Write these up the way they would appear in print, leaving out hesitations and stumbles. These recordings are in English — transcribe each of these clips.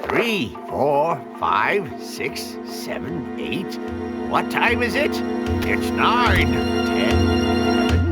Three, 4, 5, 6, 7, 8. What time is it? It's 9, 10, 11.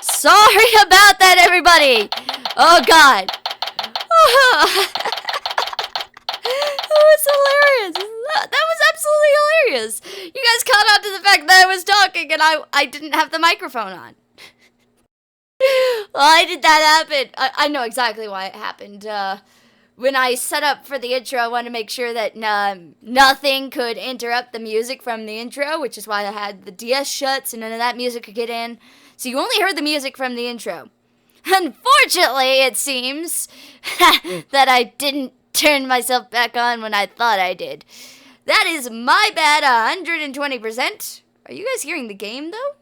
Sorry about that, everybody. Oh, God. That was hilarious. That was absolutely hilarious. You guys caught on to the fact that I was talking and I didn't have the microphone on. Why did that happen? I know exactly why it happened. When I set up for the intro, I wanted to make sure that nothing could interrupt the music from the intro, which is why I had the DS shut so none of that music could get in. So you only heard the music from the intro. Unfortunately, it seems that I didn't turn myself back on when I thought I did. That is my bad 120%. Are you guys hearing the game, though?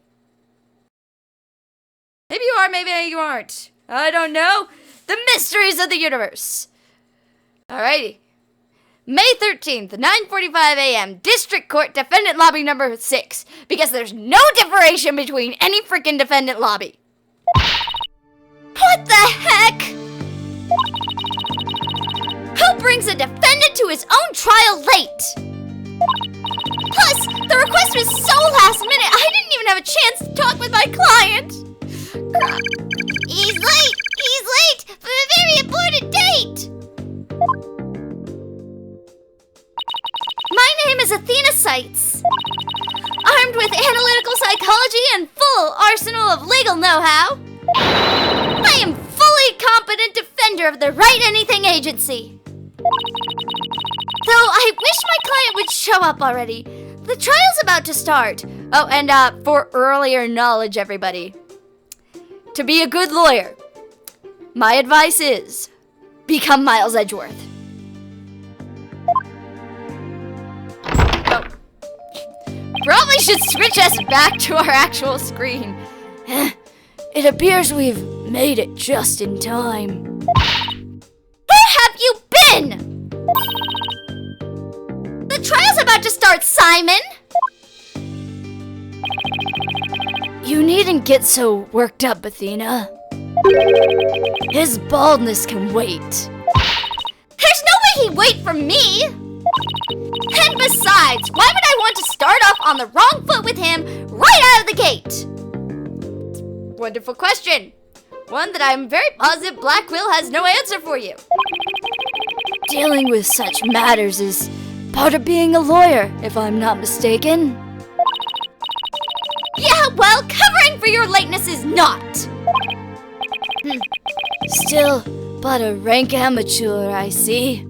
Maybe you are, maybe you aren't. I don't know. The mysteries of the universe. Alrighty. May 13th, 9:45 a.m., District Court Defendant Lobby number 6. Because there's no differentiation between any freaking defendant lobby. What the heck? Who brings a defendant to his own trial late? Plus, the request was so last minute, I didn't even have a chance to talk with my client. He's late! He's late for a very important date! My name is Athena Sites. Armed with analytical psychology and full arsenal of legal know-how, I am fully competent defender of the Wright Anything Agency. Though I wish my client would show up already. The trial's about to start. Oh, and for earlier knowledge, everybody. To be a good lawyer, my advice is, become Miles Edgeworth. Oh. Probably should switch us back to our actual screen. It appears we've made it just in time. Where have you been? The trial's about to start, Simon! You needn't get so worked up, Athena. His baldness can wait. There's no way he'd wait for me! And besides, why would I want to start off on the wrong foot with him right out of the gate? Wonderful question. One that I'm very positive Black Quill has no answer for you. Dealing with such matters is part of being a lawyer, if I'm not mistaken. Yeah, well, covering for your lateness is not. Still, but a rank amateur, I see.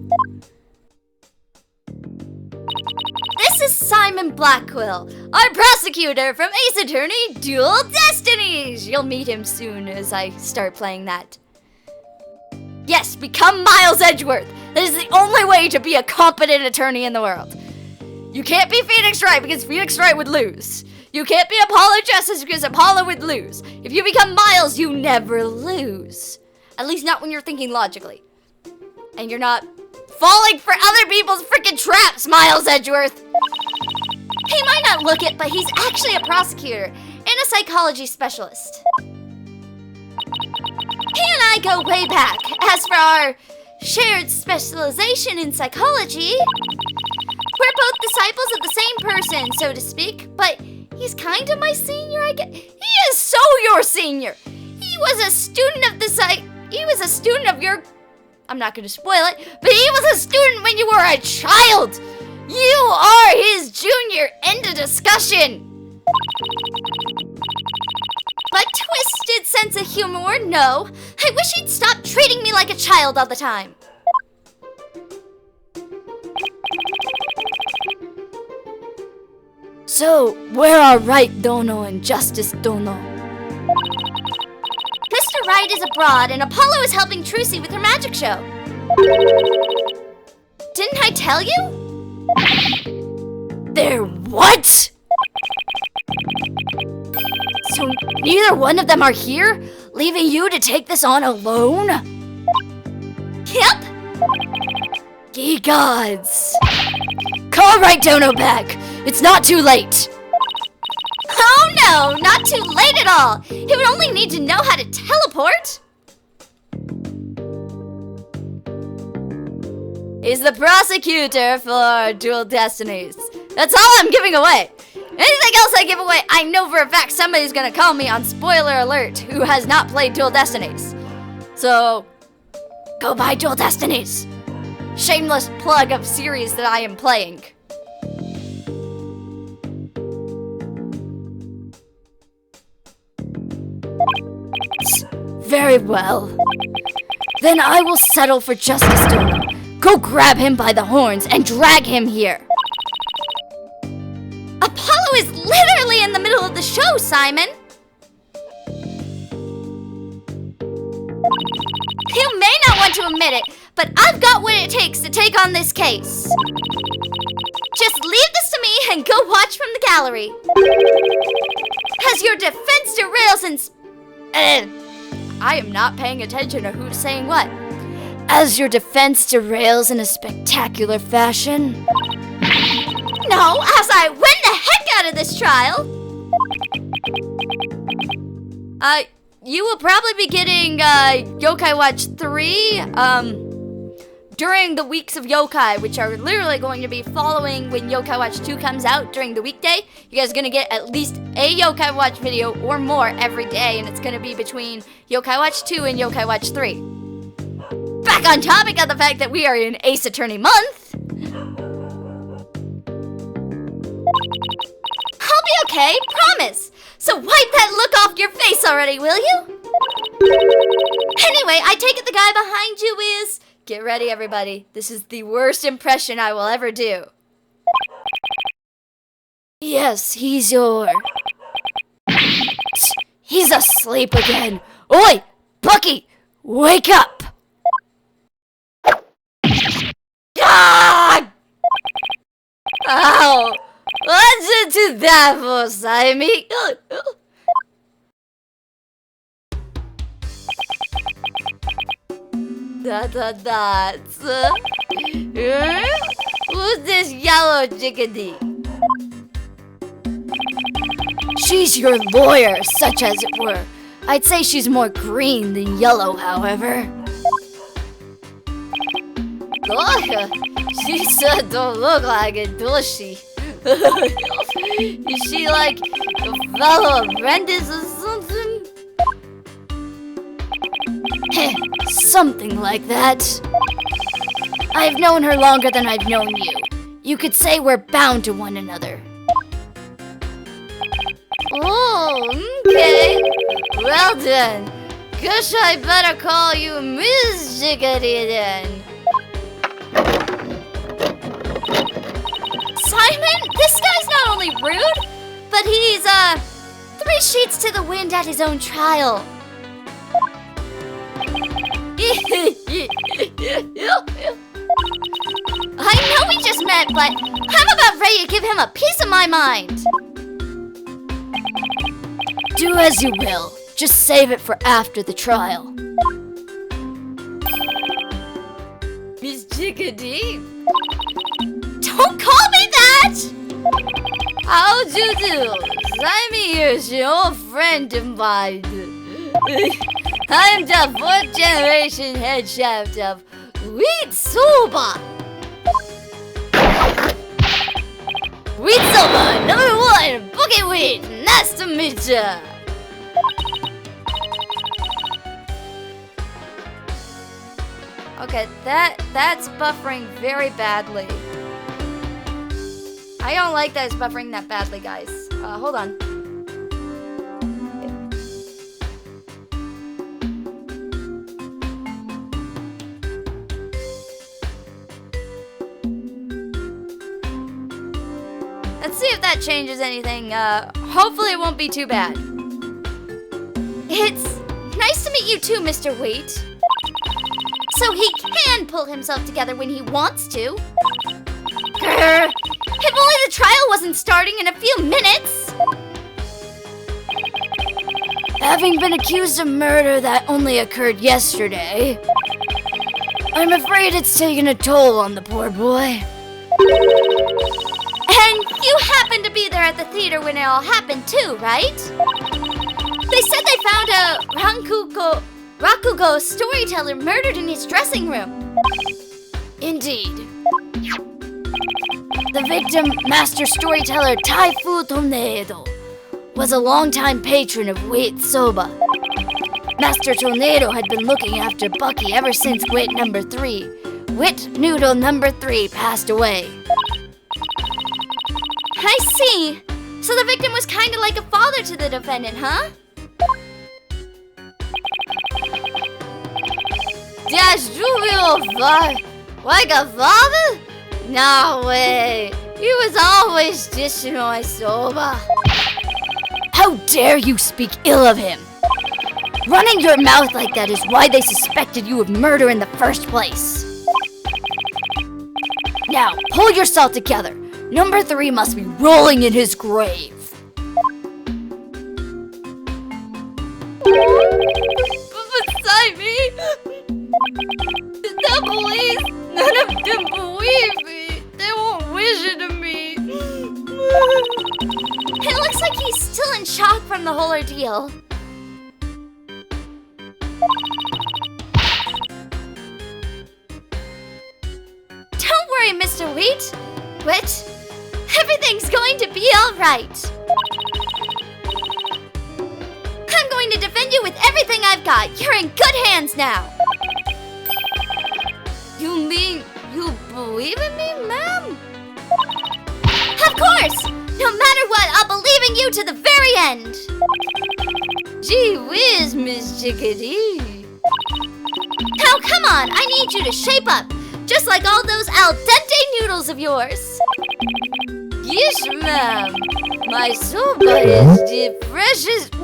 This is Simon Blackquill, our prosecutor from Ace Attorney Dual Destinies. You'll meet him soon as I start playing that. Yes, become Miles Edgeworth. That is the only way to be a competent attorney in the world. You can't be Phoenix Wright because Phoenix Wright would lose. You can't be Apollo Justice because Apollo would lose. If you become Miles, you never lose. At least not when you're thinking logically. And you're not falling for other people's freaking traps, Miles Edgeworth. He might not look it, but he's actually a prosecutor and a psychology specialist. He and I go way back. As for our shared specialization in psychology, we're both disciples of the same person, so to speak, but he's kind of my senior, I guess. He is so your senior. He was a student of your... I'm not going to spoil it, but he was a student when you were a child. You are his junior. End of discussion. But twisted sense of humor, no. I wish he'd stop treating me like a child all the time. So, where are Wright Dono and Justice Dono? Mr. Wright is abroad and Apollo is helping Trucy with her magic show. Didn't I tell you? They're what? So neither one of them are here, leaving you to take this on alone? Yep. Ye gods. Call Wright Dono back. It's not too late. Oh no, not too late at all. He would only need to know how to teleport. He's the prosecutor for Dual Destinies. That's all I'm giving away. Anything else I give away, I know for a fact somebody's gonna call me on spoiler alert who has not played Dual Destinies. So, go buy Dual Destinies. Shameless plug of series that I am playing. Very well. Then I will settle for Justice Dono. Go grab him by the horns and drag him here. Apollo is literally in the middle of the show, Simon. You may not want to admit it, but I've got what it takes to take on this case. Just leave this to me and go watch from the gallery. As your defense derails and... I am not paying attention to who's saying what. As your defense derails in a spectacular fashion. No, as I win the heck out of this trial. You will probably be getting Yokai Watch 3 during the weeks of Yokai, which are literally going to be following when Yokai Watch 2 comes out during the weekday. You guys are going to get at least a Yokai Watch video or more every day, and it's going to be between Yokai Watch 2 and Yokai Watch 3. Back on topic of the fact that we are in Ace Attorney month. I'll be okay, promise. So wipe that look off your face already, will you? Anyway, I take it the guy behind you is... Get ready, everybody. This is the worst impression I will ever do. Yes, he's your... He's asleep again. Oi, Bucky, wake up. Ah! Ow! What's it do that for, Simon? That's who's this yellow chickadee? She's your lawyer, such as it were. I'd say she's more green than yellow, however. Lawyer? She said don't look like it, does she? Is she like a fellow apprentice or something? Something like that. I've known her longer than I've known you. You could say we're bound to one another. Oh, okay. Well then. Guess I better call you Miss Jiggity then. Simon, this guy's not only rude, but he's, 3 sheets to the wind at his own trial. I know we just met, but I'm about ready to give him a piece of my mind. Do as you will. Just save it for after the trial. Miss Chickadee? Don't call me that! How'd you do? Simon here's your old friend of mine. I'm the 4th generation head chef of Wheat Soba. Wheat Soba, #1, Bookie Wheat. Nice to meet ya. Okay, that's buffering very badly. I don't like that it's buffering that badly, guys. Hold on. Let's see if that changes anything. Hopefully it won't be too bad. It's nice to meet you too, Mr. Wright. So he can pull himself together when he wants to. Grr. If only the trial wasn't starting in a few minutes. Having been accused of murder that only occurred yesterday, I'm afraid it's taken a toll on the poor boy. And you happened to be there at the theater when it all happened too, right? They said they found a Rakugo storyteller murdered in his dressing room. Indeed. The victim, master storyteller Taifu Tornado, was a longtime patron of Wit Soba. Master Tornado had been looking after Bucky ever since Wit number 3. Wit Noodle number 3 passed away. I see. So the victim was kind of like a father to the defendant, huh? That's real like a father? No way. He was always dishing my soba. How dare you speak ill of him? Running your mouth like that is why they suspected you of murder in the first place. Now, pull yourself together. Number 3 must be rolling in his grave. Beside me? The police, none of them believe me. They won't wish it to me. It looks like he's still in shock from the whole ordeal. Don't worry, Mr. Wheat. Wit, everything's going to be all right. I'm going to defend you with everything I've got. You're in good hands now. You mean you believe in me, ma'am? Of course! No matter what, I'll believe in you to the very end. Gee whiz, Miss Chickadee. Now, come on, I need you to shape up, just like all those al dente noodles of yours. Yes, ma'am. My soba is the freshest.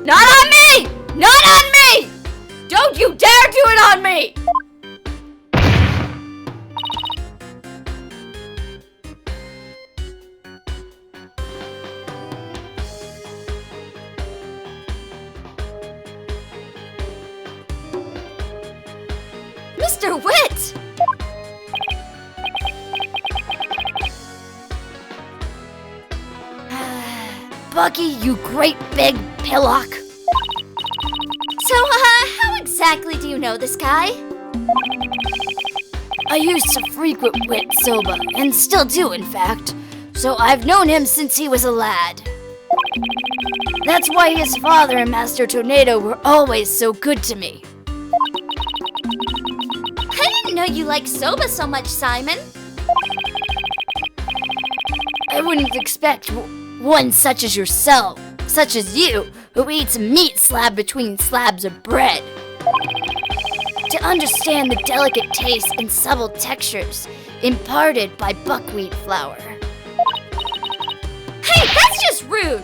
Not on me! Not on me! Don't you dare do it on me! Mr. Wit! Bucky, you great big pillock. So, how exactly do you know this guy? I used to frequent Wit Soba, and still do, in fact. So I've known him since he was a lad. That's why his father and Master Tornado were always so good to me. I didn't know you liked soba so much, Simon. I wouldn't expect one such as yourself, such as you, who eats meat slab between slabs of bread, to understand the delicate taste and subtle textures imparted by buckwheat flour. Hey, that's just rude!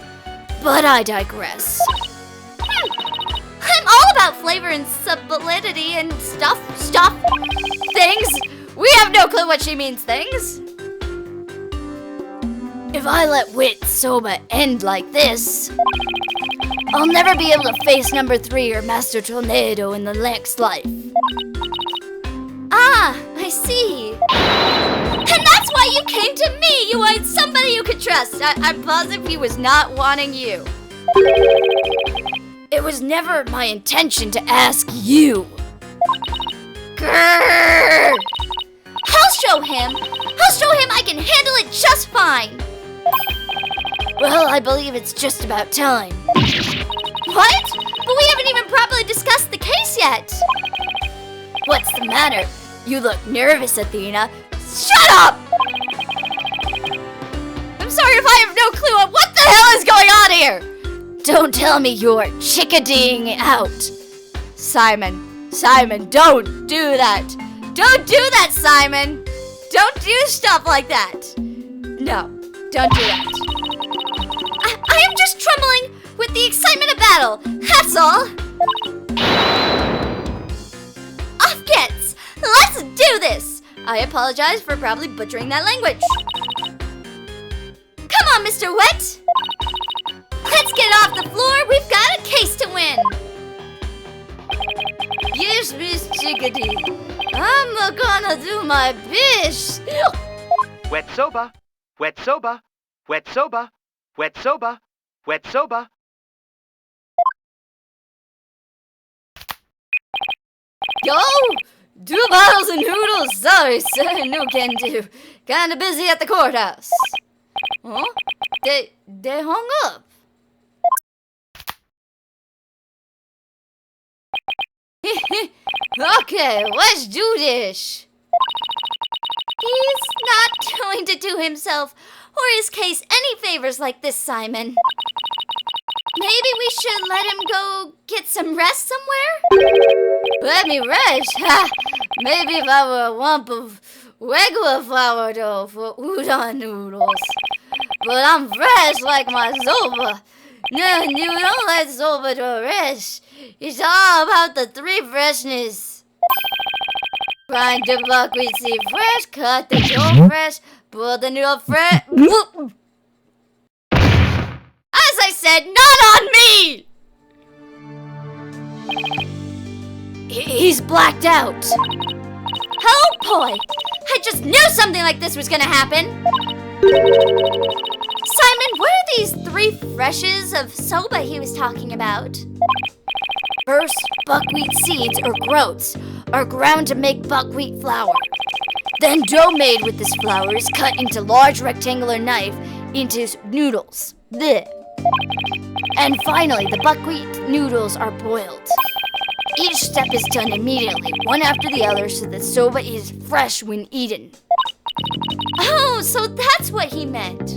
But I digress. I'm all about flavor and subtility and stuff, things. We have no clue what she means, things. If I let Wit Soba end like this, I'll never be able to face number 3 or Master Tornado in the next life. Ah, I see. And that's why you came to me! You wanted somebody you could trust. I'm positive he was not wanting you. It was never my intention to ask you. Grrr! I'll show him I can handle it just fine. Well, I believe it's just about time. What? But we haven't even properly discussed the case yet. What's the matter? You look nervous, Athena. Shut up! I'm sorry if I have no clue on what the hell is going on here! Don't tell me you're chickadeeing out. Simon, don't do that. Don't do that, Simon. Don't do stuff like that. No, don't do that. I am just trembling with the excitement of battle. That's all. Off gets. Let's do this. I apologize for probably butchering that language. Come on, Mr. Wet. Let's get off the floor. We've got a case to win. Yes, Miss Chickadee. I'm gonna do my best. Wet soba, wet soba, wet soba, wet soba, wet soba. Yo, 2 bottles of noodles. Sorry, sir, no can do. Kinda busy at the courthouse. Huh? They hung up. Okay, let's do this. He's not going to do himself or his case any favors like this, Simon. Maybe we should let him go get some rest somewhere? Let me rest? Ha! Maybe if I were a lump of regular flour dough for udon noodles. But I'm fresh like my soba. No, you don't let soba to rest. It's all about the 3 freshness. Grind the buckwheat seed fresh, cut the dough fresh, pull the noodle fresh. As I said, not on me! He's blacked out. Oh boy! I just knew something like this was gonna happen. Simon, what are these 3 freshes of soba he was talking about? First, buckwheat seeds or groats are ground to make buckwheat flour. Then dough made with this flour is cut into large rectangular knife into noodles. Blech. And finally, the buckwheat noodles are boiled. Each step is done immediately, one after the other, so that soba is fresh when eaten. Oh, so that's what he meant.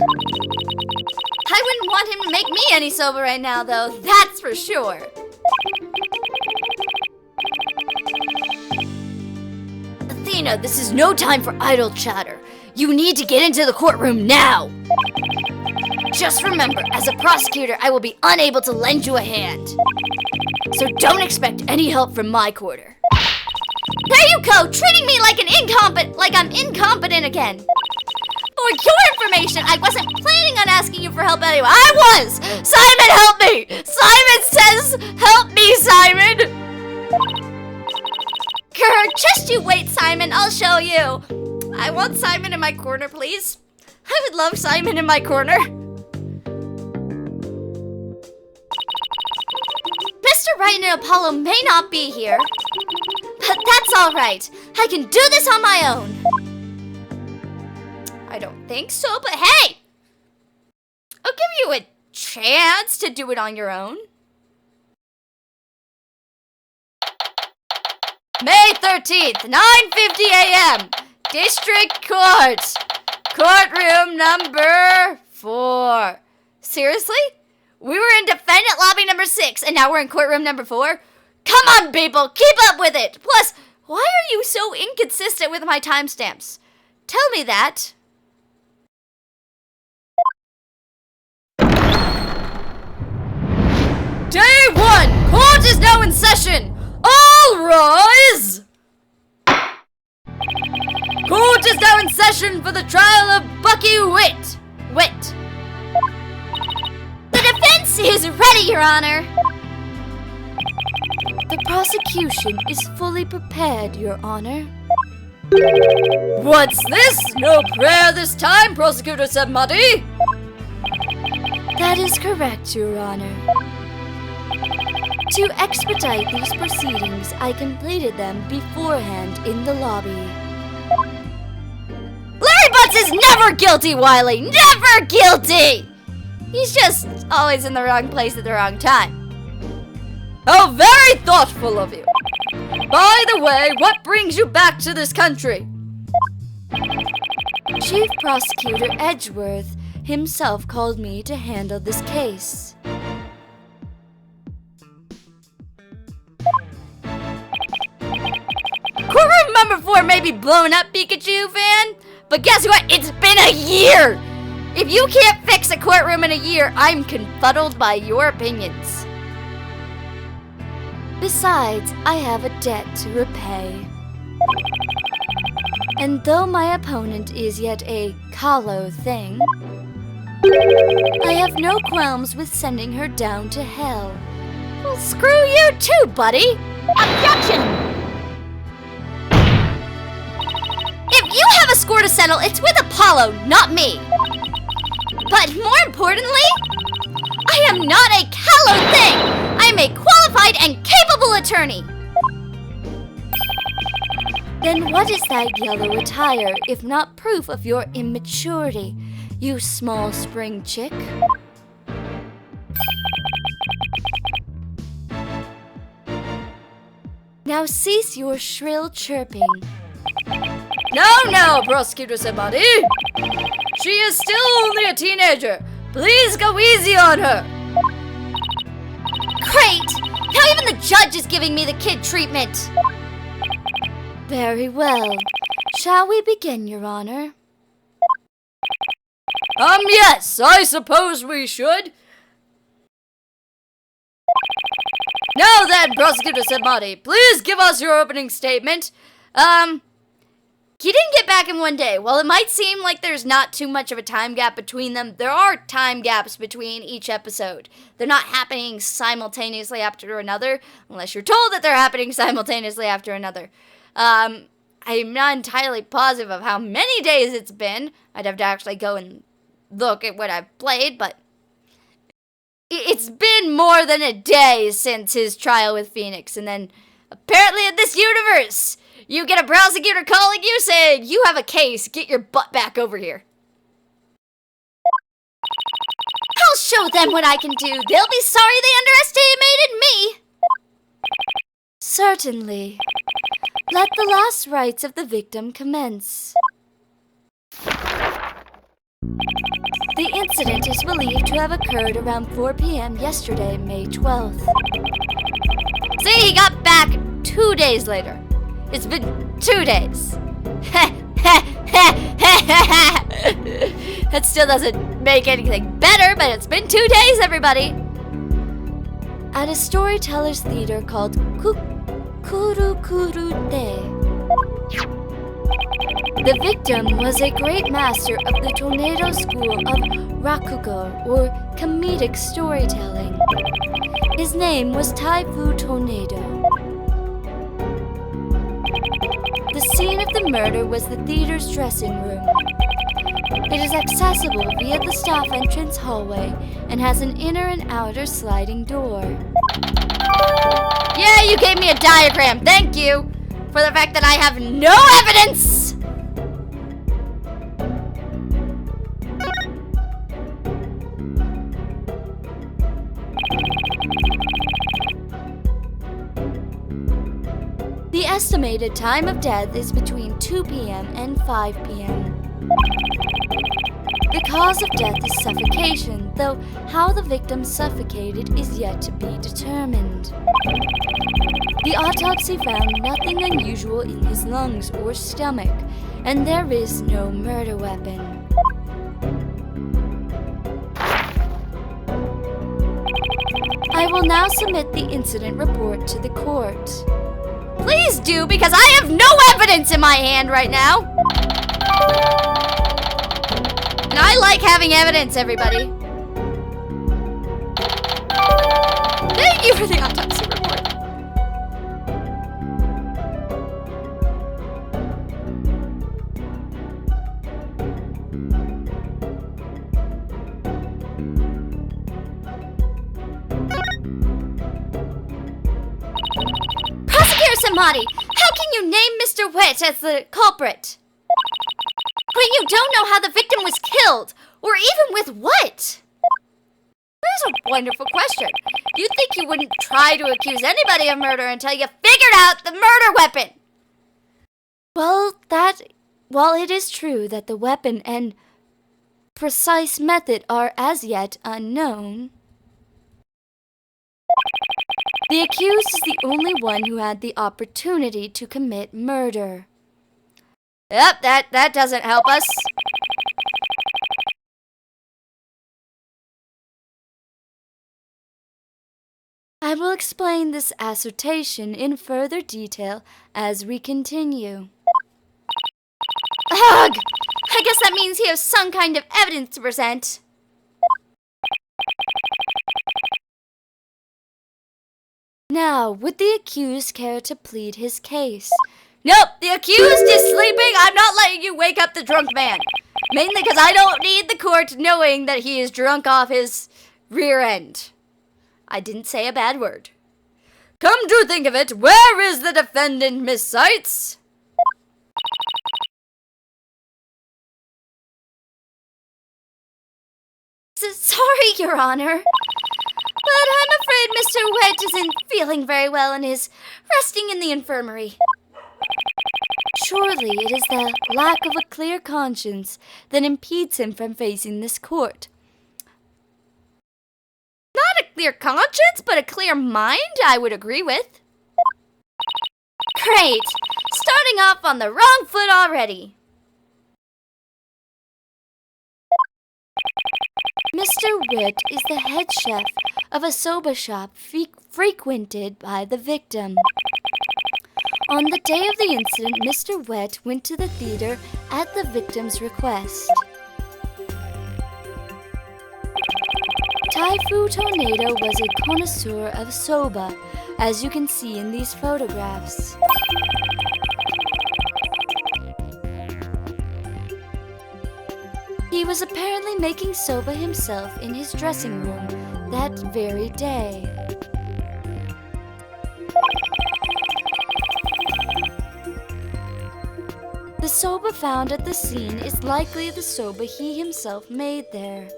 I wouldn't want him to make me any soba right now, though, that's for sure. Athena, this is no time for idle chatter. You need to get into the courtroom now. Just remember, as a prosecutor, I will be unable to lend you a hand. So don't expect any help from my quarter. There you go, treating me like I'm incompetent again. For your information, I wasn't planning on asking you for help anyway. I was! Simon, help me! Simon says, help me, Simon! Grr, just you wait, Simon, I'll show you. I want Simon in my corner, please. I would love Simon in my corner. Mr. Wright and Apollo may not be here, but that's all right. I can do this on my own. I don't think so, but hey! I'll give you a chance to do it on your own. May 13th, 9:50 a.m. District Court. Courtroom number 4. Seriously? We were in defendant lobby number 6, and now we're in courtroom number 4? Come on, people, keep up with it! Plus, why are you so inconsistent with my timestamps? Tell me that. Day 1! Court is now in session! All rise! Court is now in session for the trial of Bucky Wright. The defense is ready, Your Honor. The prosecution is fully prepared, Your Honor. What's this? No prayer this time, Prosecutor said Muddy. That is correct, Your Honor. To expedite these proceedings, I completed them beforehand in the lobby. Larry Butts is never guilty, Wiley! Never guilty! He's just always in the wrong place at the wrong time. How very thoughtful of you! By the way, what brings you back to this country? Chief Prosecutor Edgeworth himself called me to handle this case. Courtroom number 4 may be blown up, Pikachu fan, But guess what? It's been a year! If you can't fix a courtroom in a year, I'm confuddled by your opinions. Besides, I have a debt to repay. And though my opponent is yet a callow thing, I have no qualms with sending her down to hell. Well, screw you too, buddy! Objection! If you have a score to settle, it's with Apollo, not me. But more importantly, I am not a callow thing! I am a qualified and capable attorney! Then what is that yellow attire, if not proof of your immaturity, you small spring chick? Now cease your shrill chirping. No, Prosecutor somebody! She is still only a teenager. Please go easy on her. Great! Now even the judge is giving me the kid treatment. Very well. Shall we begin, Your Honor? Yes, I suppose we should. Now then, Prosecutor Samadi, please give us your opening statement. You didn't get back in one day. While it might seem like there's not too much of a time gap between them, there are time gaps between each episode. They're not happening simultaneously after another, unless you're told that they're happening simultaneously after another. I'm not entirely positive of how many days it's been. I'd have to actually go and look at what I've played, but it's been more than a day since his trial with Phoenix, and then apparently in this universe, you get a prosecutor calling you saying, you have a case, get your butt back over here. I'll show them what I can do. They'll be sorry they underestimated me. Certainly. Let the last rites of the victim commence. The incident is believed to have occurred around 4 p.m. yesterday, May 12th. See, he got back 2 days later. It's been 2 days. That still doesn't make anything better, but it's been 2 days, everybody. At a storyteller's theater called Kurukurute. The victim was a great master of the tornado school of rakugo, or comedic storytelling. His name was Taifu Tornado. The scene of the murder was the theater's dressing room. It is accessible via the staff entrance hallway and has an inner and outer sliding door. Yeah, you gave me a diagram. Thank you for the fact that I have no evidence. The estimated time of death is between 2 p.m. and 5 p.m. The cause of death is suffocation, though how the victim suffocated is yet to be determined. The autopsy found nothing unusual in his lungs or stomach, and there is no murder weapon. I will now submit the incident report to the court. Please do, because I have no evidence in my hand right now. And I like having evidence, everybody. Thank you for the autopsy report. Samadi, how can you name Mr. Wet as the culprit when you don't know how the victim was killed, or even with what? There's a wonderful question. You'd think you wouldn't try to accuse anybody of murder until you figured out the murder weapon. While it is true that the weapon and precise method are as yet unknown, the accused is the only one who had the opportunity to commit murder. Yep, that doesn't help us. I will explain this assertion in further detail as we continue. Ugh! I guess that means he has some kind of evidence to present. Now, would the accused care to plead his case? Nope, the accused is sleeping. I'm not letting you wake up the drunk man. Mainly because I don't need the court knowing that he is drunk off his rear end. I didn't say a bad word. Come to think of it, where is the defendant, Miss Seitz? Sorry, Your Honor. But I'm afraid Mr. Wedge isn't feeling very well and is resting in the infirmary. Surely it is the lack of a clear conscience that impedes him from facing this court. Not a clear conscience, but a clear mind, I would agree with. Great! Starting off on the wrong foot already. Mr. Witt is the head chef of a soba shop frequented by the victim. On the day of the incident, Mr. Witt went to the theater at the victim's request. Typhoon Tornado was a connoisseur of soba, as you can see in these photographs. He was apparently making soba himself in his dressing room that very day. The soba found at the scene is likely the soba he himself made there.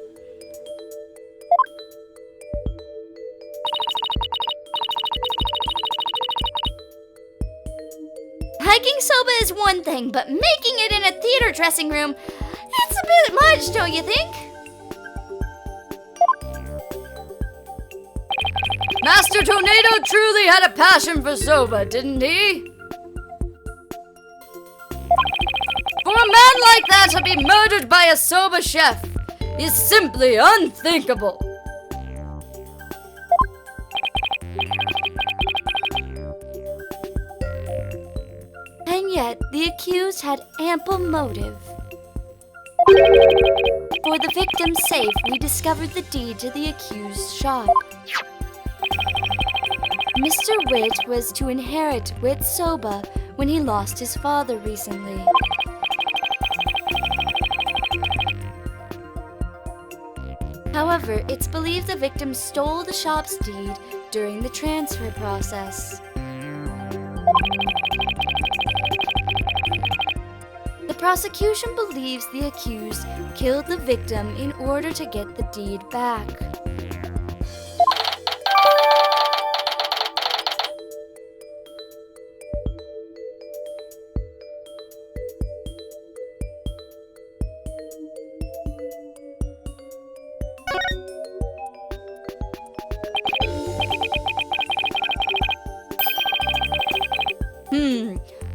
Hiking soba is one thing, but making it in a theater dressing room, it's a bit much, don't you think? Master Tornado truly had a passion for soba, didn't he? For a man like that to be murdered by a soba chef is simply unthinkable. And yet, the accused had ample motive. For the victim's safe, we discovered the deed to the accused's shop. Mr. Witt was to inherit Witt's soba when he lost his father recently. However, it's believed the victim stole the shop's deed during the transfer process. The prosecution believes the accused killed the victim in order to get the deed back.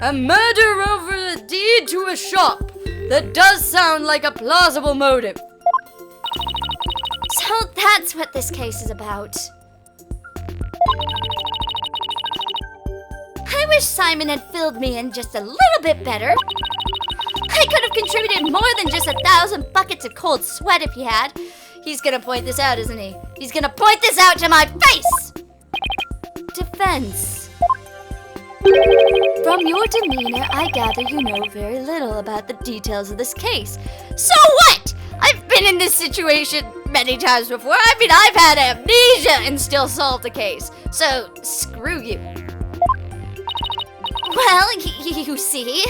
A murder over a deed to a shop. That does sound like a plausible motive. So that's what this case is about. I wish Simon had filled me in just a little bit better. I could have contributed more than just 1,000 buckets of cold sweat if he had. He's gonna point this out, isn't he? He's gonna point this out to my face! Defense. From your demeanor, I gather you know very little about the details of this case. So what? I've been in this situation many times before. I mean, I've had amnesia and still solved the case. So, screw you. Well, you see?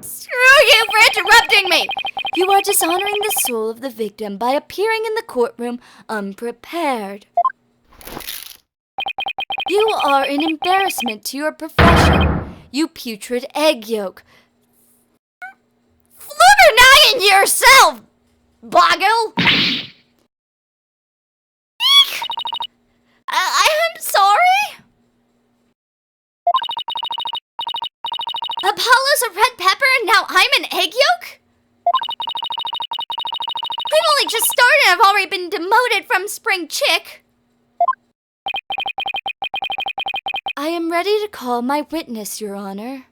Screw you for interrupting me! You are dishonoring the soul of the victim by appearing in the courtroom unprepared. You are an embarrassment to your profession, you putrid egg yolk. Flubbernagging yourself, boggle! I'm sorry? A Apollo's a red pepper and now I'm an egg yolk? We've only just started and I've already been demoted from spring chick. I am ready to call my witness, Your Honor.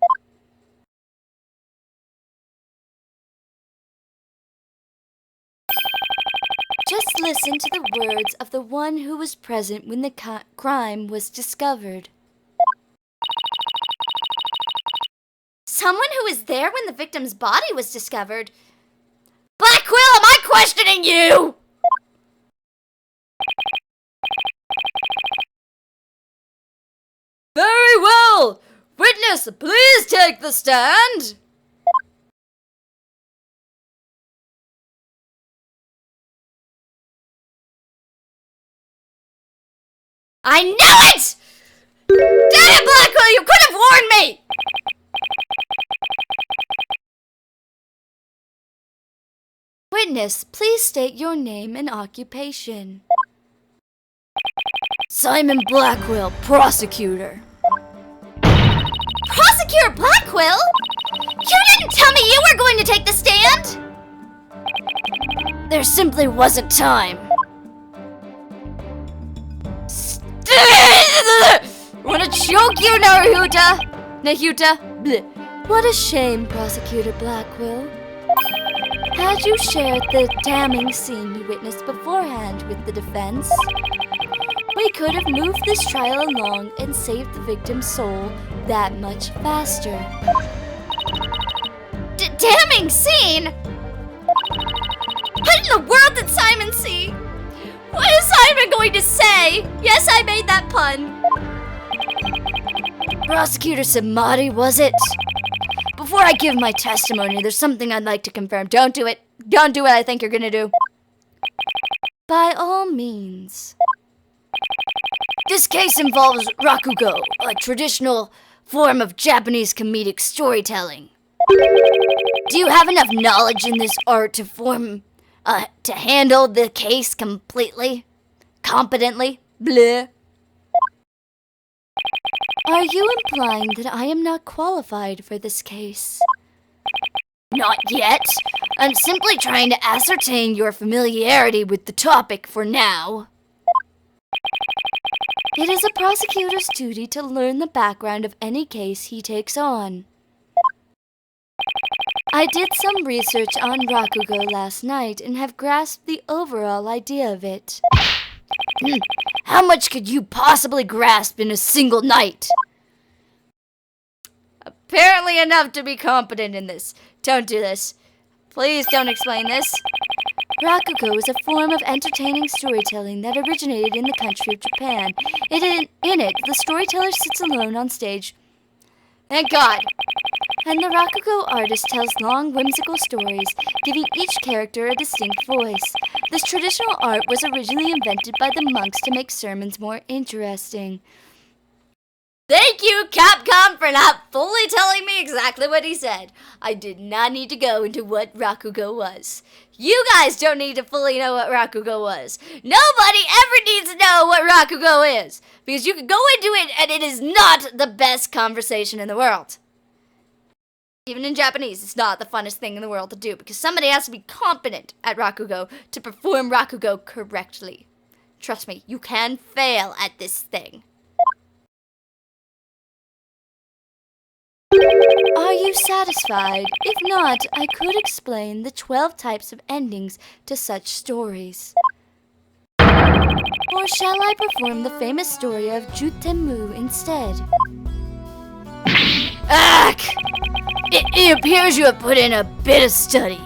Just listen to the words of the one who was present when the crime was discovered. Someone who was there when the victim's body was discovered? Black Quill, am I questioning you? Very well! Witness, please take the stand! I knew it! Damn it, Black Quill, you could have warned me! Witness, please state your name and occupation. Simon Blackwell, prosecutor. Prosecutor Blackwell? You didn't tell me you were going to take the stand! There simply wasn't time. Wanna choke you, Nahuta? Bleh. What a shame, Prosecutor Blackwell. Had you shared the damning scene you witnessed beforehand with the defense, we could have moved this trial along and saved the victim's soul that much faster. Damning scene? What in the world did Simon see? What is Simon going to say? Yes, I made that pun. Prosecutor Samadi, was it? Before I give my testimony, there's something I'd like to confirm. Don't do it. Don't do what I think you're gonna do. By all means. This case involves rakugo, a traditional form of Japanese comedic storytelling. Do you have enough knowledge in this art to handle the case completely? Competently? Bleh. Are you implying that I am not qualified for this case? Not yet. I'm simply trying to ascertain your familiarity with the topic for now. It is a prosecutor's duty to learn the background of any case he takes on. I did some research on rakugo last night and have grasped the overall idea of it. How much could you possibly grasp in a single night? Apparently enough to be competent in this. Don't do this. Please don't explain this. Rakugo is a form of entertaining storytelling that originated in the country of Japan. In it, the storyteller sits alone on stage. Thank God. And the rakugo artist tells long, whimsical stories, giving each character a distinct voice. This traditional art was originally invented by the monks to make sermons more interesting. Thank you, Capcom, for not fully telling me exactly what he said. I did not need to go into what rakugo was. You guys don't need to fully know what rakugo was. Nobody ever needs to know what rakugo is, because you can go into it and it is not the best conversation in the world. Even in Japanese, it's not the funnest thing in the world to do, because somebody has to be competent at rakugo to perform rakugo correctly. Trust me, you can fail at this thing. Are you satisfied? If not, I could explain the 12 types of endings to such stories. Or shall I perform the famous story of Jutemu instead? Ack! It appears you have put in a bit of study.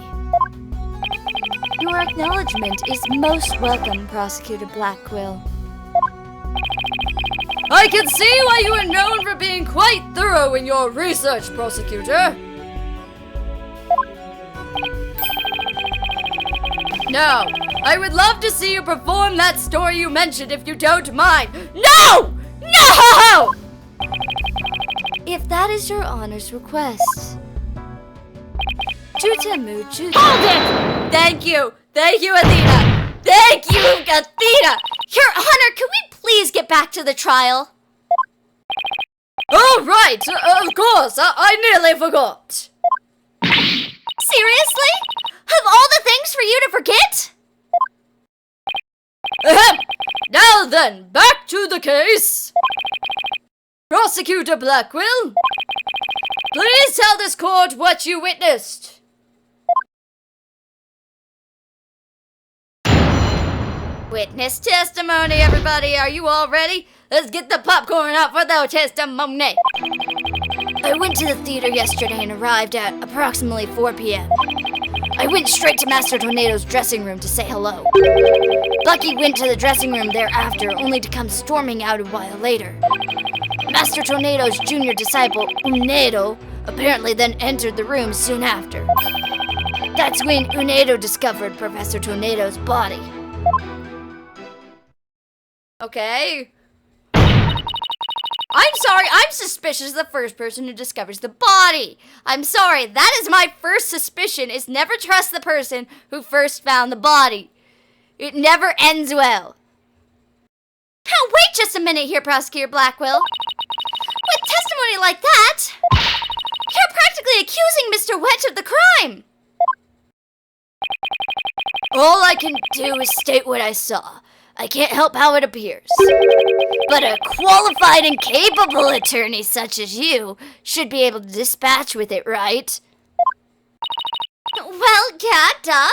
Your acknowledgement is most welcome, Prosecutor Blackquill. I can see why you are known for being quite thorough in your research, Prosecutor. Now, I would love to see you perform that story you mentioned if you don't mind. No! No! If that is your honor's request. Jutemu. Hold it! Thank you, Athena. Thank you, Athena. Your Honor, can we please get back to the trial? Oh, right, of course, I nearly forgot. Seriously? Of all the things for you to forget? Ahem. Now then, back to the case. Prosecutor Blackwell, please tell this court what you witnessed. Witness testimony, everybody. Are you all ready? Let's get the popcorn out for the testimony. I went to the theater yesterday and arrived at approximately 4 p.m. I went straight to Master Tornado's dressing room to say hello. Bucky went to the dressing room thereafter, only to come storming out a while later. Master Tornado's junior disciple, Unedo, apparently then entered the room soon after. That's when Unedo discovered Professor Tornado's body. Okay. I'm sorry, I'm suspicious of the first person who discovers the body. I'm sorry, that is my first suspicion, is never trust the person who first found the body. It never ends well. Now wait just a minute here, Prosecutor Blackwell. With testimony like that, you're practically accusing Mr. Wet of the crime. All I can do is state what I saw. I can't help how it appears. But a qualified and capable attorney such as you should be able to dispatch with it, right? Well, yeah, duh.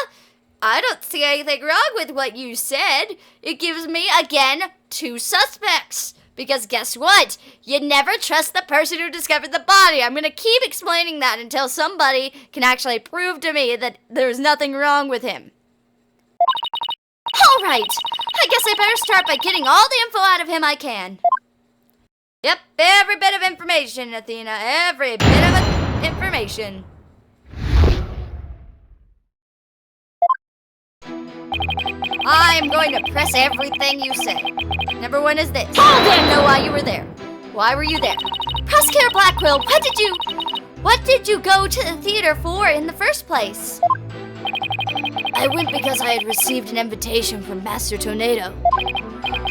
I don't see anything wrong with what you said. It gives me, again, 2 suspects. Because guess what? You never trust the person who discovered the body. I'm going to keep explaining that until somebody can actually prove to me that there's nothing wrong with him. All right. I guess I better start by getting all the info out of him I can. Yep, every bit of information, Athena. Every bit of information. I'm going to press everything you say. Number 1 is this. I didn't know why you were there. Why were you there? Prosecutor Blackwell, what did you go to the theater for in the first place? I went because I had received an invitation from Master Tornado.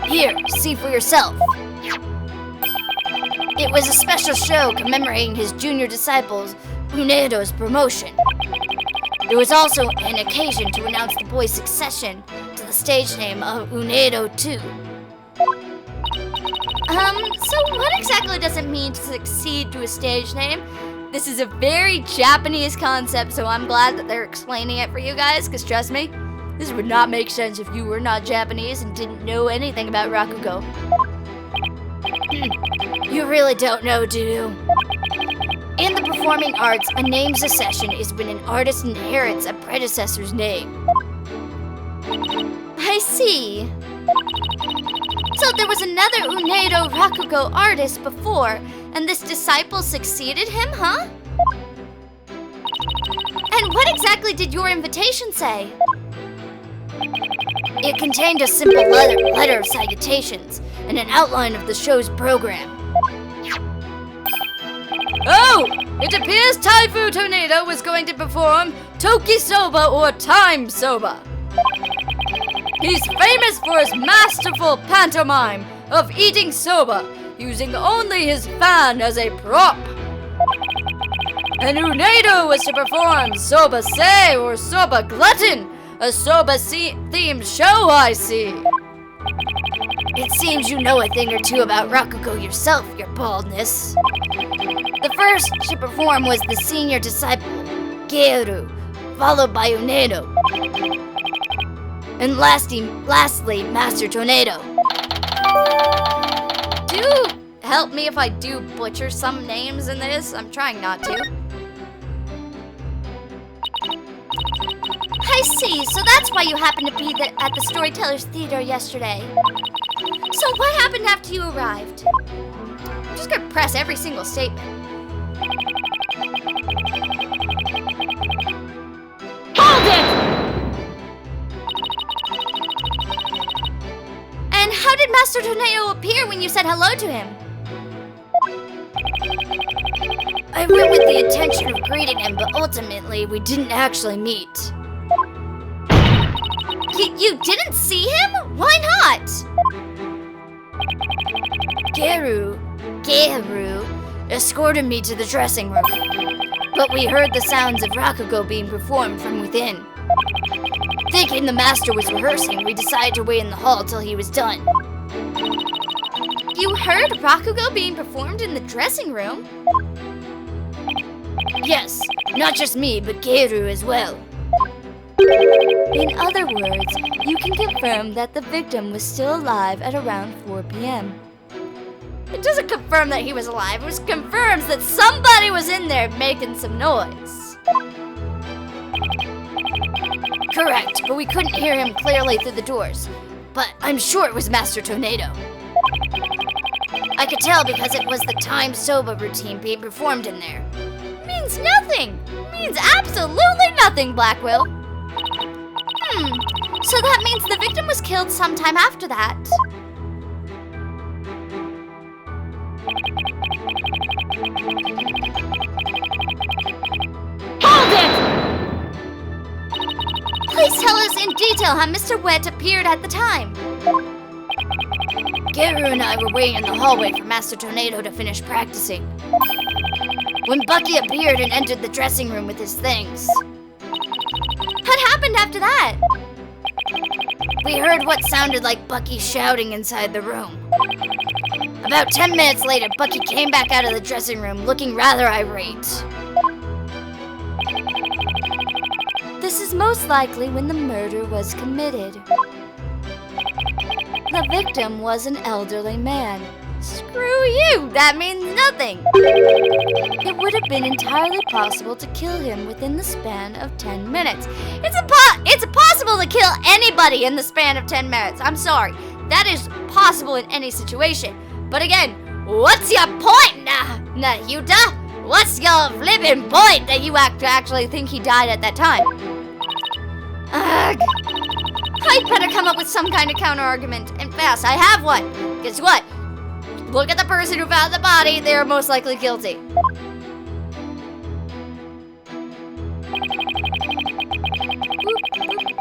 Here, see for yourself. It was a special show commemorating his junior disciples, Unedo's promotion. There was also an occasion to announce the boy's succession to the stage name of Unedo II. So what exactly does it mean to succeed to a stage name? This is a very Japanese concept, so I'm glad that they're explaining it for you guys, because trust me, this would not make sense if you were not Japanese and didn't know anything about Rakugo. You really don't know, do you? In the performing arts, a name succession is when an artist inherits a predecessor's name. I see. So there was another Unedo Rakugo artist before, and this disciple succeeded him, huh? And what exactly did your invitation say? It contained a simple letter of salutations and an outline of the show's program. Oh! It appears Taifu Tornado was going to perform Toki Soba or Time Soba. He's famous for his masterful pantomime of eating soba, using only his fan as a prop. And Unedo was to perform Soba Se or Soba Glutton, a soba-themed show, I see. It seems you know a thing or two about Rakugo yourself, your baldness. The first to perform was the senior disciple, Geru, followed by Unedo. And lastly, Master Tornado. Do help me if I do butcher some names in this. I'm trying not to. I see, so that's why you happened to be at the Storytellers Theater yesterday. So what happened after you arrived? I'm just gonna press every single statement. Hold it! And how did Master Tornado appear when you said hello to him? I went with the intention of greeting him, but ultimately we didn't actually meet. You didn't see him? Why not? Geru escorted me to the dressing room. But we heard the sounds of Rakugo being performed from within. Thinking the master was rehearsing, we decided to wait in the hall till he was done. You heard Rakugo being performed in the dressing room? Yes, not just me, but Geiru as well. In other words, you can confirm that the victim was still alive at around 4 p.m. It doesn't confirm that he was alive, it just confirms that somebody was in there making some noise. Correct, but we couldn't hear him clearly through the doors. But I'm sure it was Master Tornado. I could tell because it was the timed soba routine being performed in there. Means nothing! Means absolutely nothing, Blackwell. So that means the victim was killed sometime after that. Hold it! Please tell us in detail how Mr. Wet appeared at the time. Geiru and I were waiting in the hallway for Master Tornado to finish practicing. When Bucky appeared and entered the dressing room with his things. What happened after that? We heard what sounded like Bucky shouting inside the room. About 10 minutes later, Bucky came back out of the dressing room looking rather irate. This is most likely when the murder was committed. The victim was an elderly man. Screw you! That means nothing! It would have been entirely possible to kill him within the span of 10 minutes. It's impossible to kill anybody in the span of 10 minutes. I'm sorry. That is possible in any situation. But again, what's your point, Nahyuta? What's your flippin' point that you actually think he died at that time? Ugh. I'd better come up with some kind of counter-argument. And fast, I have one. Guess what? Look at the person who found the body. They are most likely guilty.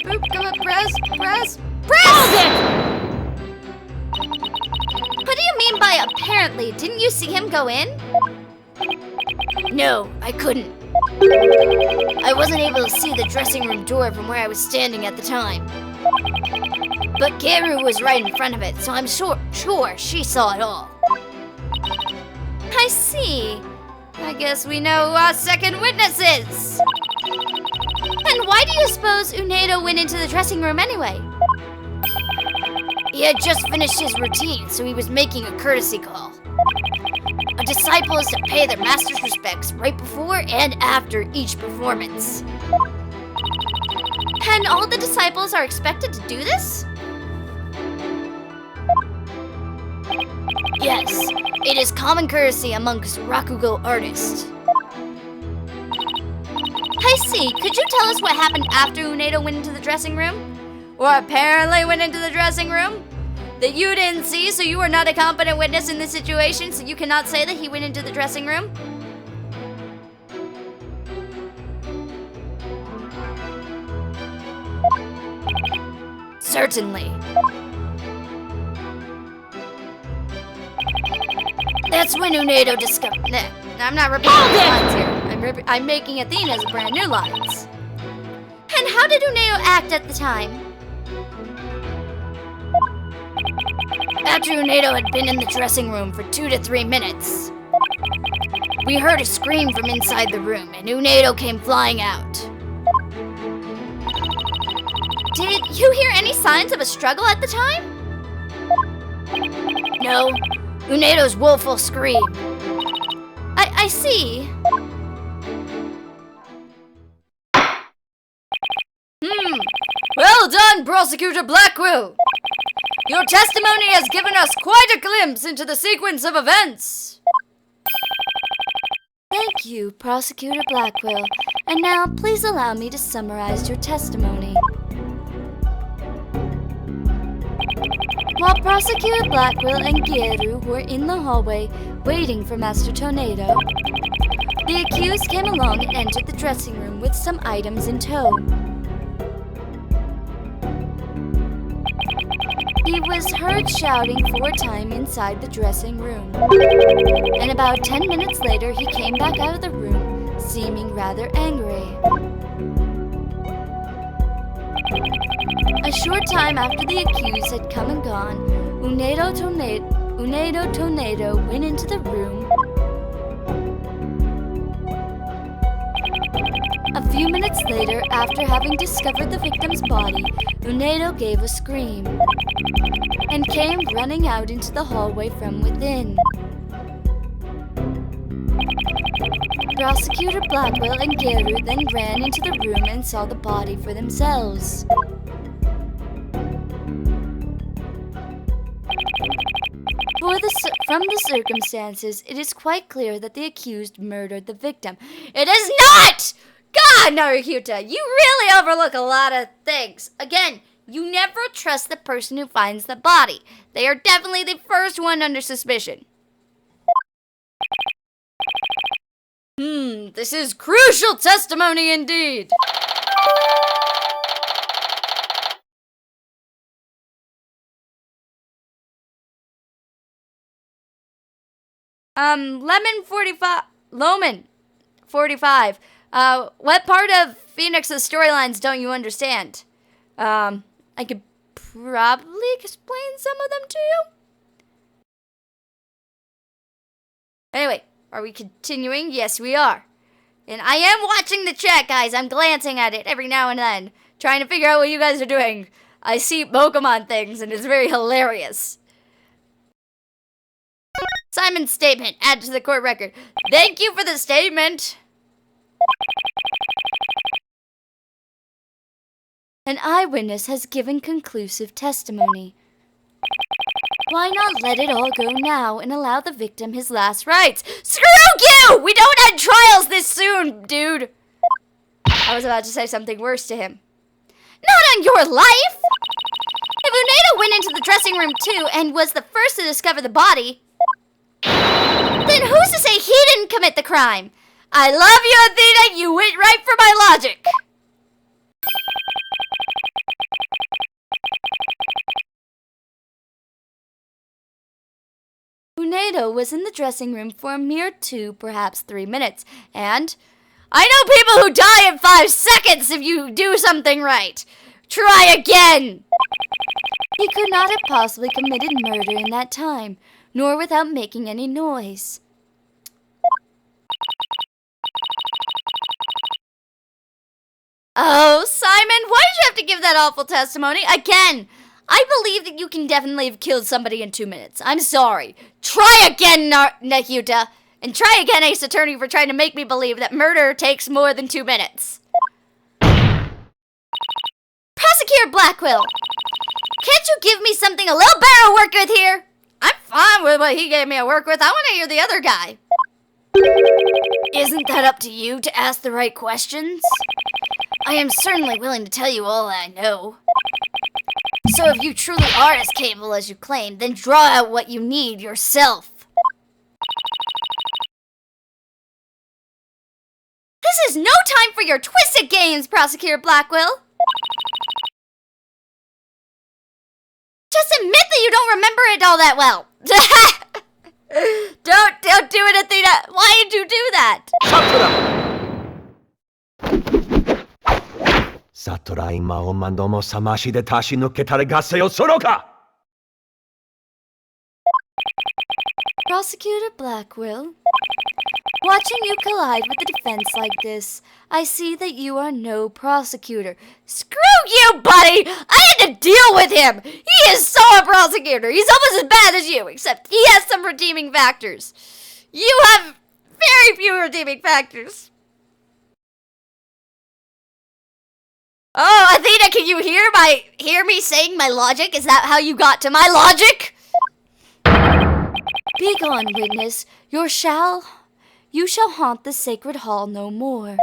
Boop, come on, press! Hold it! What do you mean by apparently? Didn't you see him go in? No, I couldn't. I wasn't able to see the dressing room door from where I was standing at the time. But Geiru was right in front of it, so I'm sure she saw it all. I see. I guess we know who our second witness is. And why do you suppose Unedo went into the dressing room anyway? He had just finished his routine, so he was making a courtesy call. A disciple is to pay their master's respects right before and after each performance. And all the disciples are expected to do this? Yes, it is common courtesy amongst Rakugo artists. I see. Could you tell us what happened after Unedo went into the dressing room? Or apparently went into the dressing room? That you didn't see, so you are not a competent witness in this situation, so you cannot say that he went into the dressing room? Certainly. That's when Unedo discovered... Nah, I'm not repeating the lines here. I'm making Athena's brand new lines. And how did Unedo act at the time? After Unedo had been in the dressing room for 2 to 3 minutes, we heard a scream from inside the room, and Unedo came flying out. Did you hear any signs of a struggle at the time? No. Unedo's woeful scream. I see. Well done, Prosecutor Blackwell. Your testimony has given us quite a glimpse into the sequence of events. Thank you, Prosecutor Blackwell. And now, please allow me to summarize your testimony. While Prosecutor Blackwell and Geiru were in the hallway waiting for Master Tornado, the accused came along and entered the dressing room with some items in tow. He He was heard shouting 4 times inside the dressing room. And about 10 minutes later, he came back out of the room, seeming rather angry. A short time after the accused had come and gone, Unedo Tornado went into the room. A few minutes later, after having discovered the victim's body, Unedo gave a scream and came running out into the hallway from within. Prosecutor Blackwell and Geru then ran into the room and saw the body for themselves. From the circumstances, it is quite clear that the accused murdered the victim. It is not! God, Naruhyuta, you really overlook a lot of things. Again, you never trust the person who finds the body. They are definitely the first one under suspicion. This is crucial testimony indeed. Loman 45. What part of Phoenix's storylines don't you understand? I could probably explain some of them to you. Anyway, are we continuing? Yes, we are. And I am watching the chat, guys. I'm glancing at it every now and then, trying to figure out what you guys are doing. I see Pokemon things, and it's very hilarious. Simon's statement, add to the court record. Thank you for the statement. An eyewitness has given conclusive testimony. Why not let it all go now and allow the victim his last rites? Screw you! We don't end trials this soon, dude. I was about to say something worse to him. Not on your life! If Unedo went into the dressing room too and was the first to discover the body, then who's to say he didn't commit the crime? I love you, Athena. You went right for my logic. Unedo was in the dressing room for a mere 2, perhaps 3 minutes, and I know people who die in 5 seconds if you do something right. Try again. He could not have possibly committed murder in that time, nor without making any noise. Oh, Simon, why did you have to give that awful testimony? Again, I believe that you can definitely have killed somebody in 2 minutes. I'm sorry. Try again, Nahyuta. And try again, Ace Attorney, for trying to make me believe that murder takes more than 2 minutes. Prosecutor Blackwell, can't you give me something a little better to work with here? I'm fine with what he gave me to work with. I want to hear the other guy. Isn't that up to you to ask the right questions? I am certainly willing to tell you all I know. So if you truly are as capable as you claim, then draw out what you need yourself. This is no time for your twisted games, Prosecutor Blackwell. Just admit that you don't remember it all that well. Don't do it, Athena. Why did you do that? Satura ima o mandomo samashi de tashi no ketare gase yo sonoka! Prosecutor Blackwell, watching you collide with the defense like this, I see that you are no prosecutor. Screw you, buddy! I had to deal with him! He is so a prosecutor! He's almost as bad as you, except he has some redeeming factors. You have very few redeeming factors. Oh, Athena, can you hear me saying my logic? Is that how you got to my logic? Begone, witness. You shall haunt the sacred hall no more.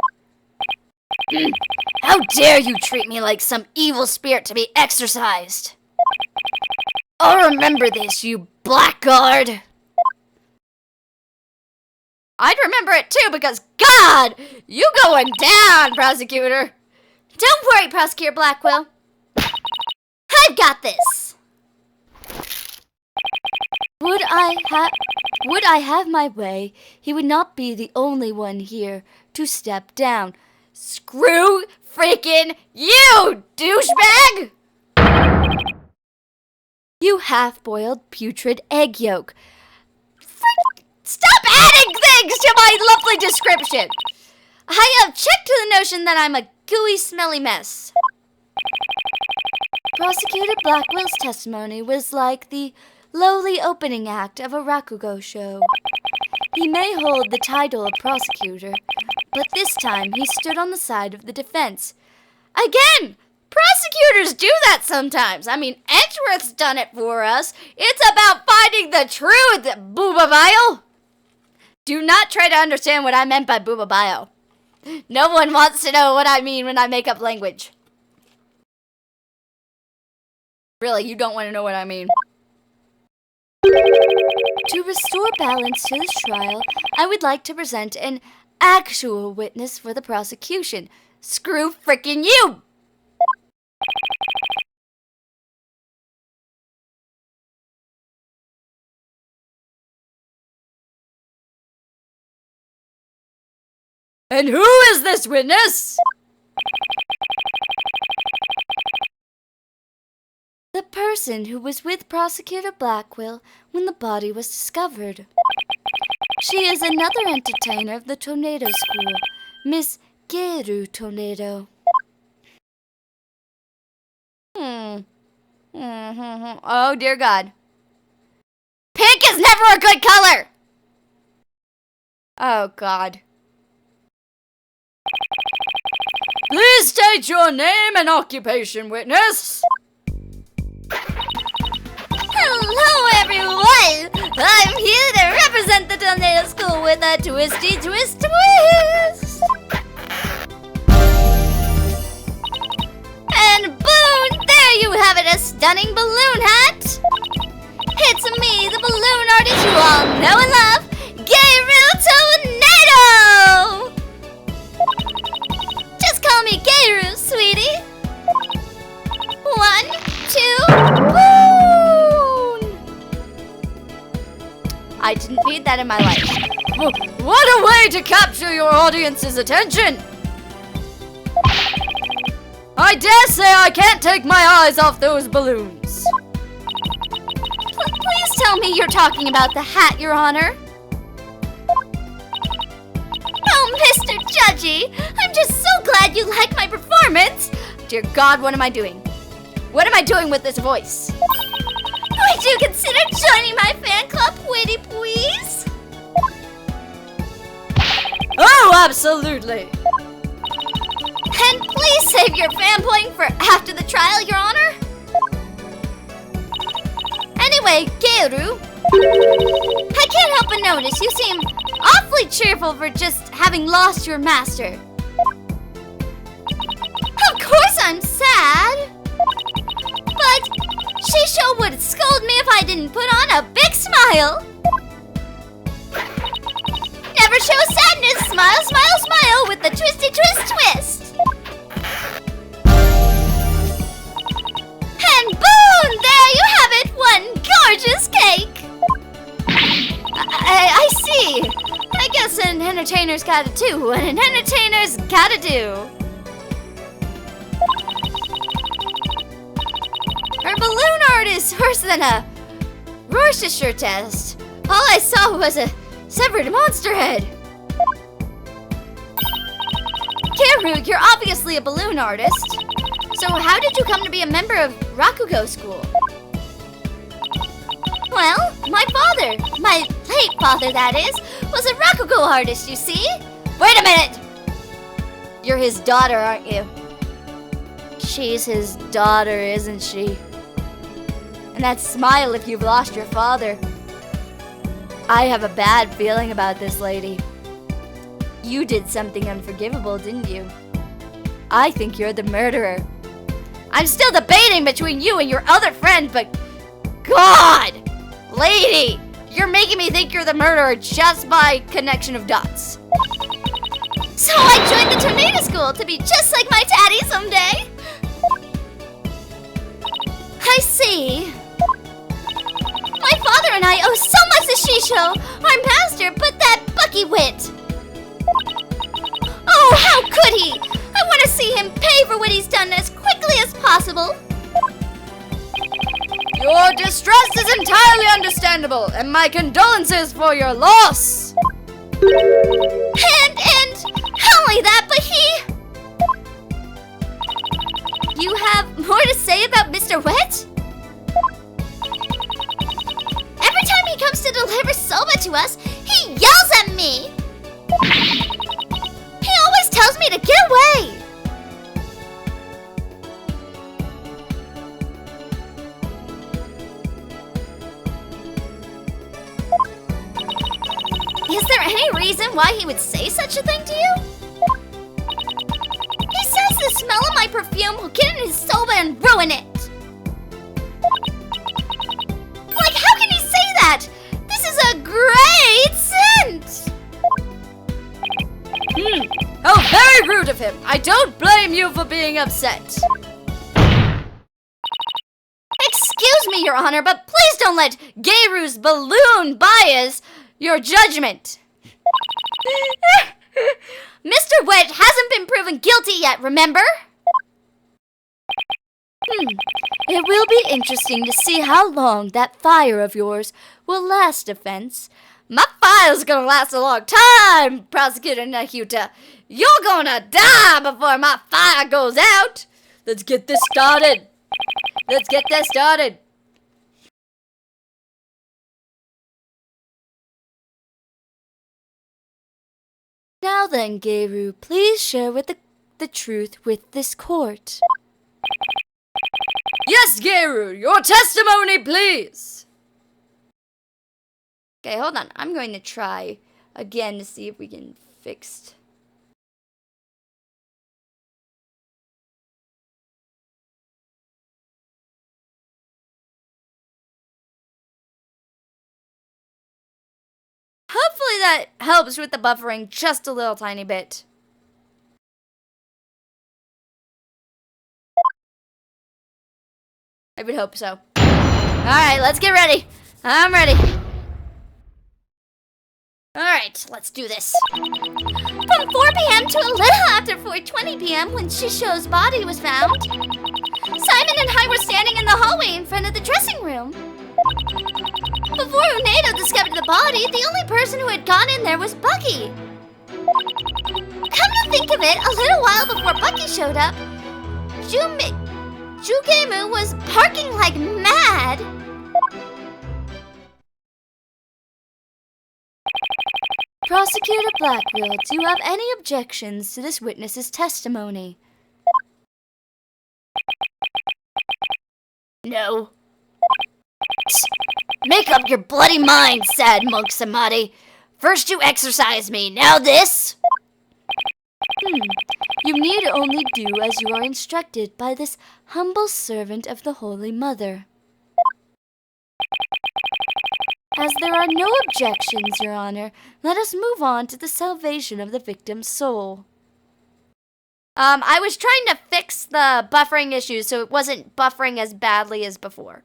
How dare you treat me like some evil spirit to be exorcised? I'll remember this, you blackguard. I'd remember it too because, God, you going down, prosecutor. Don't worry, Prosecutor Blackwell. I've got this. Would I have my way, he would not be the only one here to step down. Screw freaking you, douchebag! You half-boiled putrid egg yolk. Stop adding things to my lovely description! I object to the notion that I'm a gooey, smelly mess. Prosecutor Blackwell's testimony was like the lowly opening act of a Rakugo show. He may hold the title of prosecutor, but this time he stood on the side of the defense. Again, prosecutors do that sometimes. I mean, Edgeworth's done it for us. It's about finding the truth, Booba Bio. Do not try to understand what I meant by Booba Bio. No one wants to know what I mean when I make up language. Really, you don't want to know what I mean. To restore balance to this trial, I would like to present an actual witness for the prosecution. Screw frickin' you! And who is this witness? The person who was with Prosecutor Blackwell when the body was discovered. She is another entertainer of the Tornado School, Miss Geru Tornado. Oh, dear God. Pink is never a good color! Oh, God. Please state your name and occupation, witness. Hello, everyone! I'm here to represent the Tornado School with a twisty twist. And boom! There you have it, a stunning balloon hat! It's me, the balloon artist you all know and love, Geru Tornado! Just call me Geru, sweetie. 1, 2, boom! I didn't need that in my life. What a way to capture your audience's attention! I dare say I can't take my eyes off those balloons. Please tell me you're talking about the hat, Your Honor. Oh, Mr. Judgy, I'm just so glad you like my performance. Dear God, what am I doing? What am I doing with this voice? Would you consider joining my fan club, Witty, please? Oh, absolutely. And please save your fanboying for after the trial, Your Honor. Anyway, Geru, I can't help but notice you seem awfully cheerful for just having lost your master. Of course I'm sad. But Shisho would scold me if I didn't put on a big smile. Never show sadness. Smile, smile, smile with the twisty twist twist. And boom! There you have it. One gorgeous cake. I see. I guess an entertainer's gotta do what an entertainer's gotta do. Her balloon art is worse than a Rorschach test. All I saw was a severed monster head. Geru, you're obviously a balloon artist. So how did you come to be a member of Rakugo School? Well, my father, my late father that is, was a Rakugo artist, you see? Wait a minute! You're his daughter, aren't you? She's his daughter, isn't she? And that smile if you've lost your father. I have a bad feeling about this lady. You did something unforgivable, didn't you? I think you're the murderer. I'm still debating between you and your other friend, but God! Lady, you're making me think you're the murderer just by connection of dots. So I joined the Tornado School to be just like my daddy someday. I see. My My father and I owe so much to Shisho. Our master put that Bucky wit. Oh, how could he? I want to see him pay for what he's done as quickly as possible. Your distress is entirely understandable, and my condolences for your loss. And not only that, but You have more to say about Mr. Wet? Every time he comes to deliver soba to us, he yells at me. He always tells me to get away. Is there any reason why he would say such a thing to you? He says the smell of my perfume will get in his soba and ruin it. Like, how can he say that? This is a great scent! How very rude of him. I don't blame you for being upset. Excuse me, Your Honor, but please don't let Geiru's balloon bias your judgment. Mr. Wet hasn't been proven guilty yet, remember? It will be interesting to see how long that fire of yours will last, defense. My fire's gonna last a long time, Prosecutor Nahyuta. You're gonna die before my fire goes out. Let's get this started. Now then, Geiru, please share the truth with this court. Yes, Geiru, your testimony, please. Okay, hold on. I'm going to try again to see if we can fix. Hopefully that helps with the buffering just a little tiny bit. I would hope so. Alright, let's get ready. I'm ready. Alright, let's do this. From 4 p.m. to a little after 4:20 p.m. when Shisho's body was found, Simon and I were standing in the hallway in front of the dressing room. Before Unedo discovered the body, the only person who had gone in there was Bucky. Come to think of it, a little while before Bucky showed up, Jugemu was barking like mad. Prosecutor Blackwell, do you have any objections to this witness's testimony? No. Make up your bloody mind, sad monk Samadhi. First you exorcise me, now this. You need only do as you are instructed by this humble servant of the Holy Mother. As there are no objections, Your Honor, let us move on to the salvation of the victim's soul. I was trying to fix the buffering issue so it wasn't buffering as badly as before.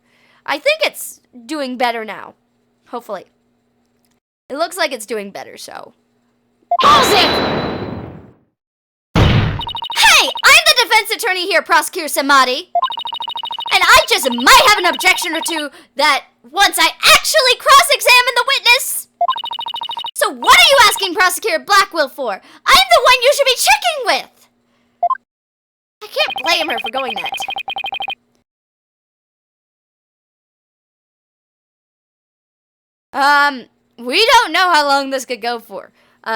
I think it's doing better now. Hopefully. It looks like it's doing better, so. Ballsy! Hey, I'm the defense attorney here, Prosecutor Samadhi. And I just might have an objection or two that once I actually cross-examine the witness. So what are you asking Prosecutor Blackwell for? I'm the one you should be checking with. I can't blame her for going that. We don't know how long this could go for.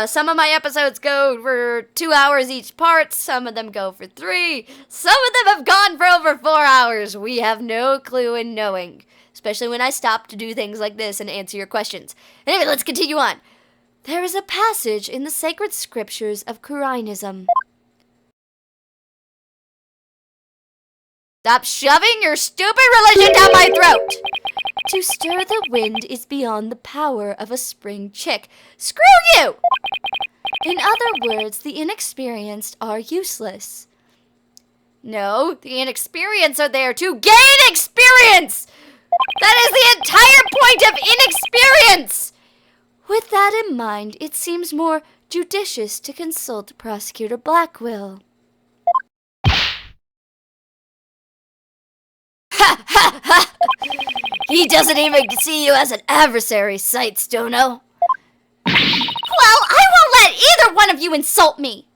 Some of my episodes go for 2 hours each part, some of them go for 3, some of them have gone for over 4 hours. We have no clue in knowing, especially when I stop to do things like this and answer your questions. Anyway, let's continue on. There is a passage in the sacred scriptures of Kurainism. Stop shoving your stupid religion down my throat! To stir the wind is beyond the power of a spring chick. Screw you! In other words, the inexperienced are useless. No, the inexperienced are there to gain experience! That is the entire point of inexperience! With that in mind, it seems more judicious to consult Prosecutor Blackwell. He doesn't even see you as an adversary, Sight Stono. Well, I won't let either one of you insult me.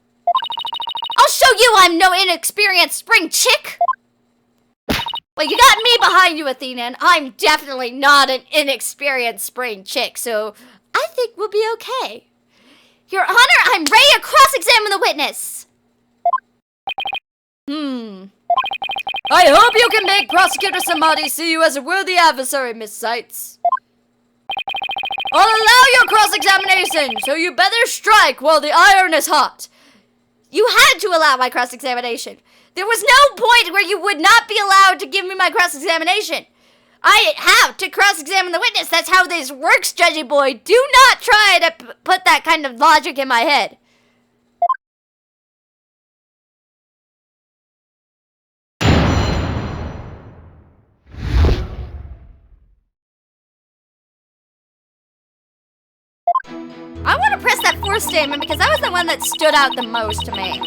I'll show you I'm no inexperienced spring chick. Well, you got me behind you, Athena, and I'm definitely not an inexperienced spring chick, so I think we'll be okay. Your Honor, I'm ready to cross-examine the witness. I hope you can make Prosecutor Samadhi see you as a worthy adversary, Miss Sights. I'll allow your cross-examination, so you better strike while the iron is hot. You had to allow my cross-examination. There was no point where you would not be allowed to give me my cross-examination. I have to cross-examine the witness. That's how this works, Judgy boy. Do not try to put that kind of logic in my head. I want to press that fourth statement because that was the one that stood out the most to me.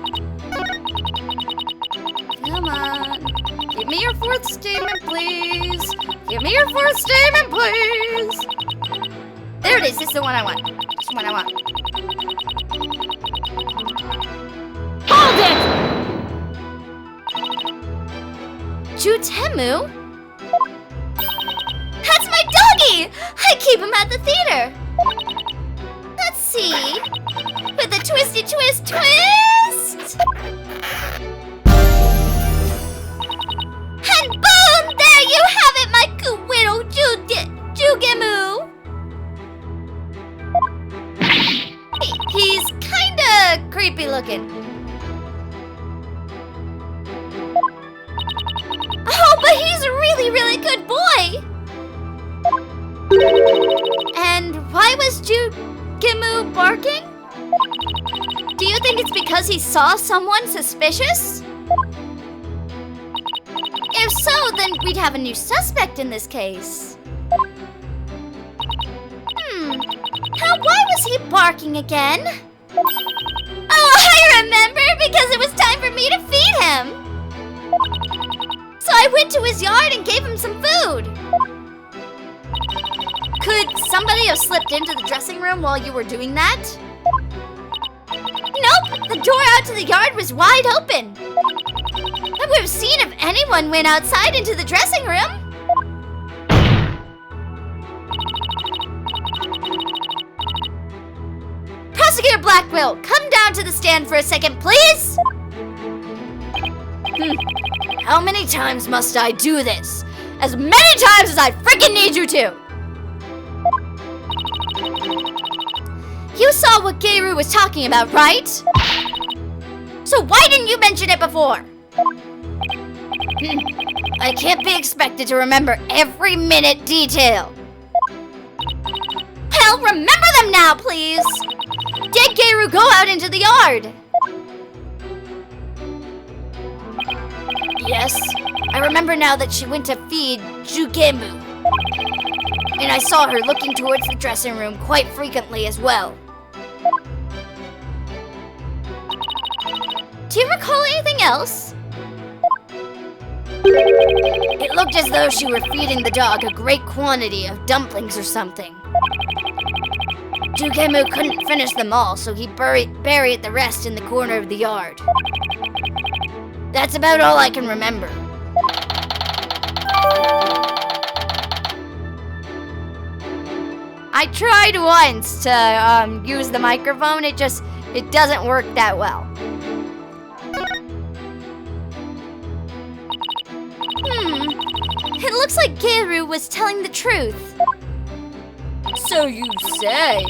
Come on. Give me your fourth statement, please. Give me your fourth statement, please. There it is. This is the one I want. This is the one I want. Hold it! Jutemu? That's my doggy! I keep him at the theater. Let's see. With a twisty twist twist! And boom! There you have it, my cute little Jugemu! He's kinda creepy looking. Oh, but he's a really, really good boy! And why was Jugemu barking? Do you think it's because he saw someone suspicious? If so, then we'd have a new suspect in this case. Why was he barking again? Oh, I remember! Because it was time for me to feed him! So I went to his yard and gave him some food. Could somebody have slipped into the dressing room while you were doing that? Nope! The door out to the yard was wide open. I would have seen if anyone went outside into the dressing room. Prosecutor Blackwell, come down to the stand for a second, please! How many times must I do this? As many times as I freaking need you to! You saw what Geiru was talking about, right? So why didn't you mention it before? I can't be expected to remember every minute detail. Well, remember them now, please! Did Geiru go out into the yard? Yes, I remember now that she went to feed Jugemu. And I saw her looking towards the dressing room quite frequently as well. Do you recall anything else? It looked as though she were feeding the dog a great quantity of dumplings or something. Jugemu couldn't finish them all, so he buried the rest in the corner of the yard. That's about all I can remember. I tried once to use the microphone, it doesn't work that well. It looks like Geiru was telling the truth. So you say.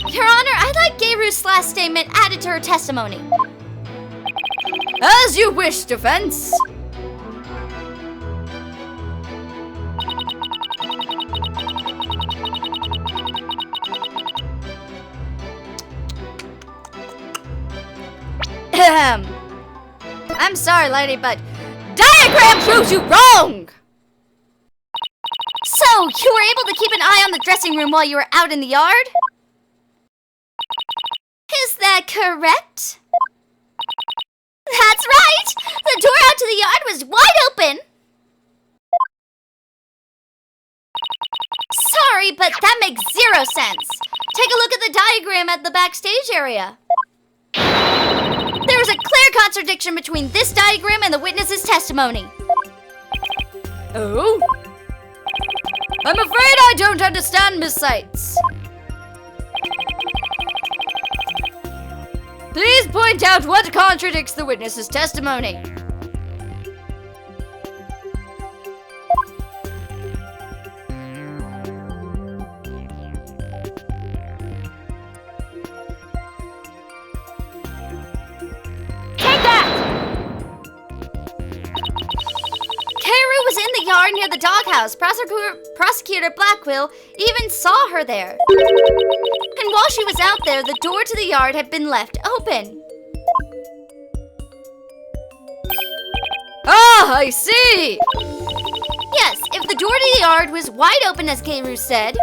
Your Honor, I'd like Geiru's last statement added to her testimony. As you wish, defense. I'm sorry, lady, but diagram proves you wrong! So, you were able to keep an eye on the dressing room while you were out in the yard? Is that correct? That's right! The door out to the yard was wide open! Sorry, but that makes zero sense. Take a look at the diagram at the backstage area. There is a clear contradiction between this diagram and the witness's testimony. Oh? I'm afraid I don't understand, Miss Sights. Please point out what contradicts the witness's testimony. Was in the yard near the doghouse. Prosecutor Blackwell even saw her there. And while she was out there, the door to the yard had been left open. Ah, I see! Yes, if the door to the yard was wide open, as Keiru said,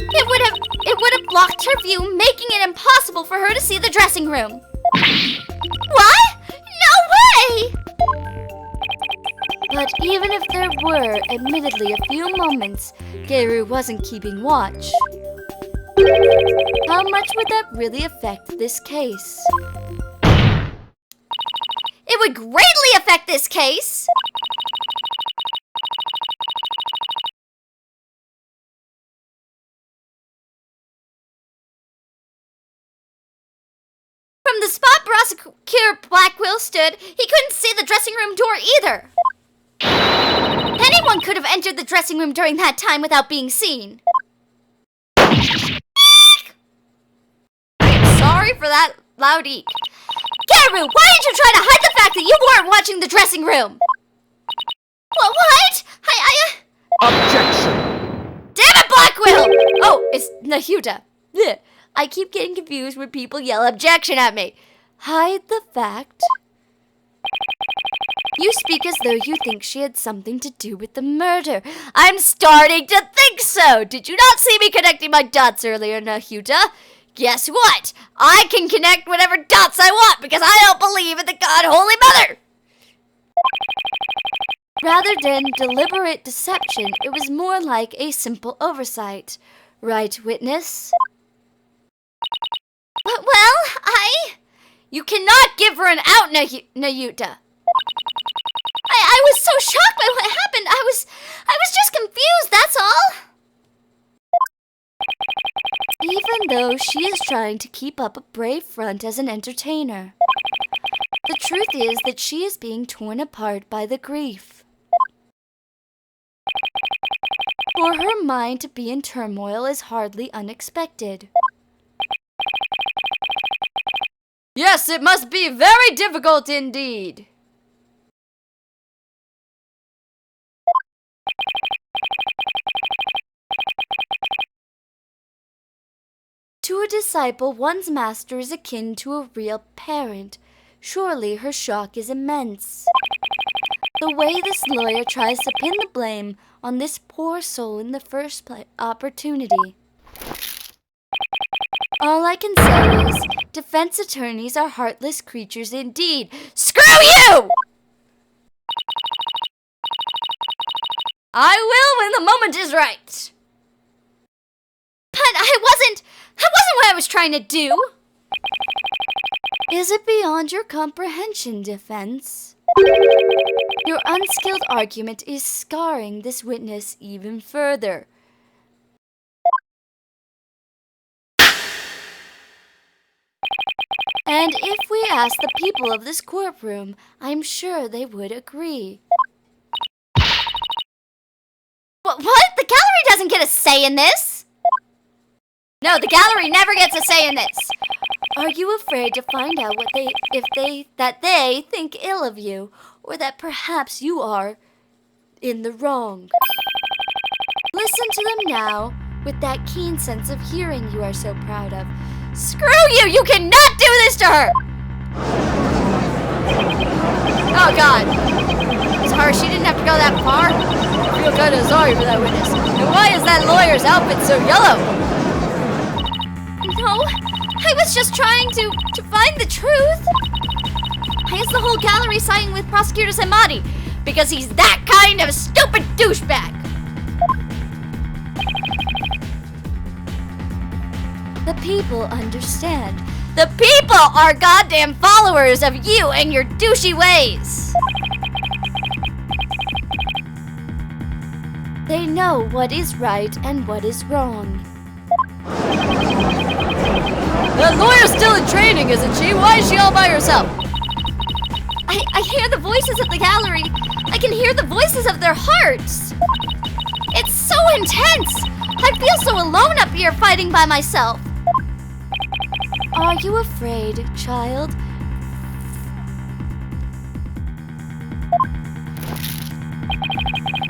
it would have blocked her view, making it impossible for her to see the dressing room. What? No way! But even if there were, admittedly, a few moments Keiru wasn't keeping watch, how much would that really affect this case? It would greatly affect this case! From the spot Prosecutor Blackwell stood, he couldn't see the dressing room door either. Anyone could have entered the dressing room during that time without being seen. I'm sorry for that loud eek. Keiru, why did you try to hide the fact that you weren't watching the dressing room? What? Objection! Damn it, Blackwell! Oh, it's Nahuta. Blech. I keep getting confused when people yell objection at me. Hide the fact? You speak as though you think she had something to do with the murder. I'm starting to think so. Did you not see me connecting my dots earlier, Nahuta? Guess what? I can connect whatever dots I want because I don't believe in the God Holy Mother. Rather than deliberate deception, it was more like a simple oversight. Right, witness? Well, You cannot give her an out, Nahuta. I was so shocked by what happened. I was just confused, that's all. Even though she is trying to keep up a brave front as an entertainer, the truth is that she is being torn apart by the grief. For her mind to be in turmoil is hardly unexpected. Yes, it must be very difficult indeed. To a disciple, one's master is akin to a real parent. Surely her shock is immense. The way this lawyer tries to pin the blame on this poor soul in the first opportunity. All I can say is, defense attorneys are heartless creatures indeed. Screw you! I will when the moment is right. But that wasn't what I was trying to do. Is it beyond your comprehension, defense? Your unskilled argument is scarring this witness even further. And if we ask the people of this courtroom, I'm sure they would agree. What? The gallery doesn't get a say in this. No, the gallery never gets a say in this. Are you afraid to find out that they think ill of you, or that perhaps you are in the wrong? Listen to them now with that keen sense of hearing you are so proud of. Screw you! You cannot do this to her! Oh, God. It's harsh. She didn't have to go that far. I feel kind of sorry for that witness. And why is that lawyer's outfit so yellow? No, I was just trying to find the truth. Why is the whole gallery siding with Prosecutor Samadi? Because he's that kind of stupid douchebag. The people understand. The people are goddamn followers of you and your douchey ways. They know what is right and what is wrong. The lawyer's still in training, isn't she? Why is she all by herself? I hear the voices of the gallery. I can hear the voices of their hearts. It's so intense. I feel so alone up here fighting by myself. Are you afraid, child?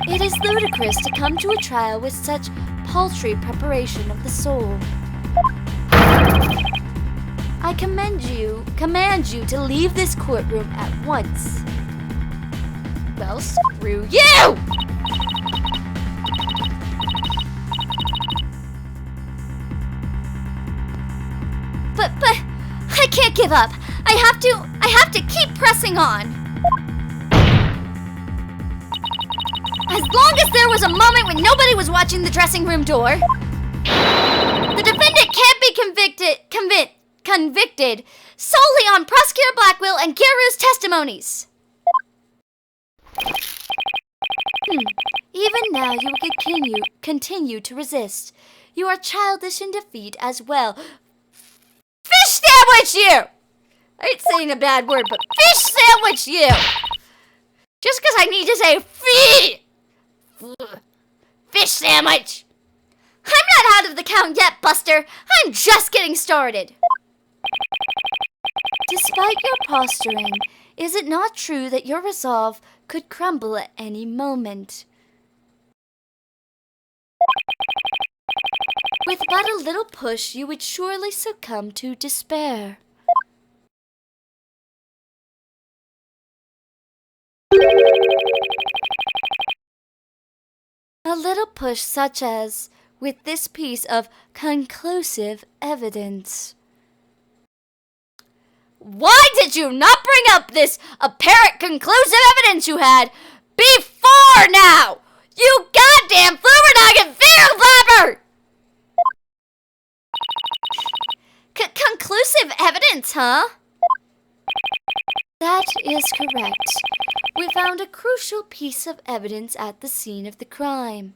It is ludicrous to come to a trial with such paltry preparation of the soul. I command you to leave this courtroom at once. Well, screw you! But I can't give up. I have to keep pressing on. As long as there was a moment when nobody was watching the dressing room door, the defendant can't be convicted solely on Prosecutor Blackwell and Garu's testimonies. Even now you will continue to resist. You are childish in defeat as well. Fish sandwich you! I ain't saying a bad word, but fish sandwich you! Just because I need to say fish sandwich! I'm not out of the count yet, Buster. I'm just getting started. Despite your posturing, is it not true that your resolve could crumble at any moment? With but a little push, you would surely succumb to despair. A little push such as with this piece of conclusive evidence. Why did you not bring up this apparent conclusive evidence you had before now? You goddamn flubbernoggin' finger flapper! Conclusive evidence, huh? That is correct. We found a crucial piece of evidence at the scene of the crime.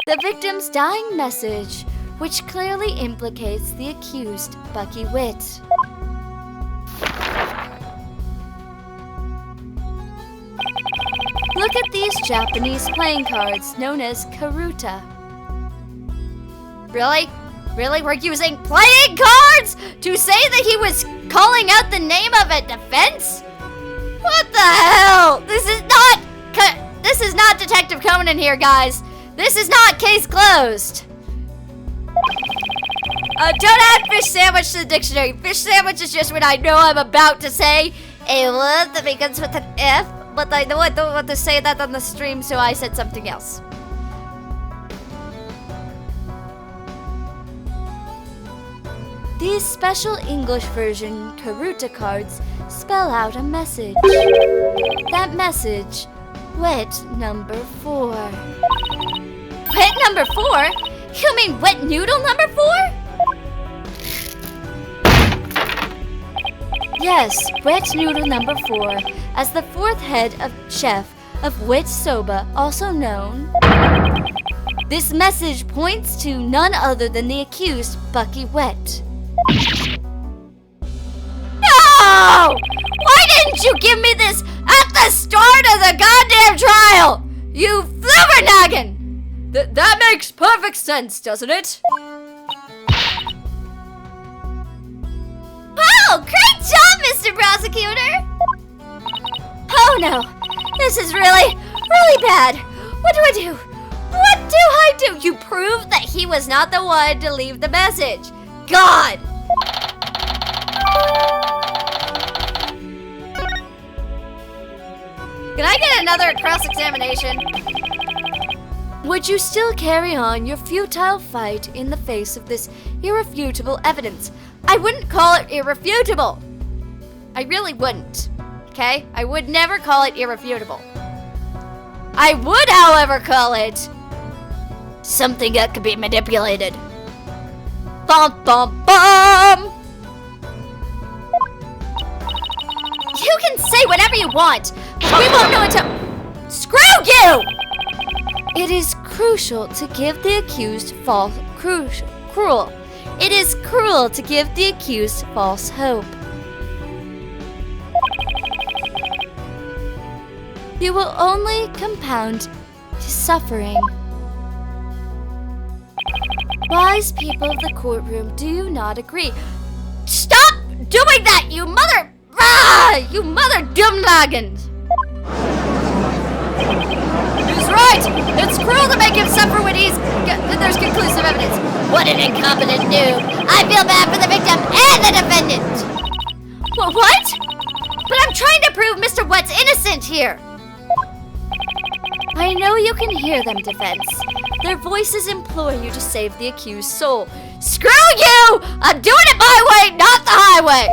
The victim's dying message, which clearly implicates the accused, Bucky Witt. Look at these Japanese playing cards known as karuta. Really? Really? We're using playing cards to say that he was calling out the name of a defense? What the hell? This is not Detective Conan here, guys. This is not case closed. Don't add fish sandwich to the dictionary. Fish sandwich is just when I know I'm about to say a word that begins with an F, but I know I don't want to say that on the stream, so I said something else. These special English version karuta cards spell out a message. That message, wet number 4. Wet number 4? You mean wet noodle number 4? Yes, wet noodle number 4, as the fourth head of chef of Wit Soba, also known. This message points to none other than the accused, Bucky Wet. No! Why didn't you give me this at the start of the goddamn trial? You flubbernoggin! That makes perfect sense, doesn't it? Wow, great job, Mr. Prosecutor! Oh no, this is really bad. What do I do? What do I do? You proved that he was not the one to leave the message. God! Can I get another cross-examination? Would you still carry on your futile fight in the face of this irrefutable evidence? I wouldn't call it irrefutable. I really wouldn't. Okay? I would never call it irrefutable. I would, however, call it something that could be manipulated. Bum bum bum! You can say whatever you want, but we won't know until... Screw you! It is crucial to give the accused cruel. It is cruel to give the accused false hope. You will only compound his suffering. Wise people of the courtroom, do you not agree? Stop doing that, you mother... you mother dumnoggin! He's right! It's cruel to make him suffer when there's conclusive evidence. What an incompetent noob! I feel bad for the victim and the defendant! What? But I'm trying to prove Mr. Wet's innocent here! I know you can hear them, defense. Their voices implore you to save the accused soul. Screw you! I'm doing it my way, not the highway!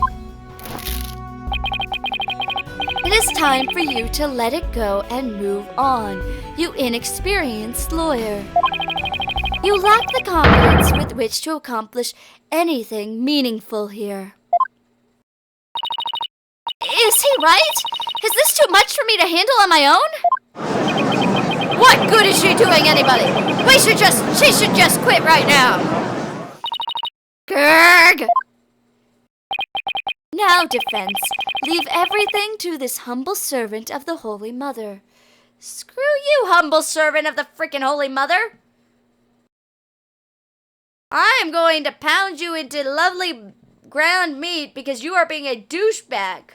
It is time for you to let it go and move on, you inexperienced lawyer. You lack the confidence with which to accomplish anything meaningful here. Is he right? Is this too much for me to handle on my own? What good is she doing anybody? She should just quit right now. Grrg! Now, defense, leave everything to this humble servant of the Holy Mother. Screw you, humble servant of the frickin' Holy Mother. I am going to pound you into lovely ground meat because you are being a douchebag.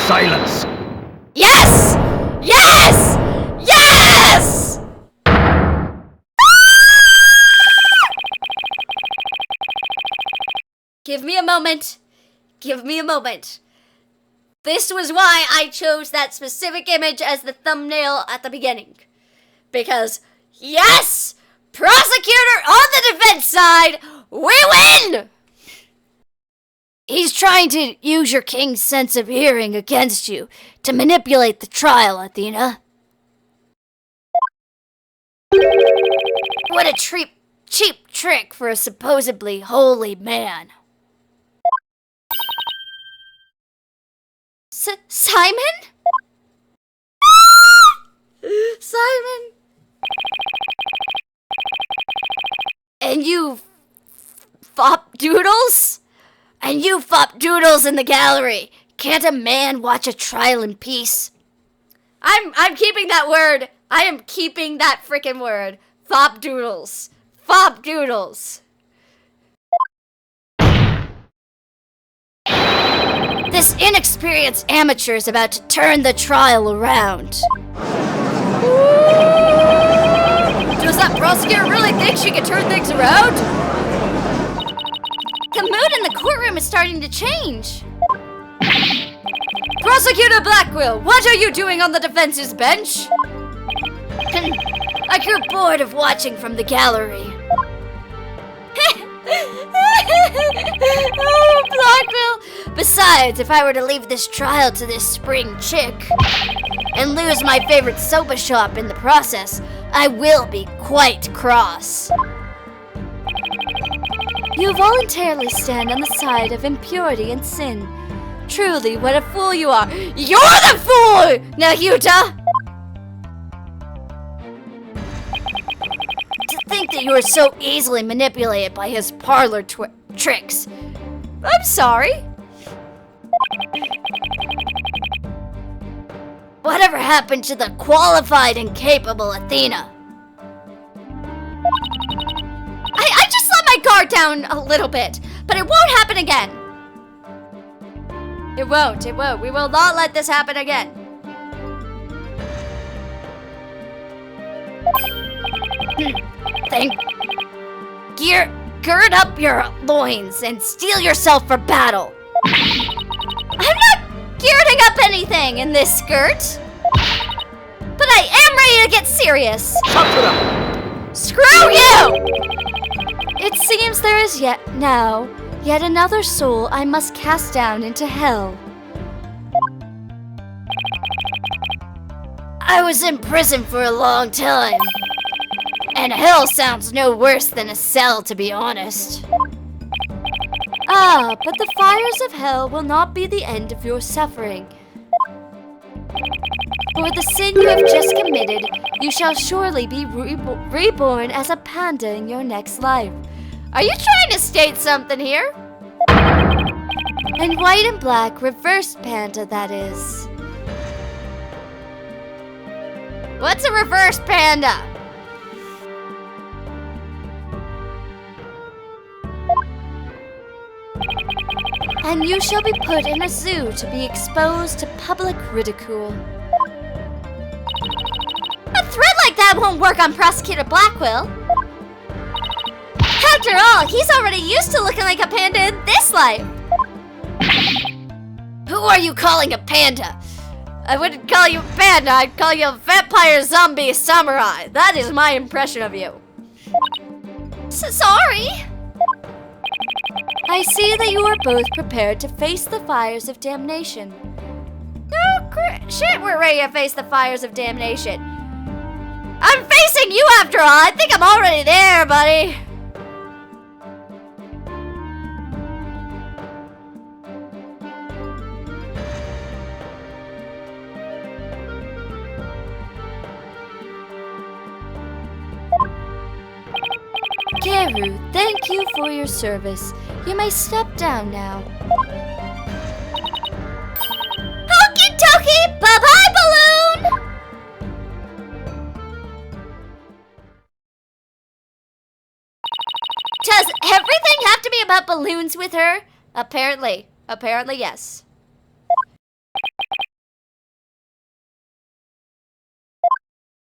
Silence! Yes! Yes! Yes! Give me a moment. Give me a moment. This was why I chose that specific image as the thumbnail at the beginning. Because, yes! Prosecutor on the defense side, we win! He's trying to use your king's sense of hearing against you to manipulate the trial, Athena. What a cheap trick for a supposedly holy man. Simon? Simon? And you fop doodles? And you fop doodles in the gallery. Can't a man watch a trial in peace? I'm keeping that word. I am keeping that frickin' word. Fop doodles. Fop doodles. This inexperienced amateur is about to turn the trial around. Does that prosecutor really think she can turn things around? The mood in the courtroom is starting to change. Prosecutor Blackwell, what are you doing on the defense's bench? I grew bored of watching from the gallery. Oh, Blackwell! Besides, if I were to leave this trial to this spring chick and lose my favorite soba shop in the process, I will be quite cross. You voluntarily stand on the side of impurity and sin. Truly, what a fool you are. You're the fool, Nahuta! To think that you are so easily manipulated by his parlor tricks. I'm sorry. Whatever happened to the qualified and capable Athena? I just let my guard down a little bit, but it won't happen again. It won't. We will not let this happen again. Then gird up your loins and steel yourself for battle. I'm not girding up anything in this skirt. But I am ready to get serious. Screw you! It seems there is yet another soul I must cast down into hell. I was in prison for a long time. And hell sounds no worse than a cell, to be honest. Ah, but the fires of hell will not be the end of your suffering. For the sin you have just committed, you shall surely be reborn as a panda in your next life. Are you trying to state something here? And white and black, reversed panda, that is. What's a reverse panda? And you shall be put in a zoo to be exposed to public ridicule. A threat like that won't work on Prosecutor Blackwell. After all, he's already used to looking like a panda in this life. Who are you calling a panda? I wouldn't call you a panda, I'd call you a vampire zombie samurai. That is my impression of you. Sorry. I see that you are both prepared to face the fires of damnation. Oh, shit, we're ready to face the fires of damnation. I'm facing you after all. I think I'm already there, buddy. Geru, thank you for your service. You may step down now. Okie dokie! Bye-bye, balloon! Does everything have to be about balloons with her? Apparently. Apparently, yes.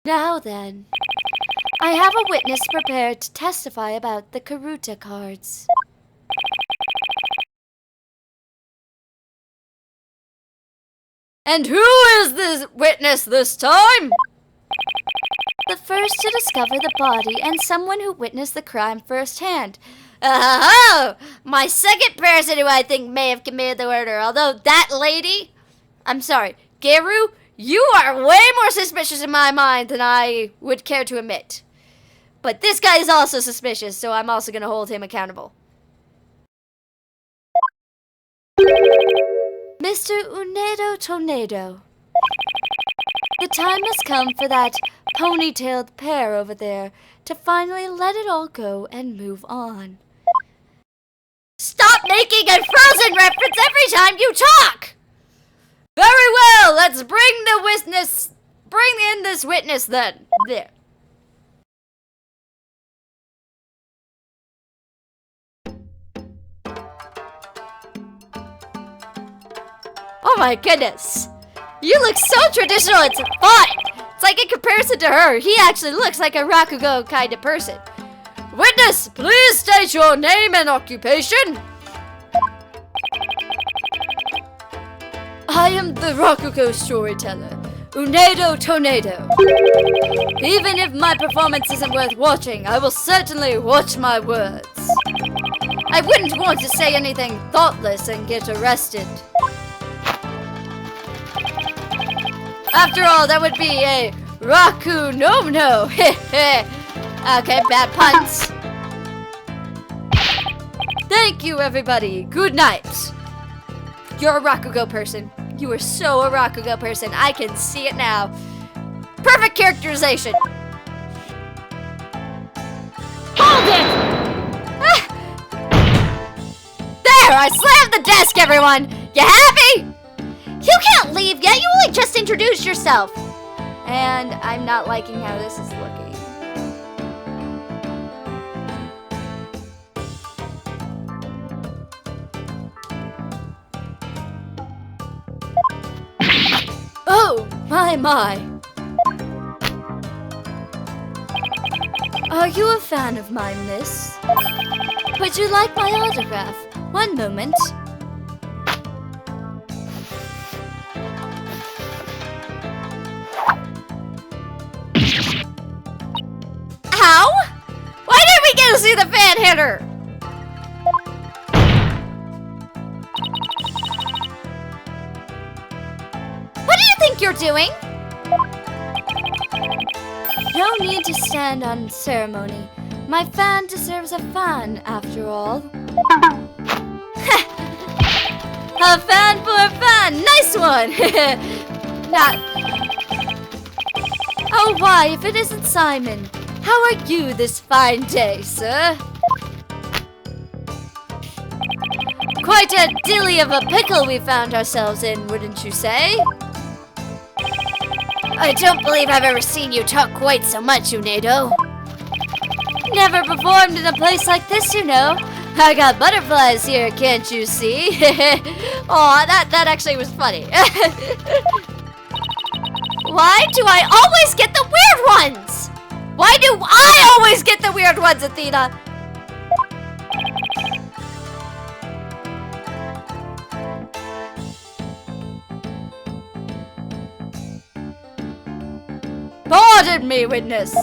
Now then, I have a witness prepared to testify about the Karuta cards. And who is this witness this time? The first to discover the body and someone who witnessed the crime firsthand. Oh, my second person who I think may have committed the murder, although that lady... I'm sorry, Geru, you are way more suspicious in my mind than I would care to admit. But this guy is also suspicious, so I'm also going to hold him accountable. Mr. Unedo Tornado, the time has come for that ponytailed pair over there to finally let it all go and move on. Stop making a Frozen reference every time you talk! Very well, let's bring in this witness then. There. Oh my goodness. You look so traditional, it's fun. It's like in comparison to her, he actually looks like a Rakugo kind of person. Witness, please state your name and occupation. I am the Rakugo storyteller, Unedo Tornado. Even if my performance isn't worth watching, I will certainly watch my words. I wouldn't want to say anything thoughtless and get arrested. After all, that would be a Raku no no. Okay, bad puns. Thank you, everybody. Good night. You're a Rakugo person. You are so a Rakugo person. I can see it now. Perfect characterization. Hold it! There! I slammed the desk, everyone! You happy? You can't leave yet. You only just introduced yourself. And I'm not liking how this is looking. Oh, my. Are you a fan of mine, miss? Would you like my autograph? One moment. Ow! Why didn't we get to see the fan hitter? What do you think you're doing? No need to stand on ceremony. My fan deserves a fan, after all. A fan for a fan! Nice one! Not. Oh, why, if it isn't Simon. How are you this fine day, sir? Quite a dilly of a pickle we found ourselves in, wouldn't you say? I don't believe I've ever seen you talk quite so much, Unedo. Never performed in a place like this, you know. I got butterflies here, can't you see? Aw, that actually was funny. Why do I always get the weird ones? Why do I always get the weird ones, Athena? Pardon me, witness.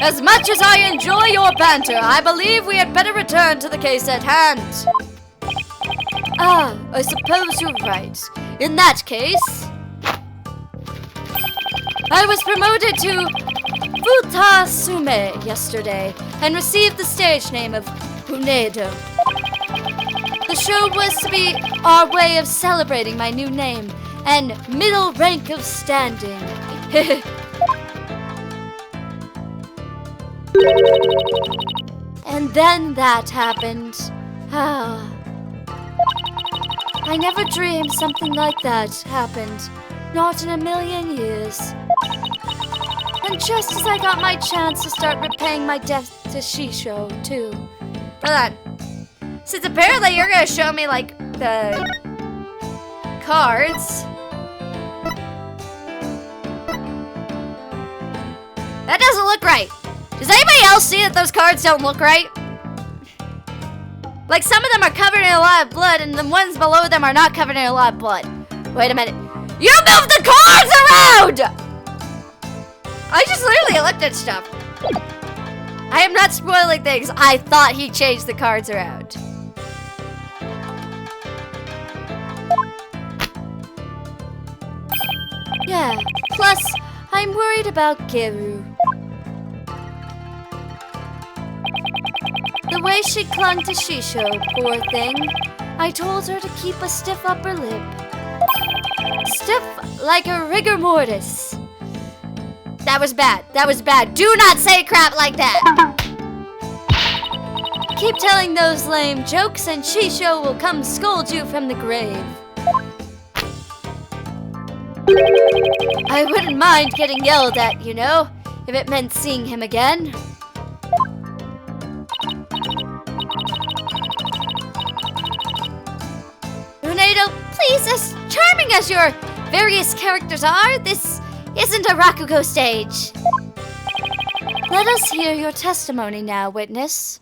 As much as I enjoy your banter, I believe we had better return to the case at hand. Ah, I suppose you're right. In that case, I was promoted to Futasume yesterday and received the stage name of Unedo. The show was to be our way of celebrating my new name and middle rank of standing. And then that happened. Ah. I never dreamed something like that happened. Not in a million years. And just as I got my chance to start repaying my debt to Shisho, too. Hold on. Since apparently you're gonna show me, like, the cards. That doesn't look right. Does anybody else see that those cards don't look right? Like, some of them are covered in a lot of blood, and the ones below them are not covered in a lot of blood. Wait a minute. You moved the cards around! I just literally looked at stuff. I am not spoiling things. I thought he changed the cards around. Yeah, plus, I'm worried about Geru. The way she clung to Shisho, poor thing. I told her to keep a stiff upper lip. Stiff like a rigor mortis. That was bad. That was bad. Do not say crap like that. Keep telling those lame jokes and Shisho will come scold you from the grave. I wouldn't mind getting yelled at, you know, if it meant seeing him again. Tornado, please, as charming as your various characters are, this isn't a Rakugo stage. Let us hear your testimony now, witness.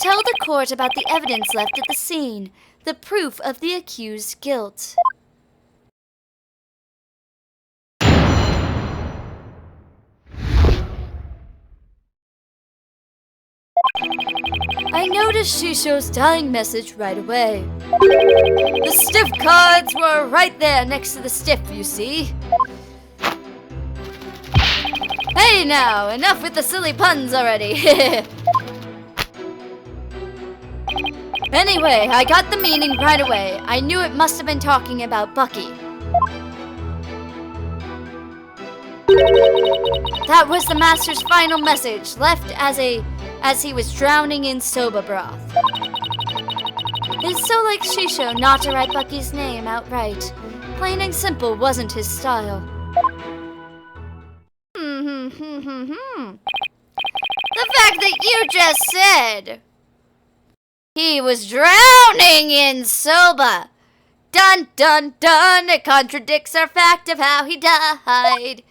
Tell the court about the evidence left at the scene, the proof of the accused's guilt. I noticed Shisho's dying message right away. The stiff cards were right there next to the stiff, you see. Hey now, enough with the silly puns already. Anyway, I got the meaning right away. I knew it must have been talking about Bucky. That was the master's final message, left as he was drowning in soba broth. It's so like Shisho not to write Bucky's name outright. Plain and simple wasn't his style. The fact that you just said he was drowning in soba. Dun dun dun, it contradicts our fact of how he died.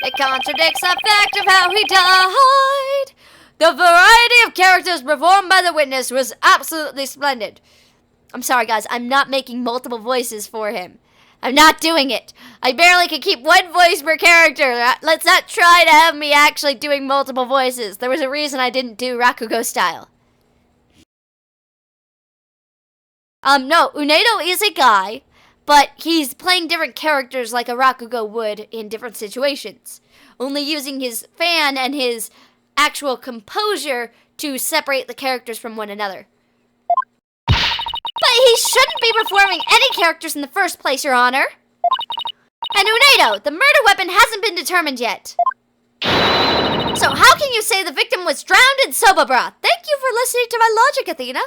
It contradicts the fact of how he died. The variety of characters performed by the witness was absolutely splendid. I'm sorry, guys. I'm not making multiple voices for him. I'm not doing it. I barely can keep one voice per character. Let's not try to have me actually doing multiple voices. There was a reason I didn't do Rakugo style. No, Unedo is a guy, but he's playing different characters like a Rakugo would in different situations, only using his fan and his actual composure to separate the characters from one another. But he shouldn't be performing any characters in the first place, Your Honor. And Unedo, the murder weapon hasn't been determined yet. So how can you say the victim was drowned in soba broth? Thank you for listening to my logic, Athena.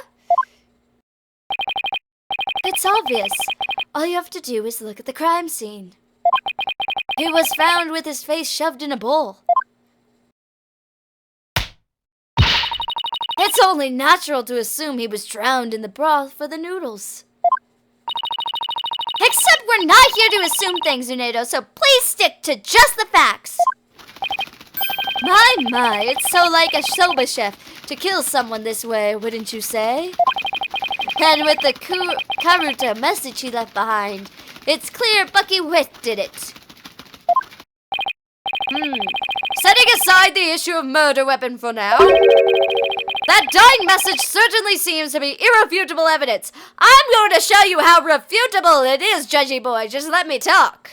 It's obvious. All you have to do is look at the crime scene. He was found with his face shoved in a bowl. It's only natural to assume he was drowned in the broth for the noodles. Except we're not here to assume things, Unedo, so please stick to just the facts. My, it's so like a soba chef to kill someone this way, wouldn't you say? And with the Karuta message he left behind, it's clear Bucky Witt did it. Setting aside the issue of murder weapon for now, that dying message certainly seems to be irrefutable evidence. I'm going to show you how refutable it is, Judgy Boy. Just let me talk.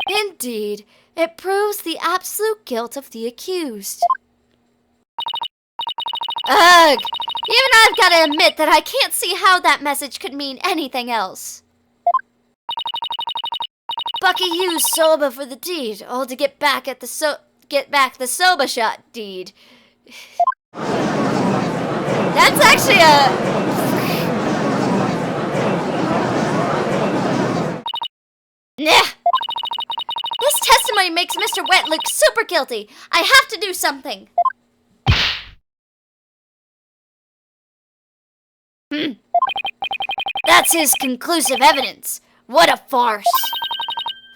Indeed, it proves the absolute guilt of the accused. Ugh! Even I've got to admit that I can't see how that message could mean anything else. Bucky used soba for the deed, all to get back the soba shot deed. That's actually Nah. This testimony makes Mr. Wet look super guilty. I have to do something. That's his conclusive evidence. What a farce.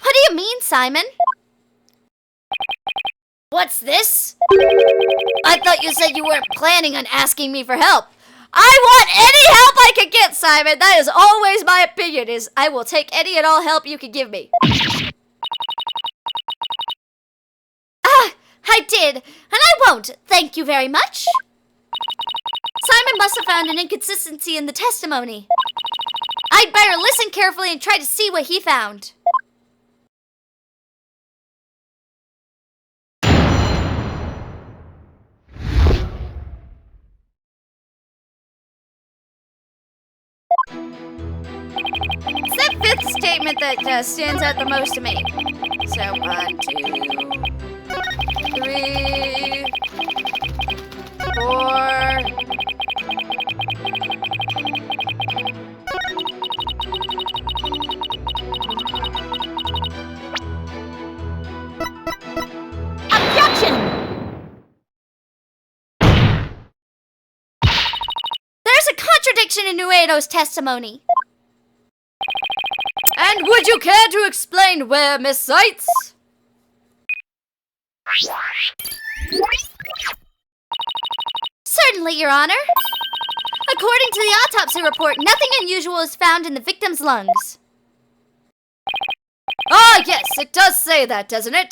What do you mean, Simon? What's this? I thought you said you weren't planning on asking me for help. I want any help I can get, Simon. That is always my opinion, is I will take any and all help you can give me. I did, and I won't. Thank you very much. Simon must have found an inconsistency in the testimony. I'd better listen carefully and try to see what he found. It's that fifth statement that stands out the most to me. So 1, 2, 3, 4. Objection! There's a contradiction in Uedo's testimony. And would you care to explain where, Miss Seitz? Certainly, Your Honor. According to the autopsy report, nothing unusual is found in the victim's lungs. Ah, yes, it does say that, doesn't it?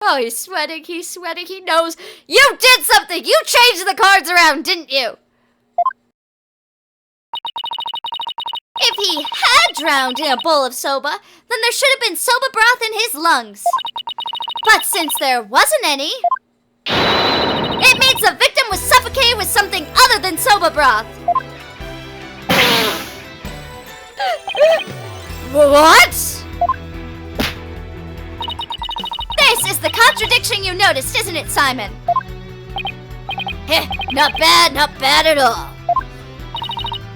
Oh, he's sweating, he knows. You did something! You changed the cards around, didn't you? If he had drowned in a bowl of soba, then there should have been soba broth in his lungs. But since there wasn't any, it means the victim was suffocated with something other than soba broth. What? This is the contradiction you noticed, isn't it, Simon? Heh, not bad at all.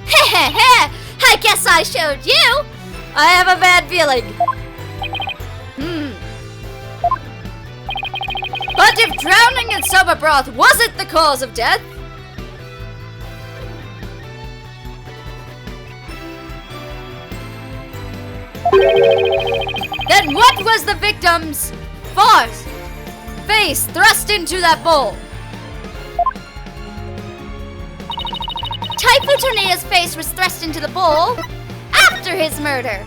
Heh, I guess I showed you. I have a bad feeling. But if drowning in soba broth wasn't the cause of death, Then what was the victim's face thrust into that bowl? Typhoon Tornado's face was thrust into the bowl after his murder.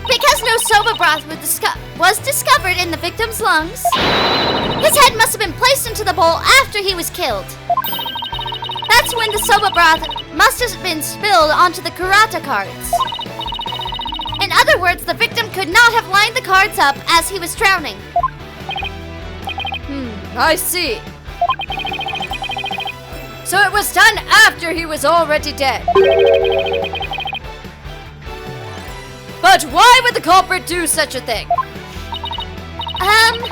Because no soba broth was discovered in the victim's lungs, his head must have been placed into the bowl after he was killed. That's when the soba broth must have been spilled onto the karate cards. In other words, the victim could not have lined the cards up as he was drowning. I see. So it was done after he was already dead. But why would the culprit do such a thing? I'm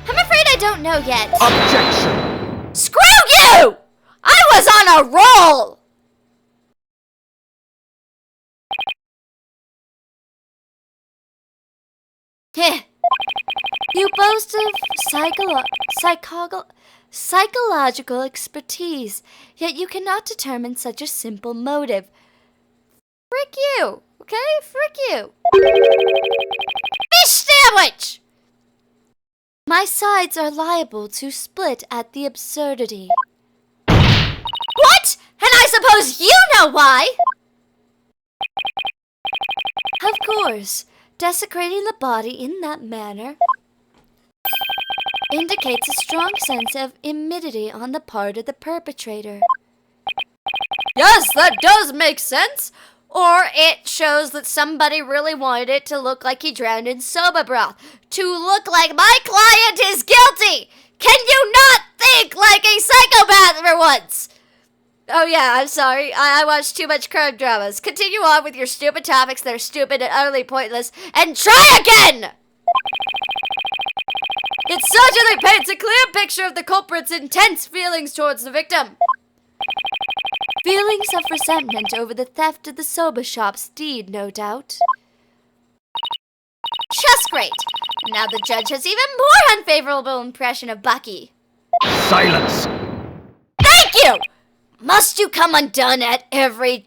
afraid I don't know yet. Objection! Screw you! I was on a roll! Heh. You boast of psychological expertise, yet you cannot determine such a simple motive. Frick you, okay? Frick you. Fish sandwich! My sides are liable to split at the absurdity. What? And I suppose you know why! Of course, desecrating the body in that manner indicates a strong sense of immunity on the part of the perpetrator. Yes, that does make sense. Or it shows that somebody really wanted it to look like he drowned in soba broth. To look like my client is guilty! Can you not think like a psychopath for once? Oh yeah, I'm sorry. I watched too much crime dramas. Continue on with your stupid topics that are stupid and utterly pointless, and try again! It certainly paints a clear picture of the culprit's intense feelings towards the victim. Feelings of resentment over the theft of the soba shop's deed, no doubt. Just great. Now the judge has even more unfavorable impression of Bucky. Silence! Thank you! Must you come undone at every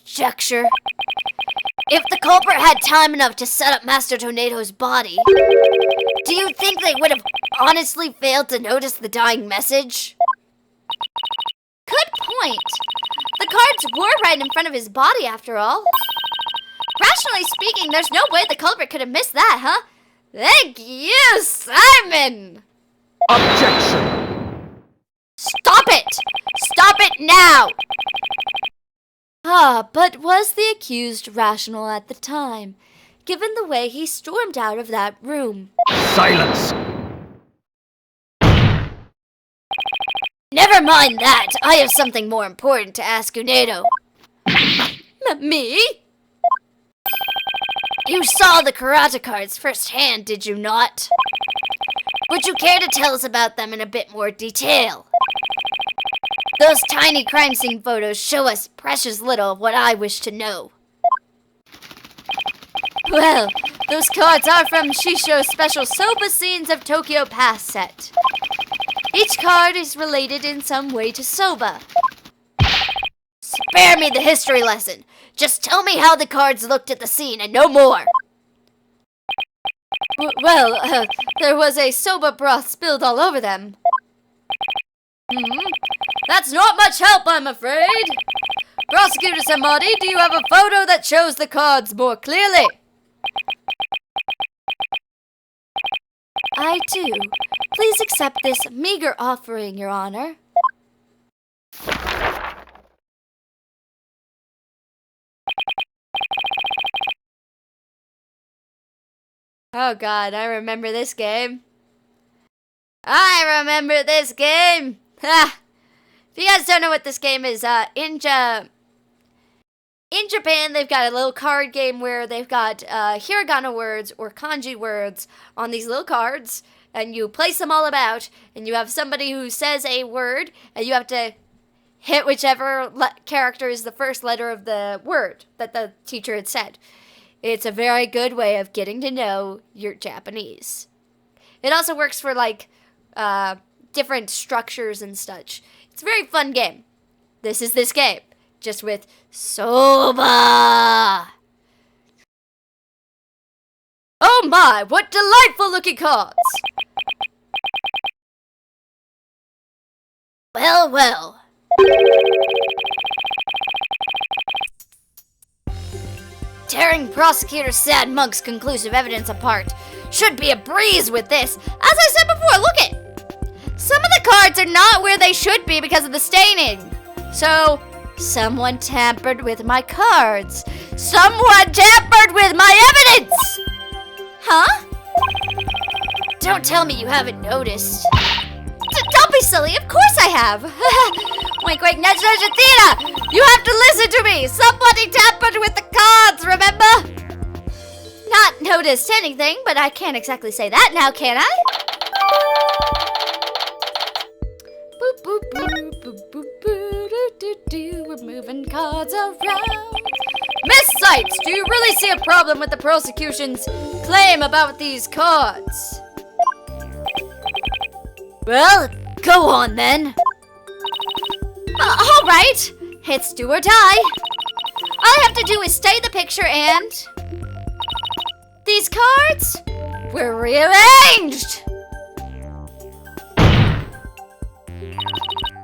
juncture? If the culprit had time enough to set up Master Tornado's body, do you think they would have honestly failed to notice the dying message? Good point. The cards were right in front of his body, after all. Rationally speaking, there's no way the culprit could have missed that, huh? Thank you, Simon! Objection! Stop it! Stop it now! But was the accused rational at the time, given the way he stormed out of that room? Silence! Never mind that. I have something more important to ask Unedo. Me? You saw the karate cards firsthand, did you not? Would you care to tell us about them in a bit more detail? Those tiny crime scene photos show us precious little of what I wish to know. Well, those cards are from Shisho's special Soba Scenes of Tokyo Pass set. Each card is related in some way to soba. Spare me the history lesson. Just tell me how the cards looked at the scene and no more. There was a soba broth spilled all over them. That's not much help, I'm afraid. Prosecutor Samadi, do you have a photo that shows the cards more clearly? I do. Please accept this meager offering, Your Honor. Oh god, I remember this game. I remember this game! Ha! If you guys don't know what this game is, in Japan, they've got a little card game where they've got hiragana words or kanji words on these little cards, and you place them all about, and you have somebody who says a word, and you have to hit whichever character is the first letter of the word that the teacher had said. It's a very good way of getting to know your Japanese. It also works for, like, different structures and such. It's a very fun game. This is this game. just with soba. Oh my, what delightful looking cards! Well, well. Tearing Prosecutor Sad Monk's conclusive evidence apart should be a breeze with this. As I said before, look it! Some of the cards are not where they should be because of the staining. So, someone tampered with my cards. Someone tampered with my evidence! Huh? Don't tell me you haven't noticed. Don't be silly, of course I have. Wink, wink, nudge, nudge, Athena! You have to listen to me! Somebody tampered with the cards, remember? Not noticed anything, but I can't exactly say that now, can I? Boop, boop, boop, boop, boop, boop, doo, doo, doo. We're moving cards around. Miss Sights, do you really see a problem with the prosecution's claim about these cards? Well, go on then. All right. It's do or die. All I have to do is stay the picture and... These cards were rearranged.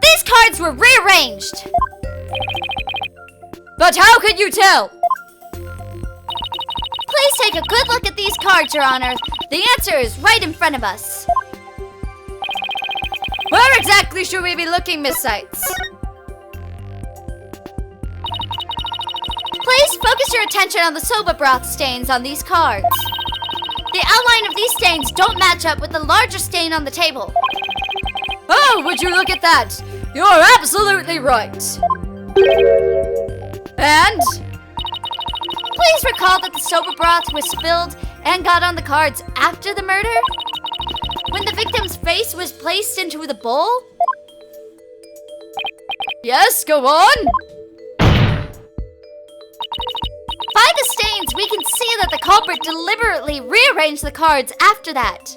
These cards were rearranged. But how could you tell? Please take a good look at these cards, Your Honor. The answer is right in front of us. Where exactly should we be looking, Miss Sights? Please focus your attention on the soba broth stains on these cards. The outline of these stains don't match up with the larger stain on the table. Oh, would you look at that? You're absolutely right. And? Please recall that the soba broth was spilled and got on the cards after the murder? When the victim's face was placed into the bowl? Yes, go on. By the stains, we can see that the culprit deliberately rearranged the cards after that.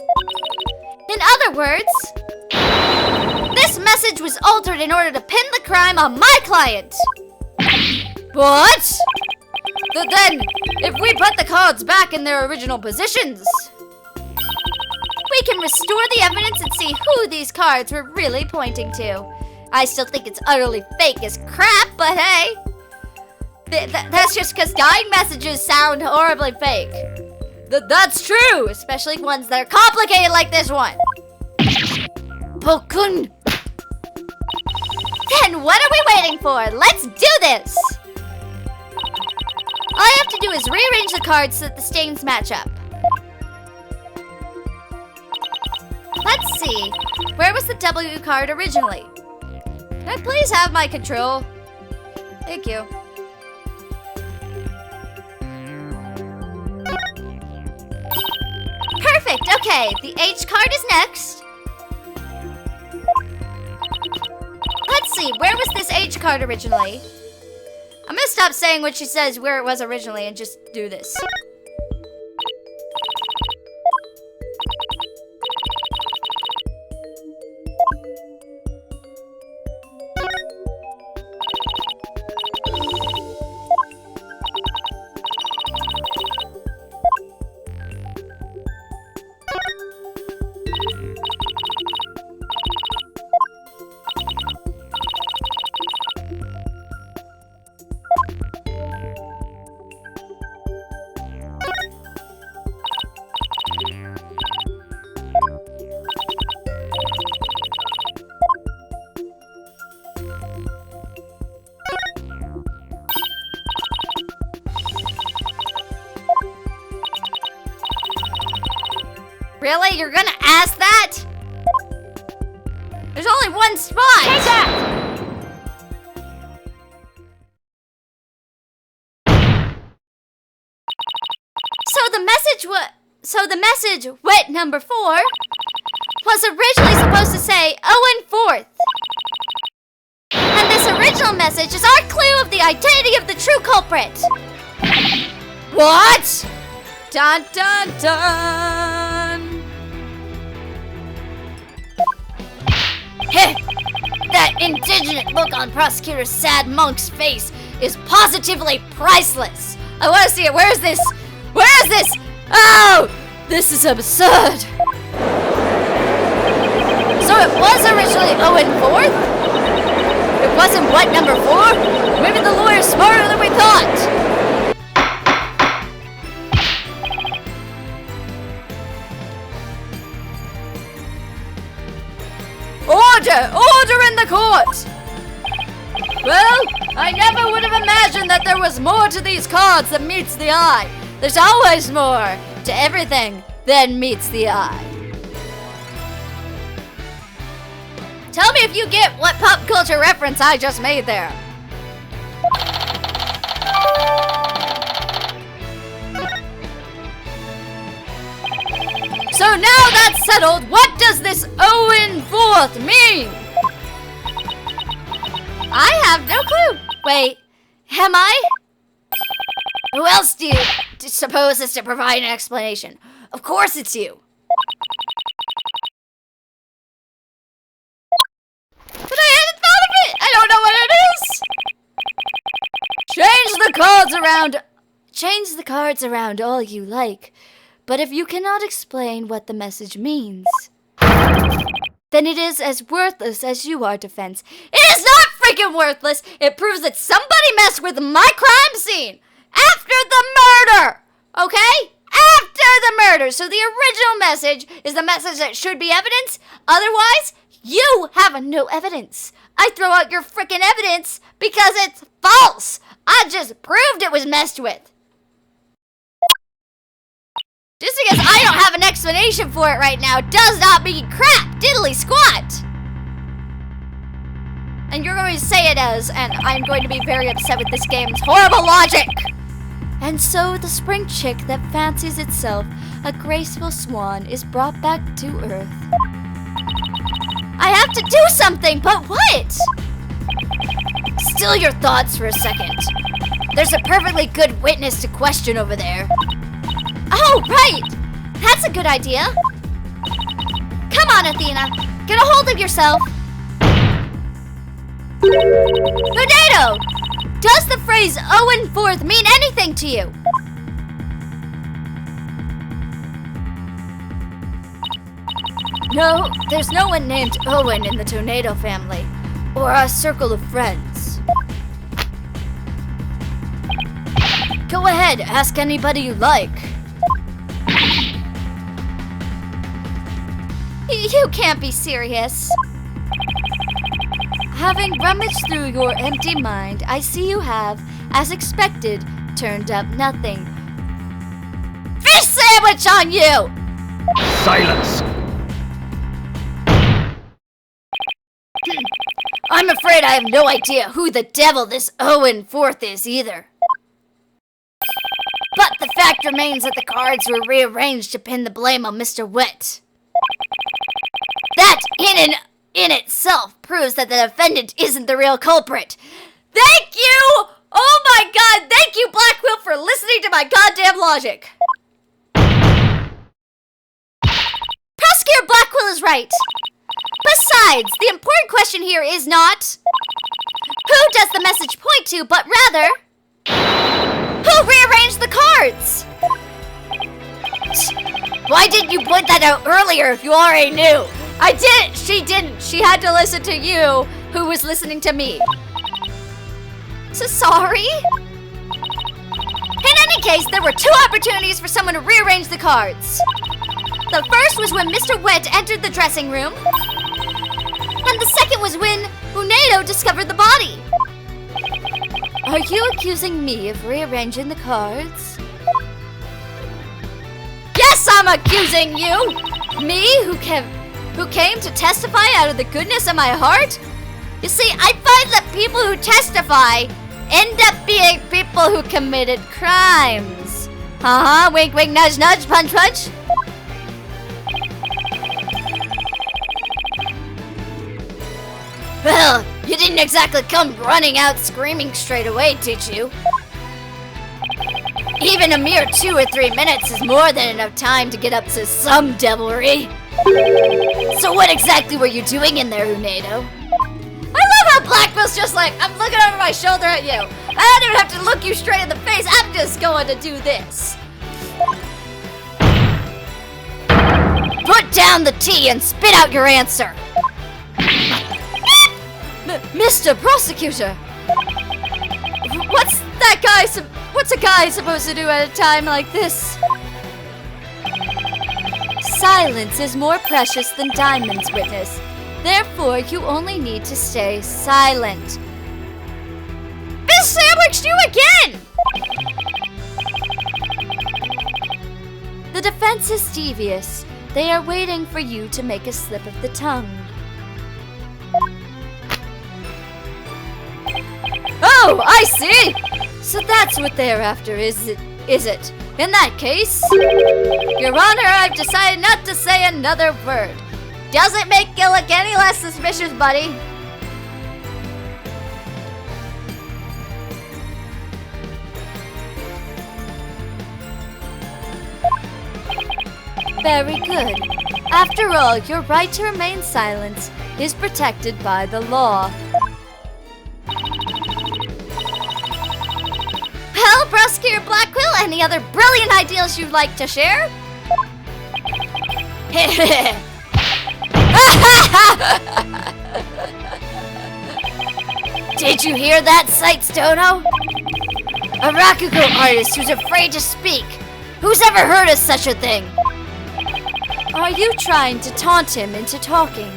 In other words, this message was altered in order to pin the crime on my client. What? Then, if we put the cards back in their original positions, we can restore the evidence and see who these cards were really pointing to. I still think it's utterly fake as crap, but hey. That's just because dying messages sound horribly fake. That's true, Especially ones that are complicated like this one. Bokun. Then what are we waiting for? Let's do this! All I have to do is rearrange the cards so that the stains match up. Let's see. Where was the W card originally? Can I please have my control? Thank you. Perfect, okay. The H card is next. Let's see, where was this H card originally? I'm gonna stop saying what she says where it was originally and just do this. Really? You're gonna ask that? There's only one spot! Take that! So the message, wet number 4, was originally supposed to say Owen 4th. And this original message is our clue of the identity of the true culprit. What? Dun dun dun! Heh! That indignant look on Prosecutor Sad Monk's face is positively priceless. I want to see it. Where is this? Where is this? Oh, this is absurd. So it was originally Owen 4th? It wasn't what, number 4? Maybe the lawyer's smarter than we thought. Order in the court! Well, I never would have imagined that there was more to these cards than meets the eye. There's always more to everything than meets the eye. Tell me if you get what pop culture reference I just made there. So now that's settled, what does this Owen 4th mean? I have no clue. Wait, am I? Who else do you suppose is to provide an explanation? Of course it's you. But I hadn't thought of it. I don't know what it is. Change the cards around. Change the cards around all you like. But if you cannot explain what the message means, then it is as worthless as you are, defense. It is not freaking worthless! It proves that somebody messed with my crime scene! After the murder! Okay? After the murder! So the original message is the message that should be evidence. Otherwise, you have no evidence. I throw out your freaking evidence because it's false! I just proved it was messed with. Just because I don't have an explanation for it right now does not mean crap, diddly squat! And you're going to say it as, and I'm going to be very upset with this game's horrible logic! And so the spring chick that fancies itself a graceful swan is brought back to Earth. I have to do something, but what? Still your thoughts for a second. There's a perfectly good witness to question over there. Oh, right! That's a good idea. Come on, Athena. Get a hold of yourself. Potato! Does the phrase Owen 4th mean anything to you? No, there's no one named Owen in the Tornado family, or our circle of friends. Go ahead, ask anybody you like. You can't be serious. Having rummaged through your empty mind, I see you have, as expected, turned up nothing. Fish sandwich on you! Silence! I'm afraid I have no idea who the devil this Owen 4th is either. But the fact remains that the cards were rearranged to pin the blame on Mr. Wet. That, in itself, proves that the defendant isn't the real culprit. Thank you! Oh my god, thank you, Blackwell, for listening to my goddamn logic. Prosecutor Blackwell is right. Besides, the important question here is not who does the message point to, but rather who rearranged the cards? Why didn't you point that out earlier if you already knew? I didn't! She didn't! She had to listen to you, who was listening to me. So sorry? In any case, there were 2 opportunities for someone to rearrange the cards. The first was when Mr. Wet entered the dressing room, and the second was when Unedo discovered the body. Are you accusing me of rearranging the cards? Yes, I'm accusing you! Me, who came to testify out of the goodness of my heart? You see, I find that people who testify end up being people who committed crimes. Wink, wink, nudge, nudge, punch, punch. Well, you didn't exactly come running out screaming straight away, did you? Even a mere 2 or 3 minutes is more than enough time to get up to some devilry. So what exactly were you doing in there, Unedo? Blackwell's just like, I'm looking over my shoulder at you. I don't even have to look you straight in the face. I'm just going to do this. Put down the tea and spit out your answer. Mr. Prosecutor, what's a guy supposed to do at a time like this? Silence is more precious than diamonds, witness. Therefore, you only need to stay silent. Miss Sandwiched you again! The defense is devious. They are waiting for you to make a slip of the tongue. Oh, I see! So that's what they're after, is it? In that case, Your Honor, I've decided not to say another word. Doesn't make you look any less suspicious, buddy. Very good. After all, your right to remain silent is protected by the law. Well, Prosecutor Blackquill, any other brilliant ideas you'd like to share? Did you hear that, Sights Dono? A Rakugo artist who's afraid to speak. Who's ever heard of such a thing? Are you trying to taunt him into talking?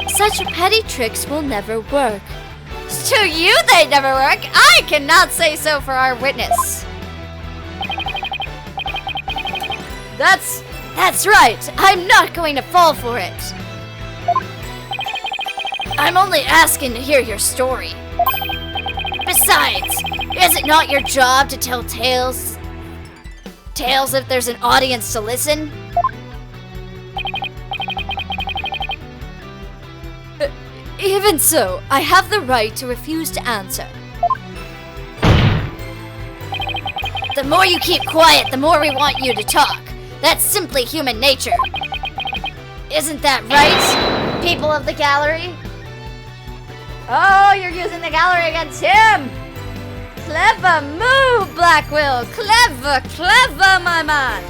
Such petty tricks will never work. To you they never work. I cannot say so for our witness. That's right. I'm not going to fall for it. I'm only asking to hear your story. Besides, is it not your job to tell tales? Tales if there's an audience to listen? Even so, I have the right to refuse to answer. The more you keep quiet, the more we want you to talk. That's simply human nature. Isn't that right, people of the gallery? Oh, you're using the gallery against him! Clever move, Blackquill! Clever, my man!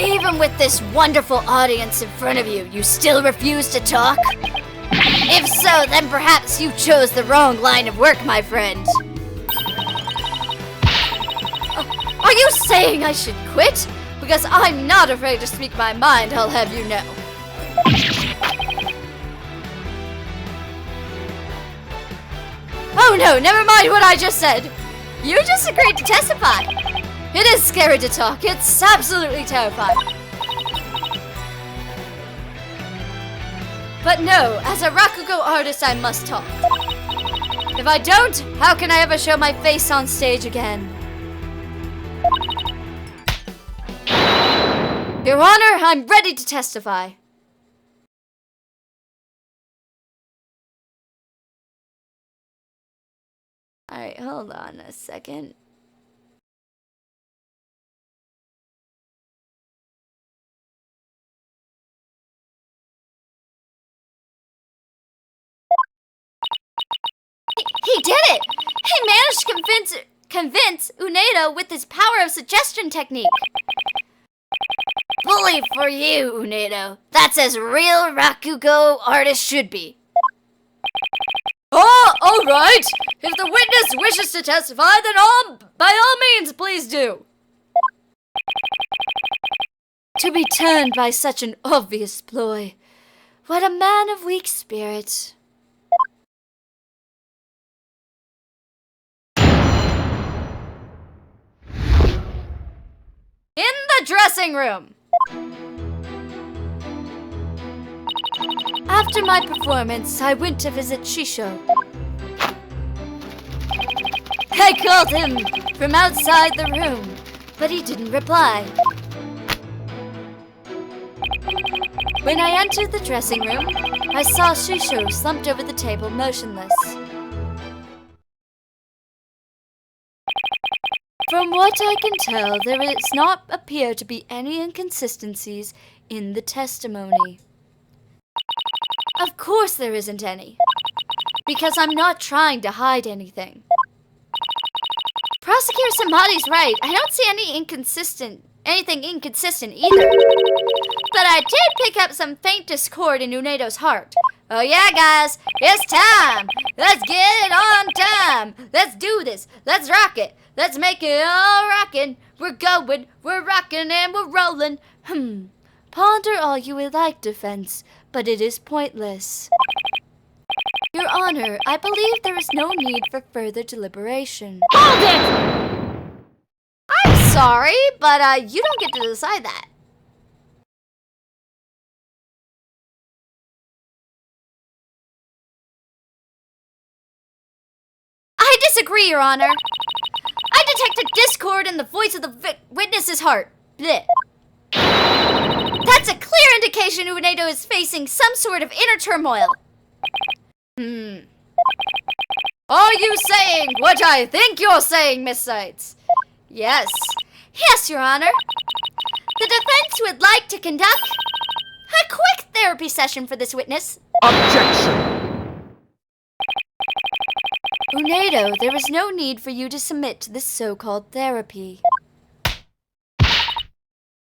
Even with this wonderful audience in front of you, you still refuse to talk? If so, then perhaps you chose the wrong line of work, my friend. Are you saying I should quit? Because I'm not afraid to speak my mind, I'll have you know. Oh no, never mind what I just said. You just agreed to testify. It is scary to talk. It's absolutely terrifying. But no, as a Rakugo artist, I must talk. If I don't, how can I ever show my face on stage again? Your Honor, I'm ready to testify. Alright, hold on a second. He did it! He managed to convince Unedo with his power of suggestion technique. Bully for you, Unedo. That's as real Rakugo artist should be. Oh, all right. If the witness wishes to testify, then by all means, please do. To be turned by such an obvious ploy. What a man of weak spirit. In the dressing room. After my performance, I went to visit Shisho. I called him from outside the room, but he didn't reply. When I entered the dressing room, I saw Shisho slumped over the table, motionless. From what I can tell, there does not appear to be any inconsistencies in the testimony. Of course there isn't any, because I'm not trying to hide anything. Prosecutor Samadi's right. I don't see anything inconsistent either. But I did pick up some faint discord in Unedo's heart. Oh yeah, guys, it's time. Let's get it on time. Let's do this. Let's rock it. Let's make it all rockin'. We're going, we're rockin', and we're rollin'. Ponder all you would like, defense, but it is pointless. Your Honor, I believe there is no need for further deliberation. Hold it! I'm sorry, but you don't get to decide that. I disagree, Your Honor. I detect a discord in the voice of the witness's heart. Blech. That's a clear indication Unedo is facing some sort of inner turmoil. Are you saying what I think you're saying, Miss Seitz? Yes. Yes, Your Honor. The defense would like to conduct a quick therapy session for this witness. Objection! Unedo, there is no need for you to submit to this so-called therapy.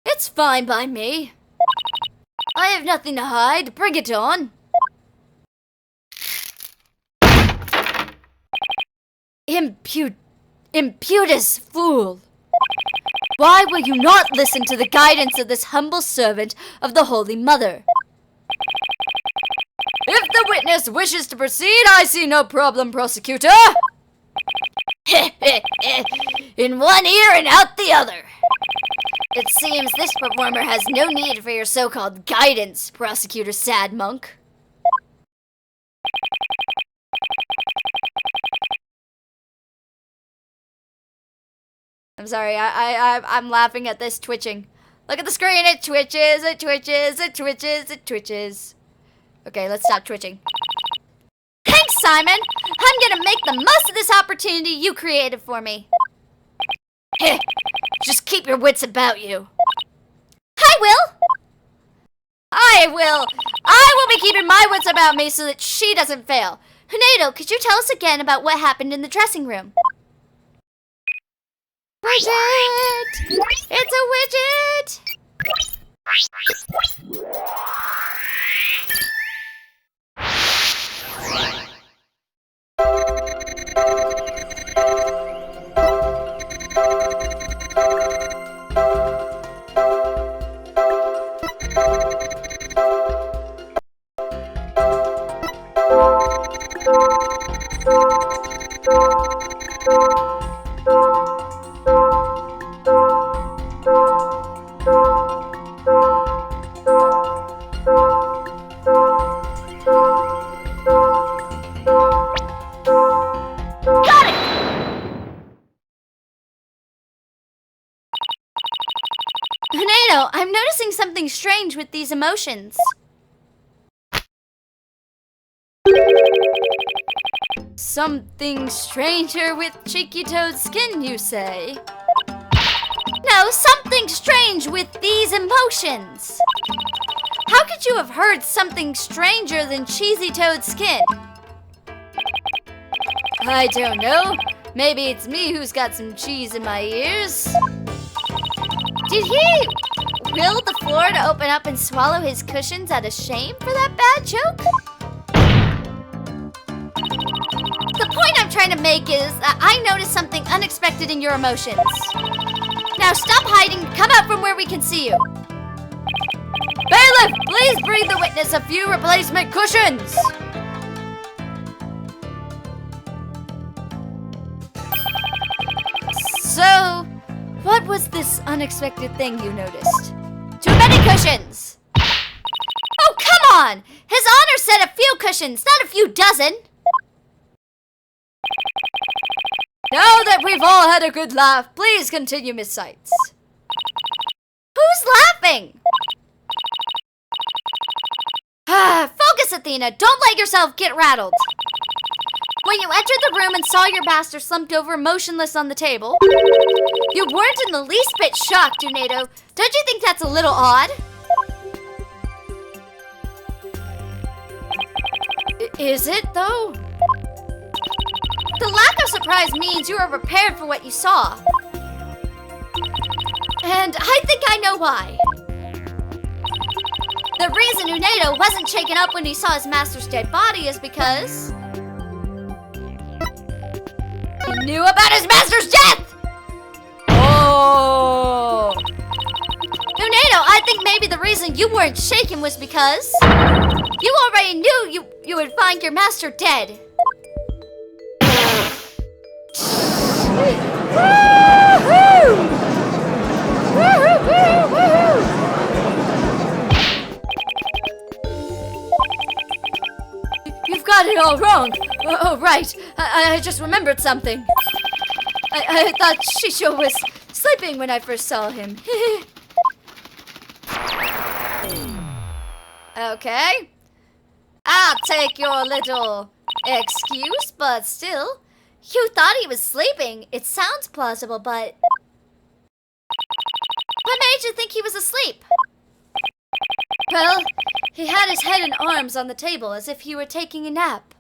It's fine by me. I have nothing to hide. Bring it on. Imputus fool! Why will you not listen to the guidance of this humble servant of the Holy Mother? If the witness wishes to proceed, I see no problem, prosecutor. In one ear and out the other. It seems this performer has no need for your so-called guidance, Prosecutor Sad Monk. I'm sorry, I'm laughing at this twitching. Look at the screen, it twitches, it twitches, it twitches, it twitches. Okay, let's stop twitching. Thanks, Simon! I'm gonna make the most of this opportunity you created for me. Just keep your wits about you. I will! I will be keeping my wits about me so that she doesn't fail. Unedo, could you tell us again about what happened in the dressing room? Widget! It's a widget! Unedo, I'm noticing something strange with these emotions. Something stranger with Cheeky Toad's skin, you say? No, something strange with these emotions. How could you have heard something stranger than Cheesy Toad's skin? I don't know. Maybe it's me who's got some cheese in my ears. Did he will the floor to open up and swallow his cushions out of shame for that bad joke? The point I'm trying to make is that I noticed something unexpected in your emotions. Now stop hiding, come out from where we can see you. Bailiff, please bring the witness a few replacement cushions. So, what was this unexpected thing you noticed? Too many cushions! Oh, come on! His Honor said a few cushions, not a few dozen! Now that we've all had a good laugh, please continue, Miss Seitz. Who's laughing? Focus, Athena. Don't let yourself get rattled. When you entered the room and saw your master slumped over motionless on the table, you weren't in the least bit shocked, Tornado. Don't you think that's a little odd? Is it, though? The lack of surprise means you are prepared for what you saw. And I think I know why. The reason Tornado wasn't shaken up when he saw his master's dead body is because he knew about his master's death! Oh! Tornado, I think maybe the reason you weren't shaken was because you already knew you would find your master dead. You've got it all wrong. Oh, right. I just remembered something. I thought Shisho was sleeping when I first saw him. Okay. I'll take your little excuse, but still, you thought he was sleeping. It sounds plausible, but what made you think he was asleep? Well, he had his head and arms on the table as if he were taking a nap.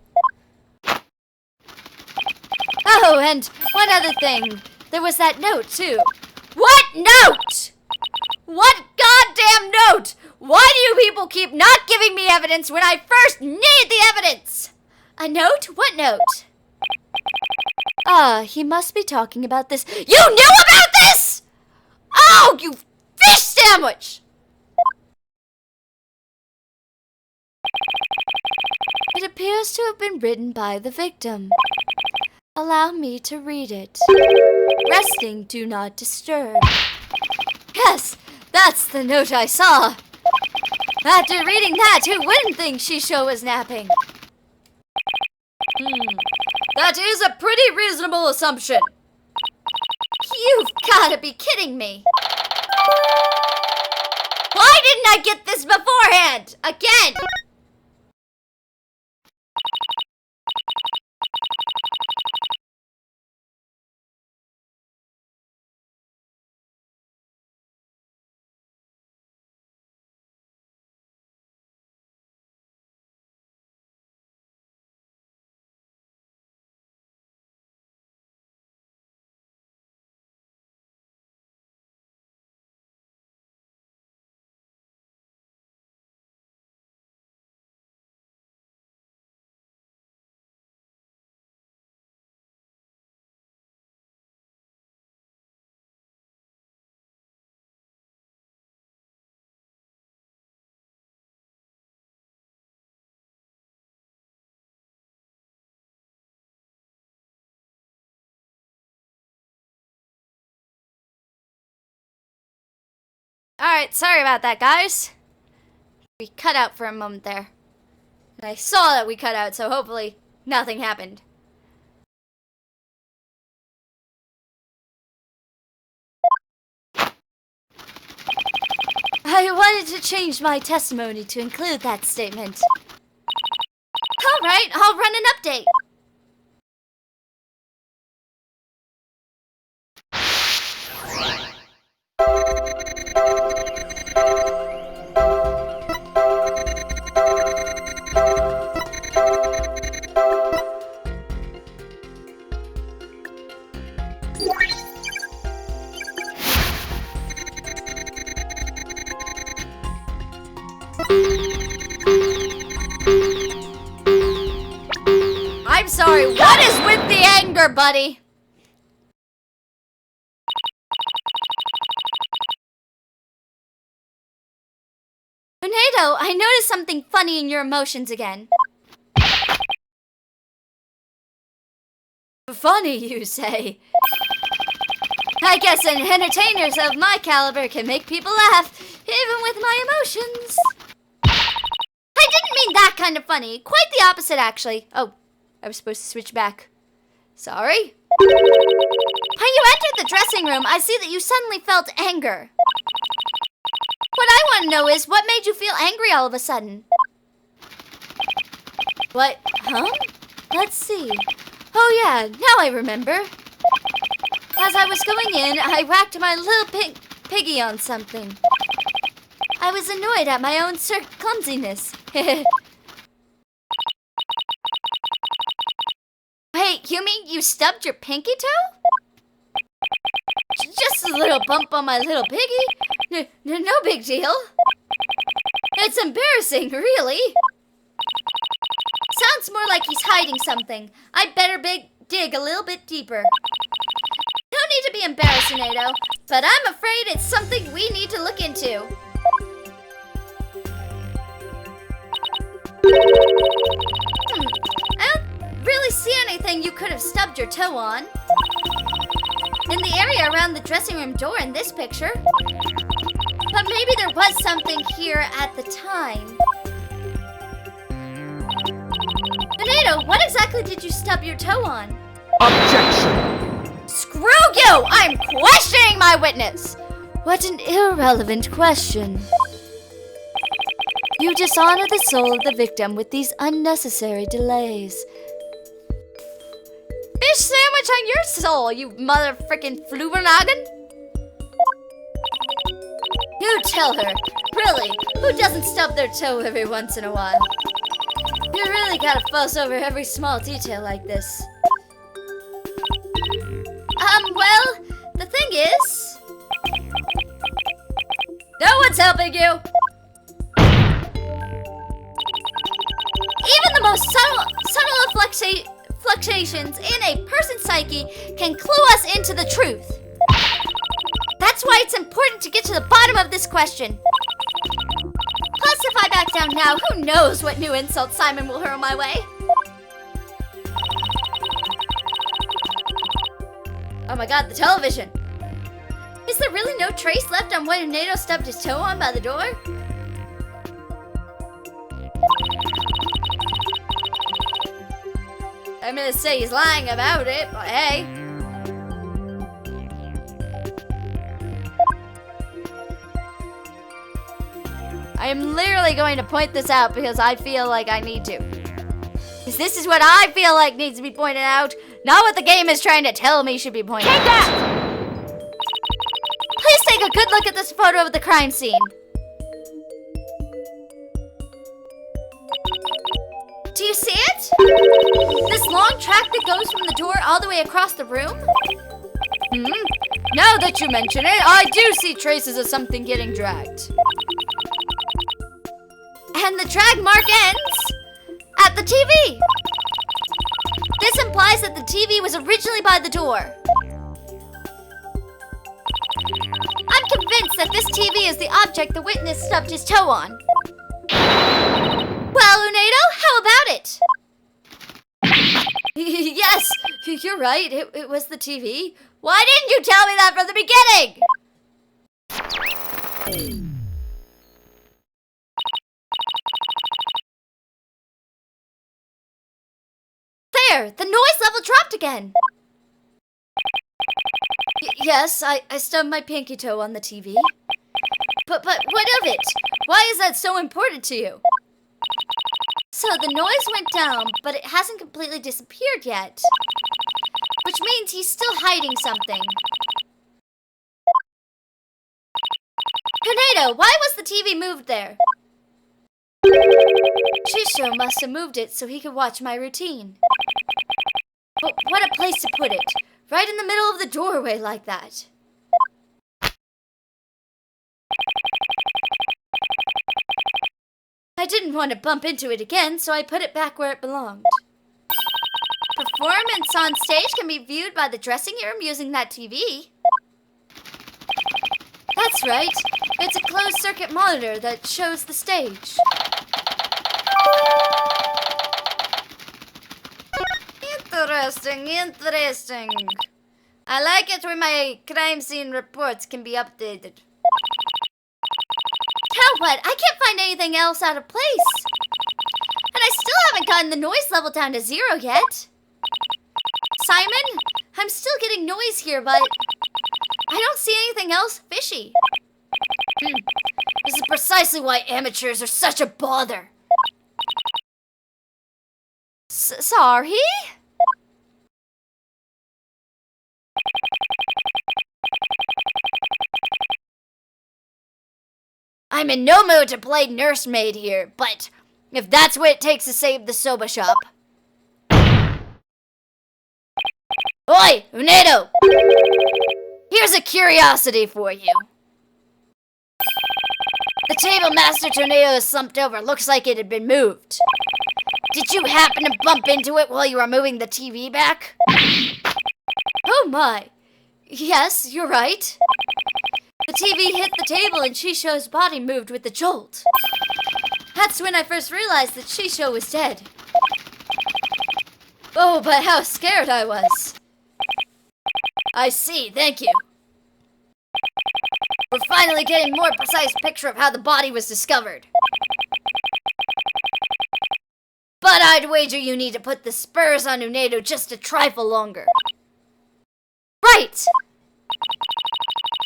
Oh, and one other thing. There was that note, too. What note? What goddamn note? Why do you people keep not giving me evidence when I first need the evidence? A note? What note? He must be talking about this. You knew about this? Oh, you fish sandwich! It appears to have been written by the victim. Allow me to read it. Resting, do not disturb. Yes, that's the note I saw. After reading that, who wouldn't think Shisho was napping? That is a pretty reasonable assumption. You've gotta be kidding me. Why didn't I get this beforehand? Again! Alright, sorry about that, guys. We cut out for a moment there. And I saw that we cut out, so hopefully nothing happened. I wanted to change my testimony to include that statement. Alright, I'll run an update. I'm sorry, what is with the anger, buddy? Tornado, I noticed something funny in your emotions again. Funny, you say? I guess entertainers of my caliber can make people laugh, even with my emotions. I didn't mean that kind of funny. Quite the opposite, actually. Oh, I was supposed to switch back. Sorry. When you entered the dressing room, I see that you suddenly felt anger. What I want to know is, what made you feel angry all of a sudden? What? Huh? Let's see. Oh yeah, now I remember. As I was going in, I whacked my little piggy on something. I was annoyed at my own clumsiness. Hey, you mean you stubbed your pinky toe? Just a little bump on my little piggy. No big deal. It's embarrassing, really. Sounds more like he's hiding something. I'd better dig a little bit deeper. No need to be embarrassed, Nato, but I'm afraid it's something we need to look into. I don't really see anything you could have stubbed your toe on. In the area around the dressing room door in this picture. But maybe there was something here at the time. Nato, what exactly did you stub your toe on? Objection! Screw you! I'm questioning my witness! What an irrelevant question. You dishonor the soul of the victim with these unnecessary delays. Fish sandwich on your soul, you mother frickin' flubbernoggin! You tell her. Really, who doesn't stub their toe every once in a while? You really gotta fuss over every small detail like this. Well, the thing is... No one's helping you! Even the most subtle fluctuations in a person's psyche can clue us into the truth. That's why it's important to get to the bottom of this question. Plus, if I back down now, who knows what new insult Simon will hurl my way? Oh my god, the television! Is there really no trace left on when Nato stubbed his toe on by the door? I'm gonna say he's lying about it, but hey. I am literally going to point this out because I feel like I need to. Because this is what I feel like needs to be pointed out, not what the game is trying to tell me should be pointed out. Take that! Please take a good look at this photo of the crime scene. Do you see it? This long track that goes from the door all the way across the room? Now that you mention it, I do see traces of something getting dragged. And the drag mark ends at the TV. This implies that the TV was originally by the door. I'm convinced that this TV is the object the witness stubbed his toe on. Well, Unato, how about it? Yes, you're right. It was the TV. Why didn't you tell me that from the beginning? There, the noise level dropped again. Yes, I stubbed my pinky toe on the TV. But what of it? Why is that so important to you? So the noise went down, but it hasn't completely disappeared yet. Which means he's still hiding something. Kaneda, why was the TV moved there? Chisho must have moved it so he could watch my routine. But what a place to put it. Right in the middle of the doorway like that. I didn't want to bump into it again, so I put it back where it belonged. Performance on stage can be viewed by the dressing room using that TV. That's right. It's a closed-circuit monitor that shows the stage. Interesting. I like it when my crime scene reports can be updated. Now what? I can't find anything else out of place. And I still haven't gotten the noise level down to 0 yet. Simon, I'm still getting noise here, but I don't see anything else fishy. This is precisely why amateurs are such a bother. Sorry? I'm in no mood to play nursemaid here, but if that's what it takes to save the soba shop. Oi, Unedo! Here's a curiosity for you. The table Master Tornado is slumped over. Looks like it had been moved. Did you happen to bump into it while you were moving the TV back? Oh my. Yes, you're right. The TV hit the table and Shisho's body moved with the jolt. That's when I first realized that Shisho was dead. Oh, but how scared I was. I see, thank you. We're finally getting a more precise picture of how the body was discovered. But I'd wager you need to put the spurs on Unedo just a trifle longer. Right!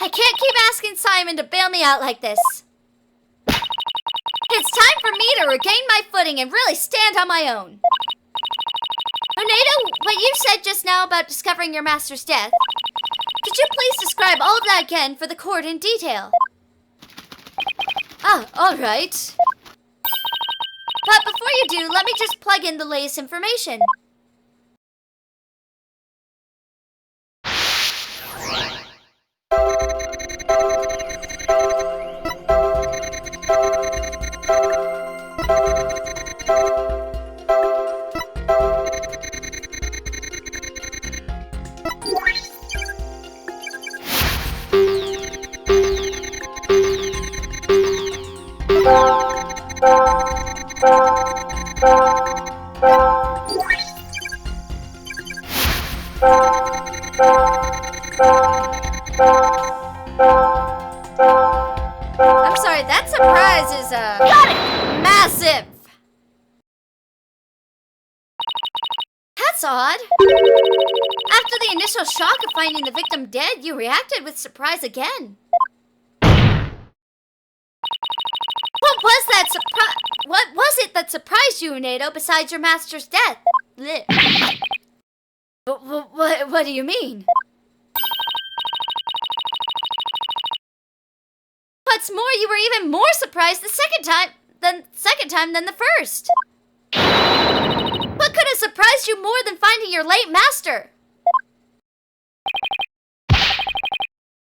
I can't keep asking Simon to bail me out like this. It's time for me to regain my footing and really stand on my own. Unedo, what you said just now about discovering your master's death, could you please describe all of that again for the court in detail? Ah, all right. But before you do, let me just plug in the latest information. I'm sorry, that surprise is, massive! That's odd. After the initial shock of finding the victim dead, you reacted with surprise again. What was it that surprised you, Unedo, besides your master's death? Blech. What do you mean? What's more, you were even more surprised the second time than the first. What could have surprised you more than finding your late master?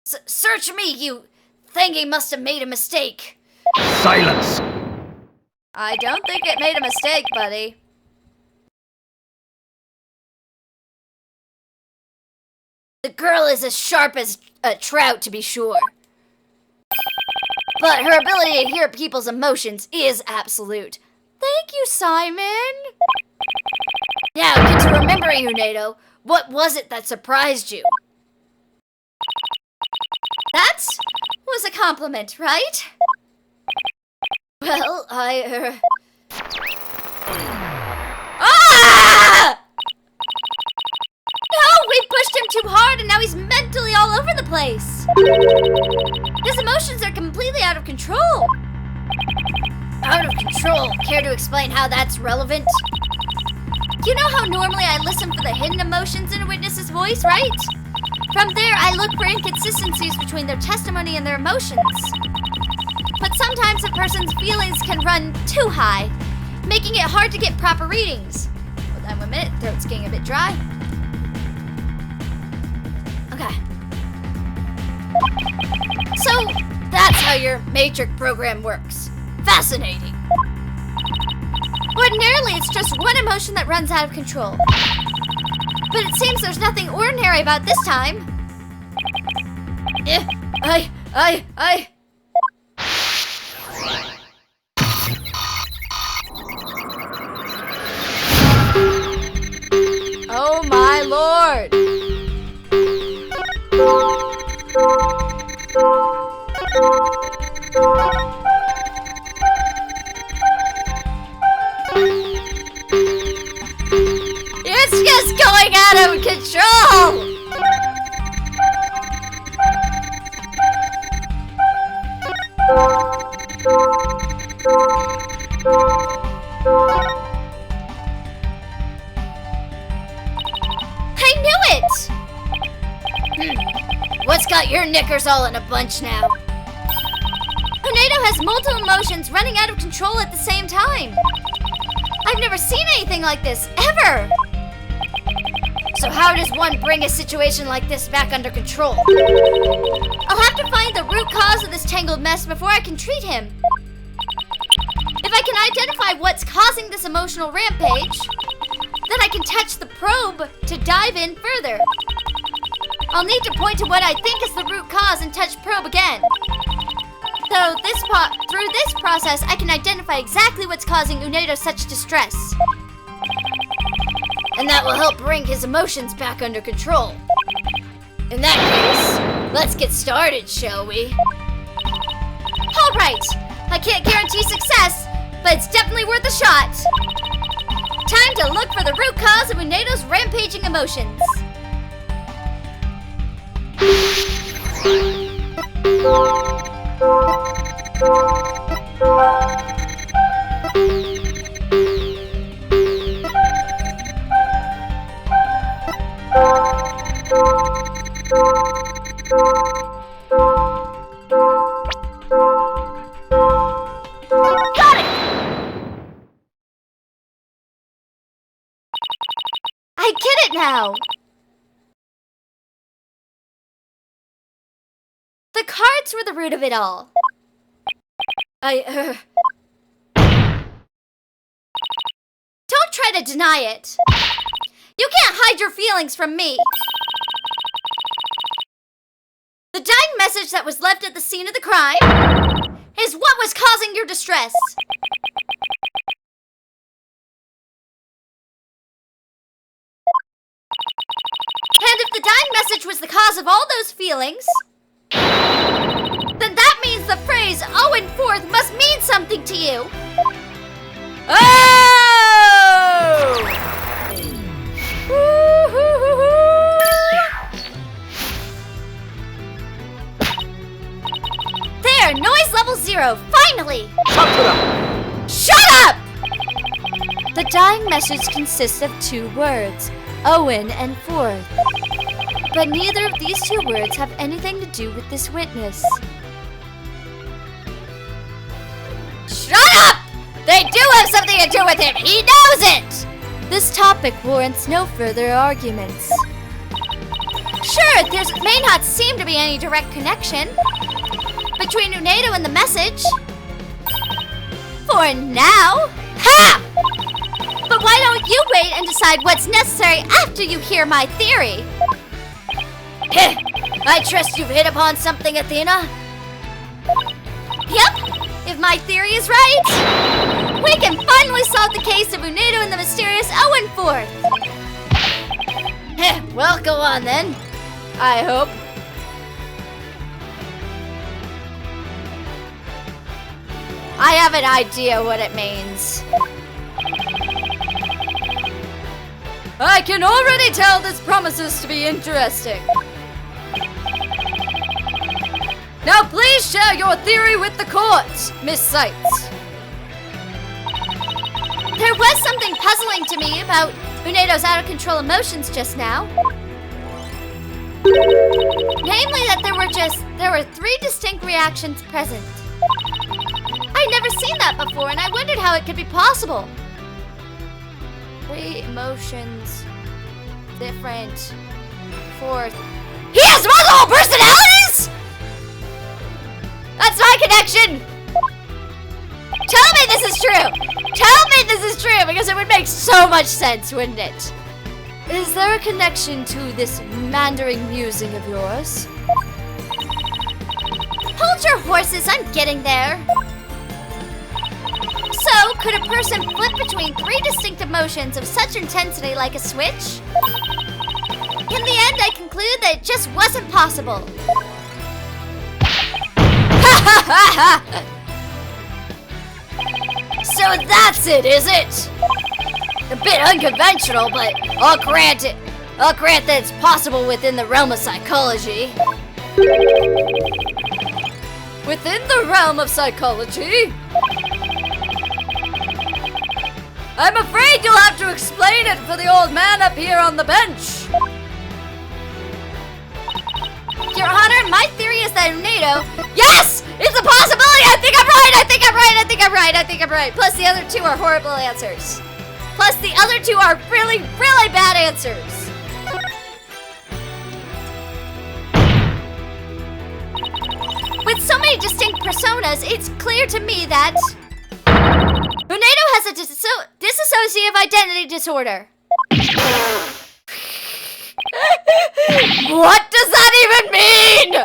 Search me, you thingy must have made a mistake. Silence! I don't think it made a mistake, buddy. The girl is as sharp as a trout, to be sure. But her ability to hear people's emotions is absolute. Thank you, Simon. Now, get to remembering, Unedo. What was it that surprised you? That was a compliment, right? Well, Ah! No, we pushed him too hard and now he's mentally all over the place. His emotions are completely out of control. Out of control. Care to explain how that's relevant? You know how normally I listen for the hidden emotions in a witness's voice, right? From there, I look for inconsistencies between their testimony and their emotions. But sometimes a person's feelings can run too high, making it hard to get proper readings. Hold on 1 minute, throat's getting a bit dry. Okay. So, that's how your matrix program works. Fascinating. Ordinarily, it's just one emotion that runs out of control. But it seems there's nothing ordinary about this time. Oh my lord! It's just going out of control! got your knickers all in a bunch now. Unedo has multiple emotions running out of control at the same time. I've never seen anything like this, ever! So how does one bring a situation like this back under control? I'll have to find the root cause of this tangled mess before I can treat him. If I can identify what's causing this emotional rampage, then I can touch the probe to dive in further. I'll need to point to what I think is the root cause and touch probe again. So through this process, I can identify exactly what's causing Unedo such distress. And that will help bring his emotions back under control. In that case, let's get started, shall we? Alright, I can't guarantee success, but it's definitely worth a shot. Time to look for the root cause of Unedo's rampaging emotions. Got it! I get it now! The cards were the root of it all. Don't try to deny it. You can't hide your feelings from me. The dying message that was left at the scene of the crime is what was causing your distress. And if the dying message was the cause of all those feelings, then that means the phrase "Owen Forth" must mean something to you. Oh! There, noise level 0, finally! Shut up! The dying message consists of 2 words, Owen and Forth. But neither of these 2 words have anything to do with this witness. Shut up! They do have something to do with him! He knows it! This topic warrants no further arguments. Sure, there may not seem to be any direct connection between Unedo and the message. For now. Ha! But why don't you wait and decide what's necessary after you hear my theory? I trust you've hit upon something, Athena. Yep, if my theory is right, we can finally solve the case of Unedo and the mysterious Owen Forth. Well, go on then. I hope. I have an idea what it means. I can already tell this promises to be interesting. Now please share your theory with the court, Miss Sights. There was something puzzling to me about Unedo's out-of-control emotions just now. Namely that there were 3 distinct reactions present. I'd never seen that before, and I wondered how it could be possible. 3 emotions, different, Forth. He has multiple personalities?! That's my connection! Tell me this is true! Tell me this is true, because it would make so much sense, wouldn't it? Is there a connection to this meandering musing of yours? Hold your horses, I'm getting there. So, could a person flip between 3 distinct emotions of such intensity like a switch? In the end, I conclude that it just wasn't possible. So that's it, is it? A bit unconventional, but I'll grant it. I'll grant that it's possible within the realm of psychology. Within the realm of psychology? I'm afraid you'll have to explain it for the old man up here on the bench. Your Honor, my is that Unedo... Yes! It's a possibility! I think I'm right! Plus the other two are horrible answers. Plus the other two are really, really bad answers. With so many distinct personas, it's clear to me that... Unedo has a dissociative identity disorder. What does that even mean?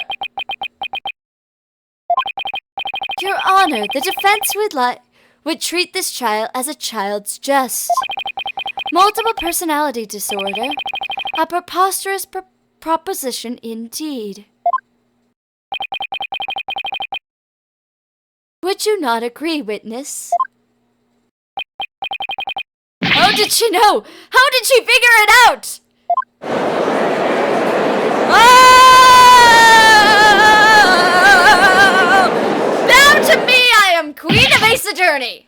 Your Honor, the defense would treat this trial as a child's jest. Multiple personality disorder, a preposterous proposition indeed. Would you not agree, witness? How did she know? How did she figure it out? Oh! Bow to me, I am Queen of Ace Attorney.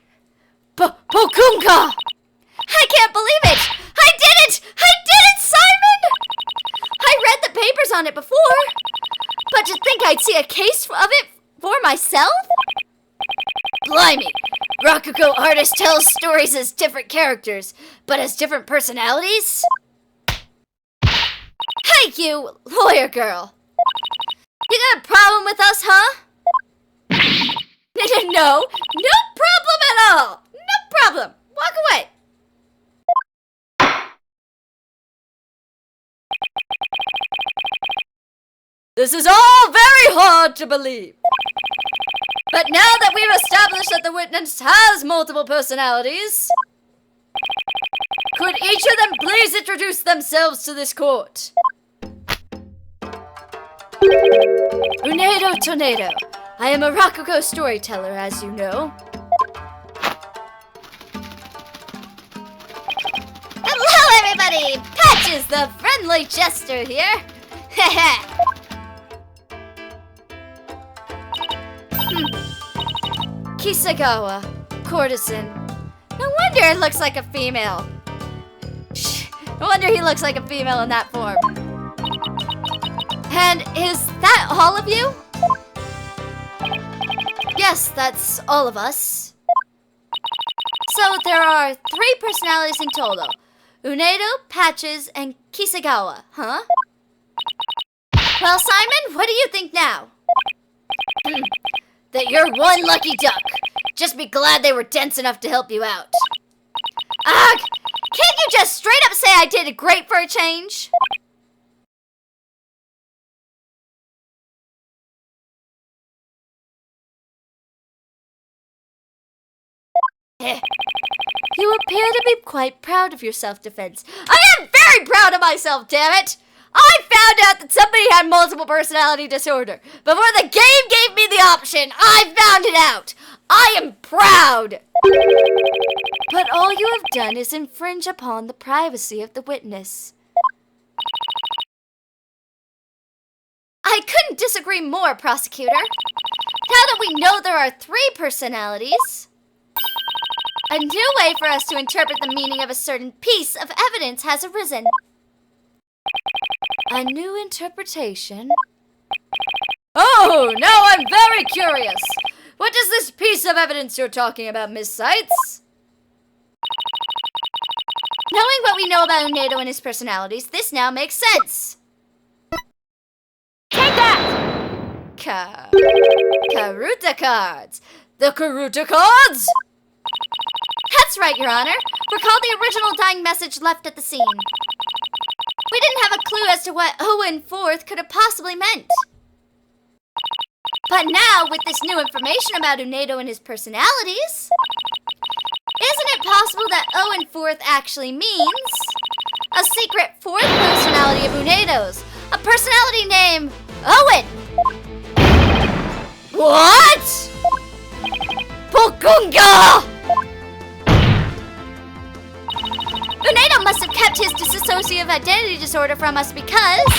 Pokunka! I can't believe it! I did it! Simon! I read the papers on it before, but to think I'd see a case of it for myself? Blimey! Rakugo artist tells stories as different characters, but as different personalities? Hey, you lawyer girl! You got a problem with us, huh? No problem at all! No problem! Walk away! This is all very hard to believe. But now that we've established that the witness has multiple personalities, could each of them please introduce themselves to this court? Unedo Tornado. I am a Rakugo storyteller, as you know. Hello, everybody! Patches, the friendly jester here. Kisagawa, courtesan. No wonder it looks like a female. No wonder he looks like a female in that form. And is that all of you? Yes, that's all of us. So there are 3 personalities in total. Unedo, Patches, and Kisagawa, huh? Well, Simon, what do you think now? That you're one lucky duck. Just be glad they were dense enough to help you out. Ugh! Can't you just straight up say I did great for a change? You appear to be quite proud of your self-defense. I am very proud of myself, damn it! I found out that somebody had multiple personality disorder. Before the game gave me the option, I found it out. I am proud. But all you have done is infringe upon the privacy of the witness. I couldn't disagree more, prosecutor. Now that we know there are 3 personalities, a new way for us to interpret the meaning of a certain piece of evidence has arisen. A new interpretation? Oh, now I'm very curious. What is this piece of evidence you're talking about, Miss Sights? Knowing what we know about Unedo and his personalities, this now makes sense. Take that! Karuta cards. The Karuta cards? That's right, Your Honor. Recall the original dying message left at the scene. We didn't have a clue as to what Owen Forth could have possibly meant. But now, with this new information about Unedo and his personalities, isn't it possible that Owen Forth actually means a secret 4th personality of Unedo's? A personality named Owen! What? Pokunga! Unedo must have kept his dissociative identity disorder from us because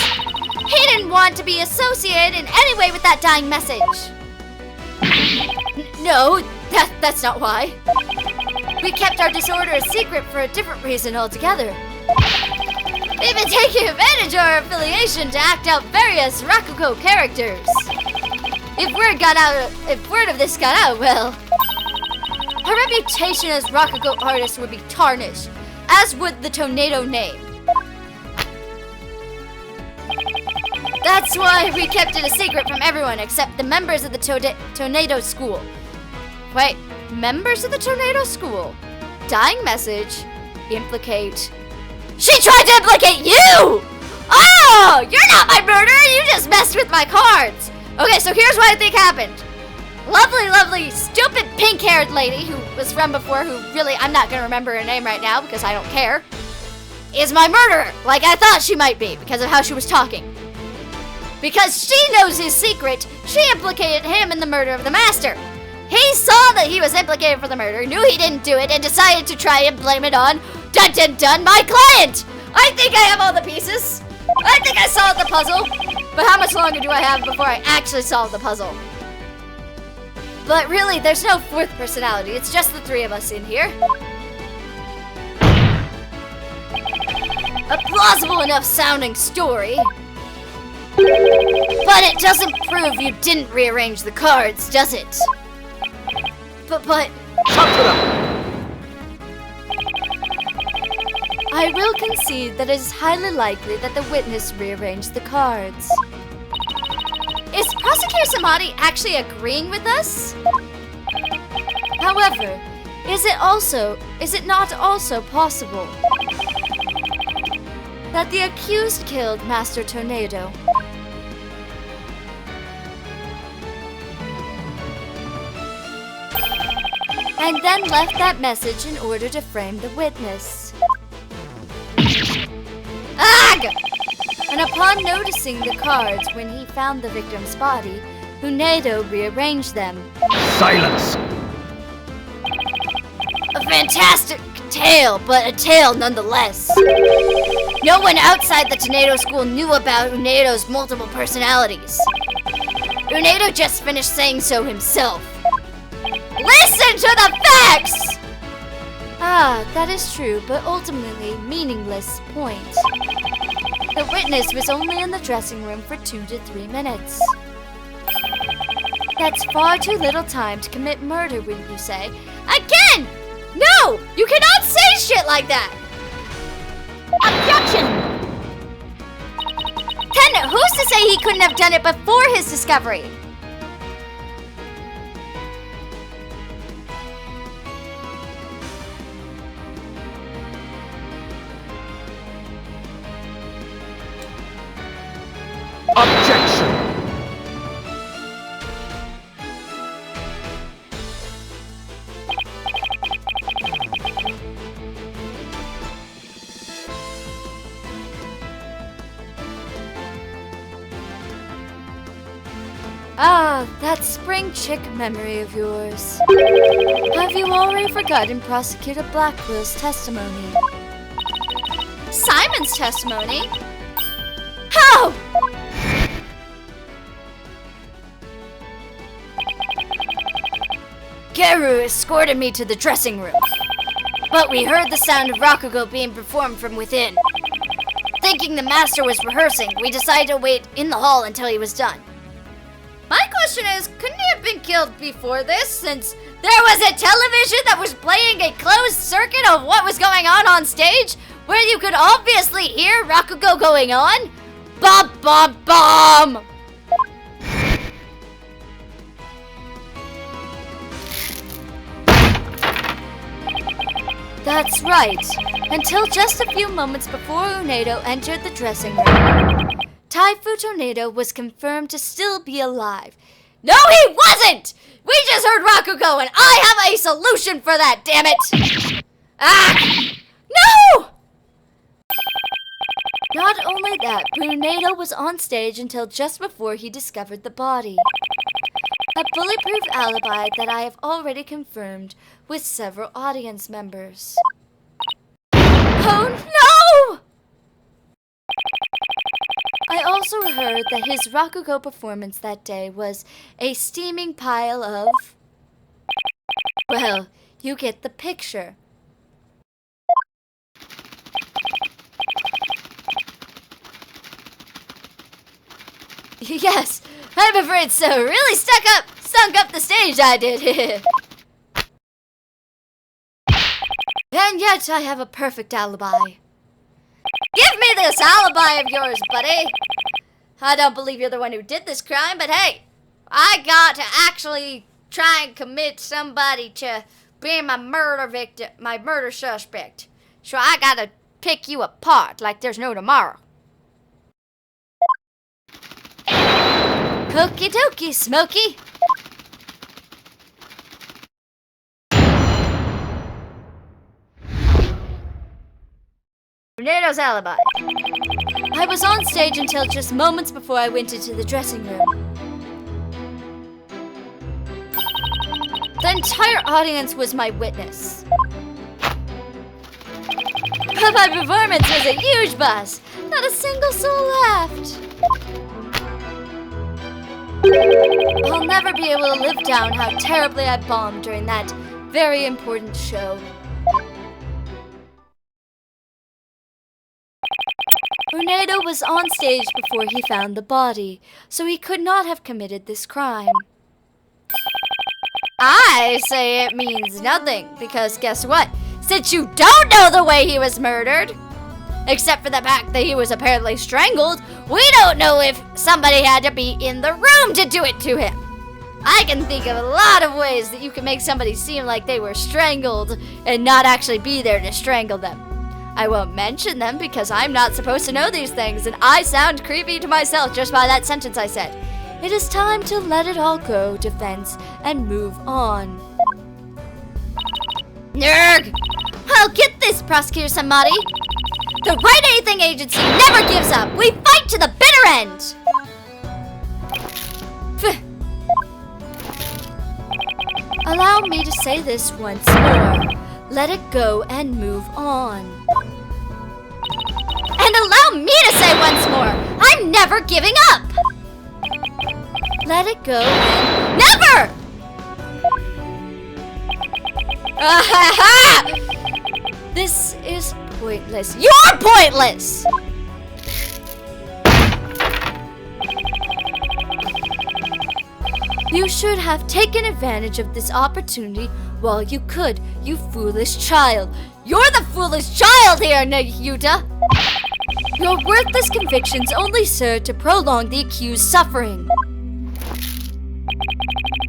he didn't want to be associated in any way with that dying message. No, that's not why. We kept our disorder a secret for a different reason altogether. We've been taking advantage of our affiliation to act out various Rakugo characters. If word of this got out, well, her reputation as Rakugo artist would be tarnished, as would the Tornado name. That's why we kept it a secret from everyone except the members of the Tornado School. Wait, members of the Tornado School? Dying message, implicate... She tried to implicate you! Oh, you're not my murderer, you just messed with my cards. Okay, so here's what I think happened. Lovely, stupid pink-haired lady who was from before, who really, I'm not gonna remember her name right now because I don't care, is my murderer, like I thought she might be because of how she was talking. Because she knows his secret, she implicated him in the murder of the master. He saw that he was implicated for the murder, knew he didn't do it, and decided to try and blame it on, dun, my client! I think I have all the pieces. I think I solved the puzzle. But how much longer do I have before I actually solve the puzzle? But really, there's no fourth personality. It's just the three of us in here. A plausible enough sounding story. But it doesn't prove you didn't rearrange the cards, does it? But... I will concede that it is highly likely that the witness rearranged the cards. Is Prosecutor Samadhi actually agreeing with us? However, is it not also possible that the accused killed Master Tornado? And then left that message in order to frame the witness. Ugh! And upon noticing the cards when he found the victim's body, Tornado rearranged them. Silence! A fantastic tale, but a tale nonetheless. No one outside the Tornado School knew about Tornado's multiple personalities. Tornado just finished saying so himself. Listen to the facts! Ah, that is true, but ultimately meaningless point. The witness was only in the dressing room for 2 to 3 minutes. That's far too little time to commit murder, wouldn't you say? Again! No! You cannot say shit like that! Objection! Ken, who's to say he couldn't have done it before his discovery? Objection! Ah, that spring chick memory of yours. Have you already forgotten Prosecutor Blackwell's testimony? Simon's testimony? How? Geru escorted me to the dressing room, but we heard the sound of Rakugo being performed from within. Thinking the master was rehearsing, we decided to wait in the hall until he was done. My question is, couldn't he have been killed before this, since there was a television that was playing a closed circuit of what was going on stage, where you could obviously hear Rakugo going on? Bum, bum, bum! That's right. Until just a few moments before Tornado entered the dressing room, Taifu Tornado was confirmed to still be alive. No, he wasn't! We just heard Rakugo, and I have a solution for that, damn it! Ah! No! Not only that, Tornado was on stage until just before he discovered the body. A bulletproof alibi that I have already confirmed with several audience members. Oh no! I also heard that his Rakugo performance that day was a steaming pile of... Well, you get the picture. Yes, I'm afraid so. Really stunk up the stage, I did. And yet I have a perfect alibi. Give me this alibi of yours, buddy. I don't believe you're the one who did this crime, but hey, I got to actually try and commit somebody to be my murder victim, my murder suspect. So I gotta pick you apart like there's no tomorrow. Okie dokie, Smokey. Tornado's alibi. I was on stage until just moments before I went into the dressing room. The entire audience was my witness. My performance was a huge buzz. Not a single soul left. I'll never be able to live down how terribly I bombed during that very important show. Tornado was on stage before he found the body, so he could not have committed this crime. I say it means nothing, because guess what? Since you don't know the way he was murdered, except for the fact that he was apparently strangled, we don't know if somebody had to be in the room to do it to him. I can think of a lot of ways that you can make somebody seem like they were strangled and not actually be there to strangle them. I won't mention them because I'm not supposed to know these things, and I sound creepy to myself just by that sentence I said. It is time to let it all go, defense, and move on. Nerg! Well, get this, Prosecutor Samadi. The Wright Anything Agency never gives up. We fight to the bitter end. Allow me to say this once more. Let it go and move on. And allow me to say once more, I'm never giving up. Let it go and never! This is pointless. You're pointless! You should have taken advantage of this opportunity while you could, you foolish child. You're the foolish child here, Nayuta! Your worthless convictions only serve to prolong the accused's suffering.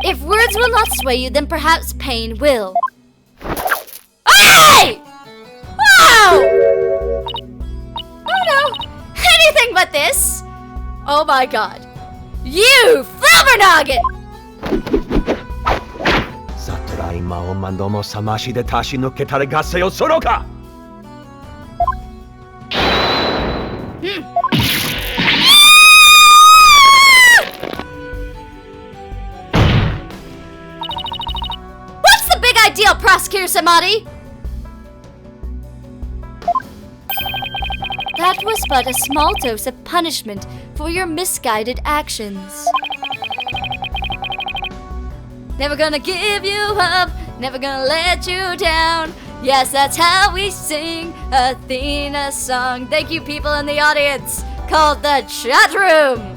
If words will not sway you, then perhaps pain will. Hey! Wow! Oh no! Anything but this! Oh my god. You flubbernoggin! さてら今おまんどもさましで足し抜けたれがせよそろか What's the big idea, Prosecutor Samadi? That was but a small dose of punishment for your misguided actions. Never gonna give you up, never gonna let you down. Yes, that's how we sing Athena's song. Thank you, people in the audience, called the chat room.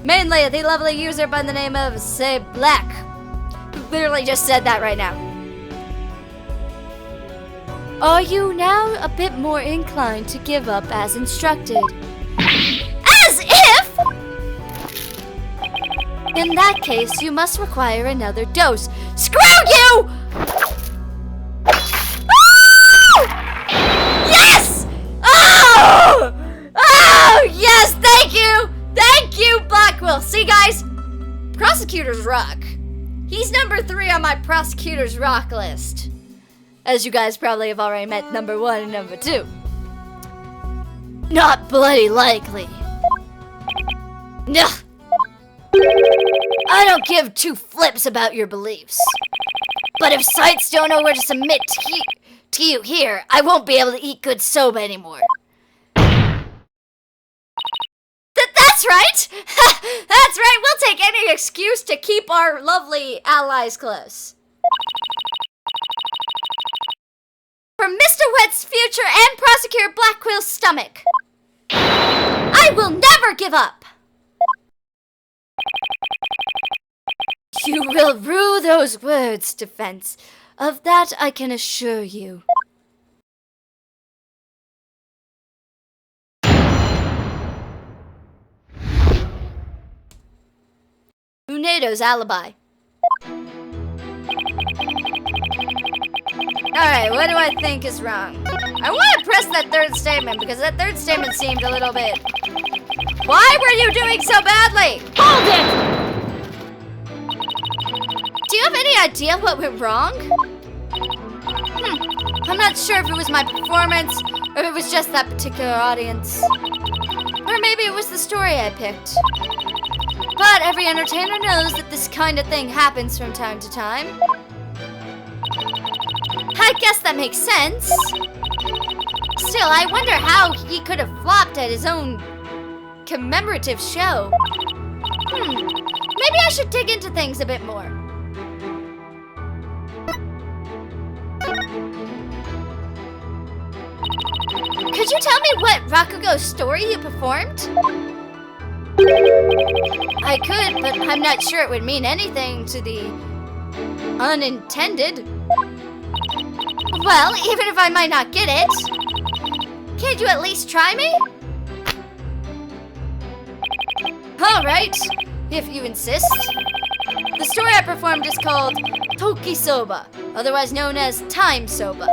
Mainly the lovely user by the name of Say Black, who literally just said that right now. Are you now a bit more inclined to give up as instructed? As if! In that case, you must require another dose. Screw you! Oh! Yes! Oh! Oh, yes, thank you! Thank you, Blackwell. See, guys? Prosecutors rock. He's number 3 on my prosecutors rock list. As you guys probably have already met number 1 and number 2. Not bloody likely. Ugh. I don't give 2 flips about your beliefs. But if sites don't know where to submit to you here, I won't be able to eat good soba anymore. That's right! That's right, we'll take any excuse to keep our lovely allies close. For Mr. Wet's future and Prosecutor Blackwell's stomach, I will never give up! You will rue those words, Defense. Of that I can assure you. Unado's alibi. Alright, what do I think is wrong? I want to press that third statement because that third statement seemed a little bit... Why were you doing so badly? Hold it! Do you have any idea what went wrong? I'm not sure if it was my performance or if it was just that particular audience. Or maybe it was the story I picked. But every entertainer knows that this kind of thing happens from time to time. I guess that makes sense. Still, I wonder how he could have flopped at his own commemorative show. Maybe I should dig into things a bit more. Could you tell me what Rakugo's story you performed? I could, but I'm not sure it would mean anything to the unintended. Well, even if I might not get it, can't you at least try me? Alright, if you insist. The story I performed is called Toki Soba, otherwise known as Time Soba.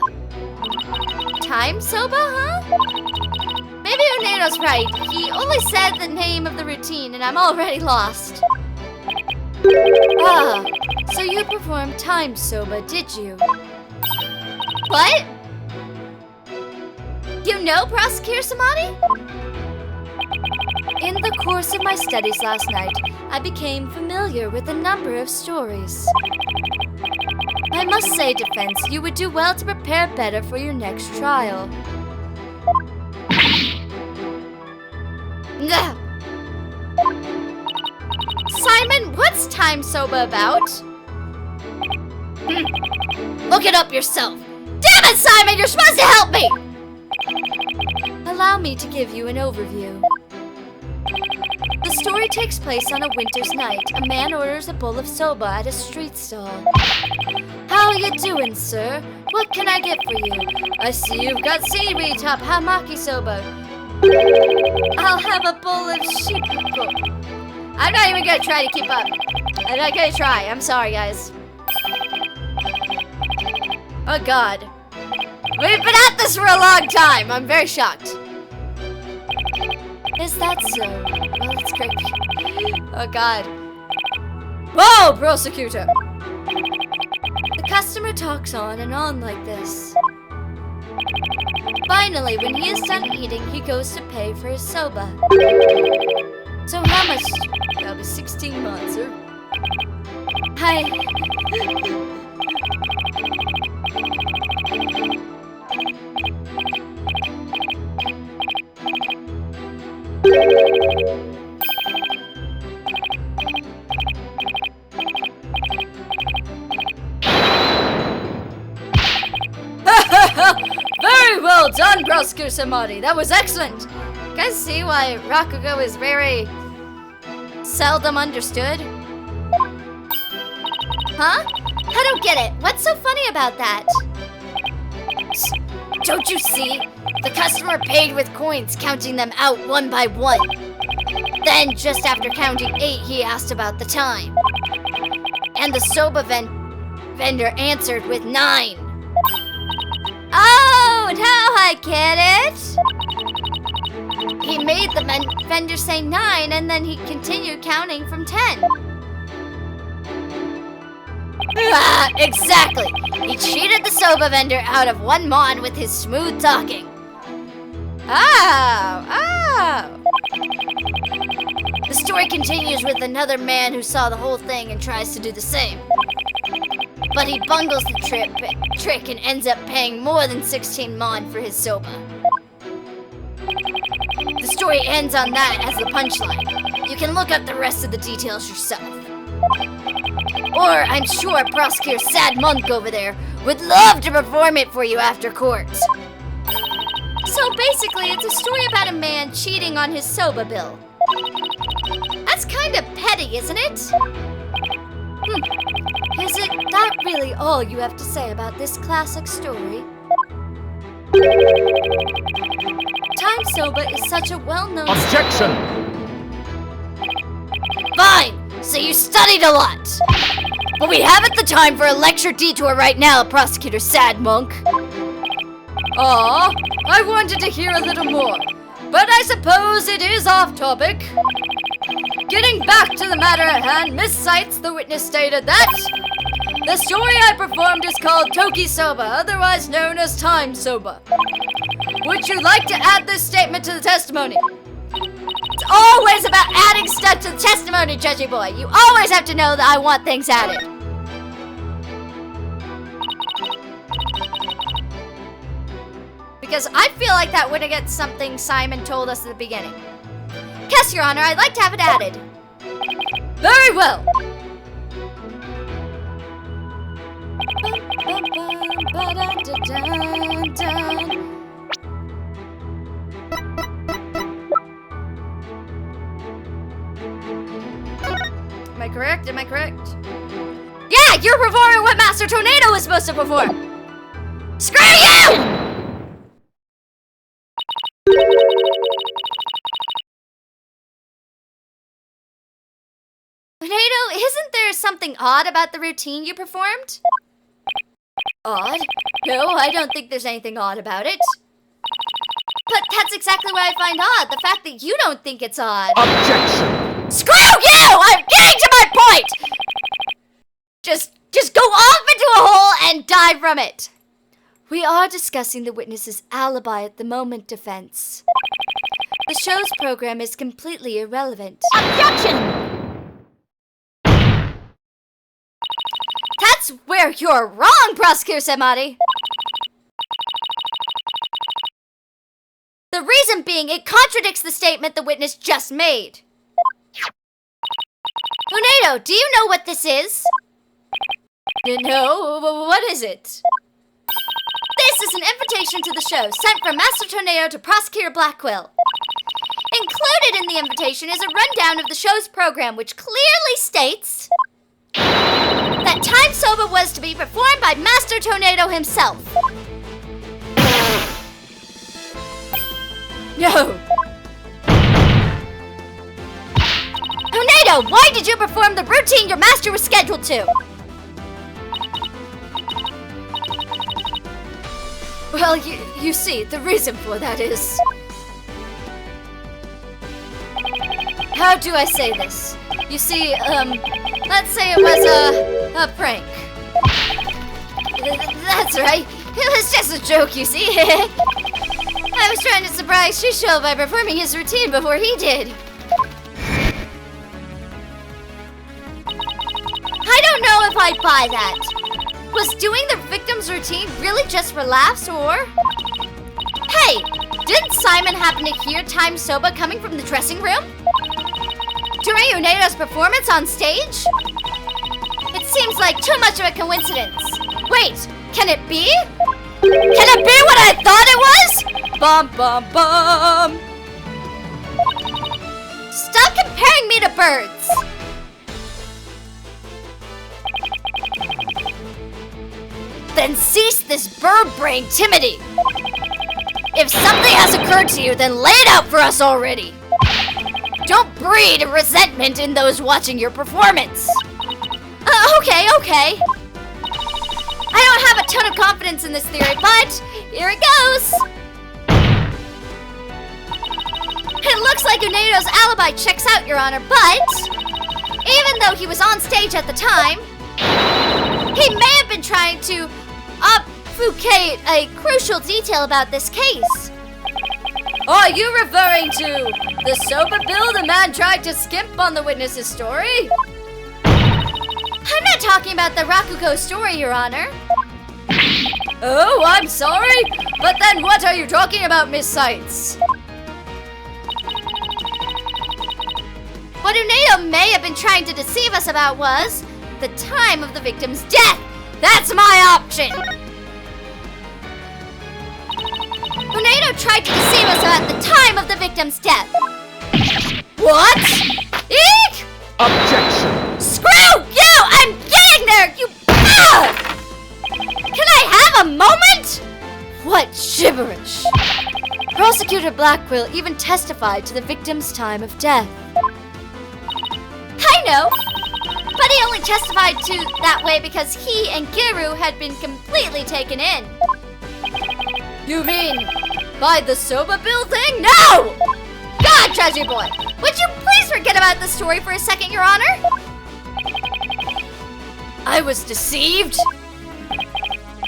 Time soba, huh? Maybe Unado's right. He only said the name of the routine and I'm already lost. Ah, so you performed Time Soba, did you? What? You know Prosecutor Samadhi? In the course of my studies last night, I became familiar with a number of stories. I must say, Defense, you would do well to prepare better for your next trial. Simon, what's Time Soba about? Look it up yourself. Damn it, Simon, you're supposed to help me! Allow me to give you an overview. The story takes place on a winter's night. A man orders a bowl of soba at a street stall. How you doing, sir? What can I get for you? I see you've got seaweed top hamaki soba. I'll have a bowl of shippuko. I'm not even gonna try to keep up. I'm not gonna try. I'm sorry, guys. Oh, God. We've been at this for a long time. I'm very shocked. Is that so? Well, it's great. Oh, God. Whoa, prosecutor! The customer talks on and on like this. Finally, when he is done eating, he goes to pay for his soba. So how much? That'll be 16 months, sir. Hi. Very well done, Prosecutor Samadhi. That was excellent. You guys see why Rakugo is very seldom understood? Huh? I don't get it. What's so funny about that? Don't you see? The customer paid with coins, counting them out one by one. Then, just after counting 8, he asked about the time. And the soba vendor answered with 9. Oh, now I get it. He made the vendor say 9, and then he continued counting from 10. Ah, exactly! He cheated the soba vendor out of 1 mon with his smooth talking. Oh. The story continues with another man who saw the whole thing and tries to do the same. But he bungles the trick and ends up paying more than 16 mon for his soba. The story ends on that as the punchline. You can look up the rest of the details yourself. Or I'm sure Prosecutor Sad Monk over there would love to perform it for you after court. So basically, it's a story about a man cheating on his soba bill. That's kind of petty, isn't it? Is it that really all you have to say about this classic story? Time Soba is such a well-known Objection! Fine! So you studied a lot! But we haven't the time for a lecture detour right now, Prosecutor Sad Monk. Aw, I wanted to hear a little more, but I suppose it is off topic. Getting back to the matter at hand, Miss Sights, the witness, stated that the story I performed is called Toki Soba, otherwise known as Time Soba. Would you like to add this statement to the testimony? It's always about adding stuff to the testimony, Judgy Boy. You always have to know that I want things added. Because I feel like that would have got something Simon told us at the beginning. Yes, Your Honor, I'd like to have it added. Very well. Am I correct? Am I correct? Yeah, you're performing what Master Tornado was supposed to perform. Screw you! Tornado, isn't there something odd about the routine you performed? Odd? No, I don't think there's anything odd about it. But that's exactly what I find odd, the fact that you don't think it's odd. Objection! Screw you! I'm getting to my point! Just go off into a hole and die from it. We are discussing the witness's alibi at the moment, defense. The show's program is completely irrelevant. Objection! That's where you're wrong, Prosecutor Samadi. The reason being, it contradicts the statement the witness just made. Tornado, do you know what this is? No, what is it? This is an invitation to the show sent from Master Tornado to Prosecutor Blackquill. Included in the invitation is a rundown of the show's program, which clearly states that Time Soba was to be performed by Master Tornado himself. No. Tornado, why did you perform the routine your master was scheduled to? Well, you see, the reason for that is... How do I say this? You see, let's say it was a prank. That's right. It was just a joke, you see. I was trying to surprise Shisho by performing his routine before he did. I don't know if I'd buy that. Was doing the victim's routine really just for laughs, or... Hey, didn't Simon happen to hear Time Soba coming from the dressing room? During Uneda's performance on stage? It seems like too much of a coincidence. Wait, can it be? Can it be what I thought it was? Bum bum bum. Stop comparing me to birds. Then cease this bird brain timidity. If something has occurred to you, then lay it out for us already. Don't breed resentment in those watching your performance. Okay. I don't have a ton of confidence in this theory, but here it goes. It looks like Unedo's alibi checks out, Your Honor, but even though he was on stage at the time, he may have been trying to obfuscate a crucial detail about this case. Are you referring to the Soba bill the man tried to skimp on the witness's story? I'm not talking about the Rakugo story, Your Honor. Oh, I'm sorry, but then what are you talking about, Miss Sights? What Unedo may have been trying to deceive us about was the time of the victim's death. That's my option. Unedo tried to deceive us about the time of the victim's death. What? Eek! Objection! Screw you! I'm Prosecutor Blackquill even testified to the victim's time of death. I know, but he only testified to that way because he and Giru had been completely taken in. You mean by the Soba Bill thing? No! God, Treasure Boy, would you please forget about the story for a second, Your Honor? I was deceived?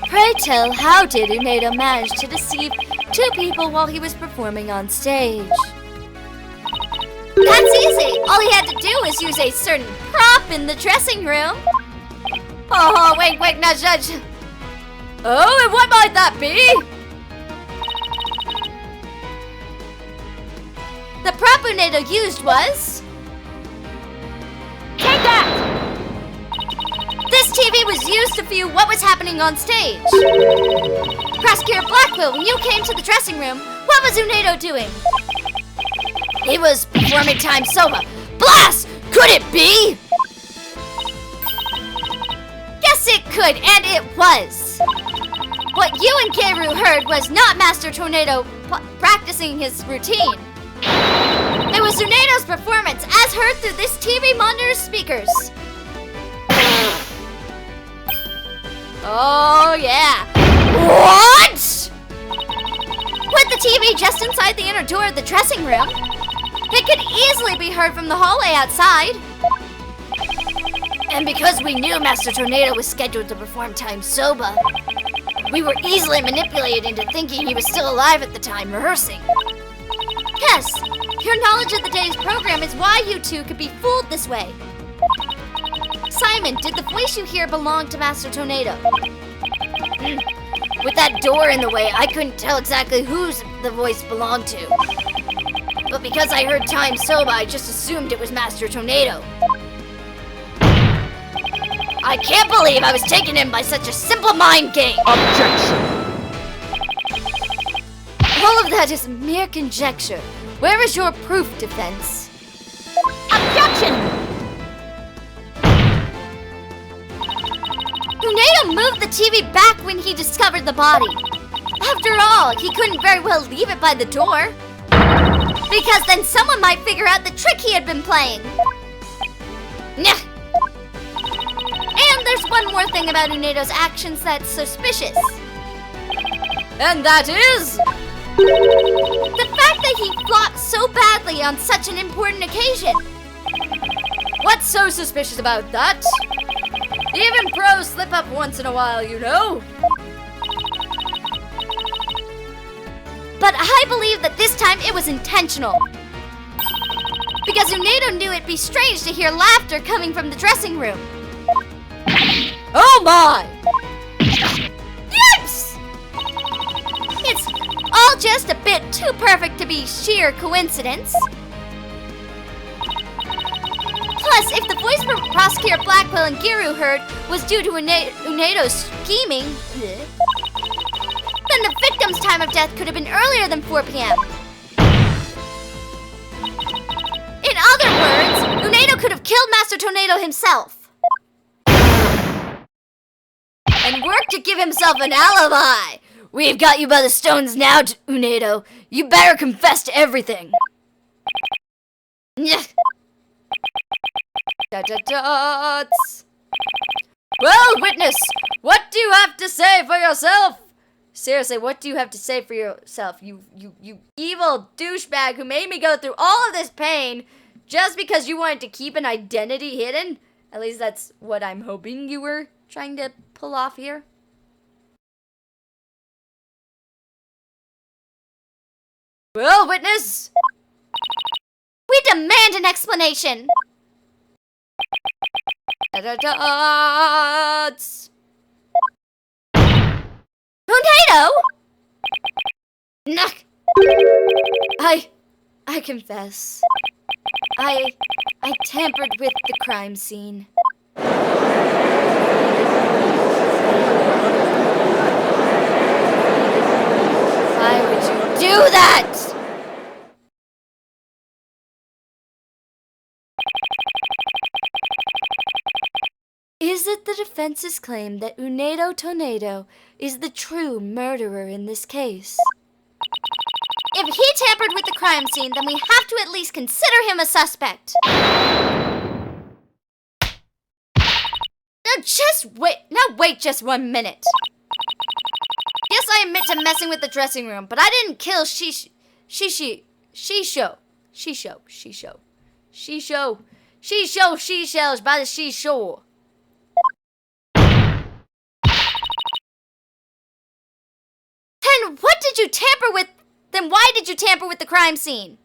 Pray tell, how did Unedo manage to deceive two people while he was performing on stage? That's easy. All he had to do was use a certain prop in the dressing room. Oh, wait, nudge. Oh, and what might that be? The prop Unedo used was... Take that! This TV was used to view what was happening on stage. Prosecutor Blackquill, when you came to the dressing room, what was Unedo doing? He was performing Time Soba. Blast! Could it be? Yes, it could, and it was. What you and Keiru heard was not Master Tornado practicing his routine. It was Unedo's performance, as heard through this TV monitor's speakers. Oh, yeah. What? With the TV just inside the inner door of the dressing room, it could easily be heard from the hallway outside. And because we knew Master Tornado was scheduled to perform Time Soba, we were easily manipulated into thinking he was still alive at the time rehearsing. Yes, your knowledge of the day's program is why you two could be fooled this way. Simon, did the voice you hear belong to Master Tornado? With that door in the way, I couldn't tell exactly whose the voice belonged to. But because I heard Time Soba, I just assumed it was Master Tornado. I can't believe I was taken in by such a simple mind game! Objection! All of that is mere conjecture. Where is your proof, defense? Objection! Unedo moved the TV back when he discovered the body. After all, he couldn't very well leave it by the door. Because then someone might figure out the trick he had been playing. Nyah. And there's one more thing about Unedo's actions that's suspicious. And that is... the fact that he flopped so badly on such an important occasion. What's so suspicious about that? Even pros slip up once in a while, you know? But I believe that this time it was intentional. Because Unedo knew it'd be strange to hear laughter coming from the dressing room. Oh my! Yips! It's all just a bit too perfect to be sheer coincidence. Plus, if the voice from Prosecutor Blackquill and Giru heard was due to Unedo's scheming, then the victim's time of death could have been earlier than 4 p.m. In other words, Unedo could have killed Master Tornado himself. And worked to give himself an alibi! We've got you by the stones now, Unedo. You better confess to everything. Nyeh. Da-da-dots. Well, witness, what do you have to say for yourself? Seriously, what do you have to say for yourself? You evil douchebag who made me go through all of this pain just because you wanted to keep an identity hidden? At least that's what I'm hoping you were trying to pull off here. Well, witness. We demand an explanation. Da-da-dots. Unedo? Nuck. I confess. I tampered with the crime scene. Why would you do that? Is it the defense's claim that Unedo Tornado is the true murderer in this case? If he tampered with the crime scene, then we have to at least consider him a suspect. Now wait just 1 minute. Yes, I admit to messing with the dressing room, but I didn't kill Shisho by the seashore. Then what did you tamper with? Then why did you tamper with the crime scene?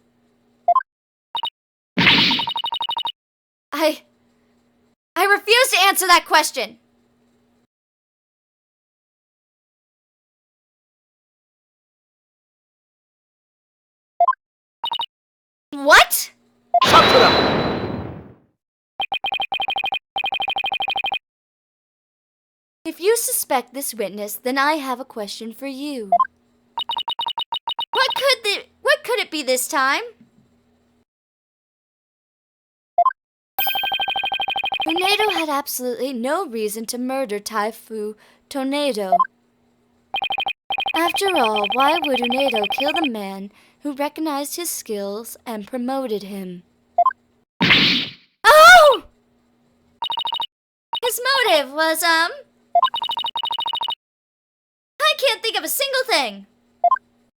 I refuse to answer that question. What? If you suspect this witness, then I have a question for you. What could it be this time? Tornado had absolutely no reason to murder Taifu Tornado. After all, why would Tornado kill the man who recognized his skills and promoted him? Oh! His motive was, I can't think of a single thing.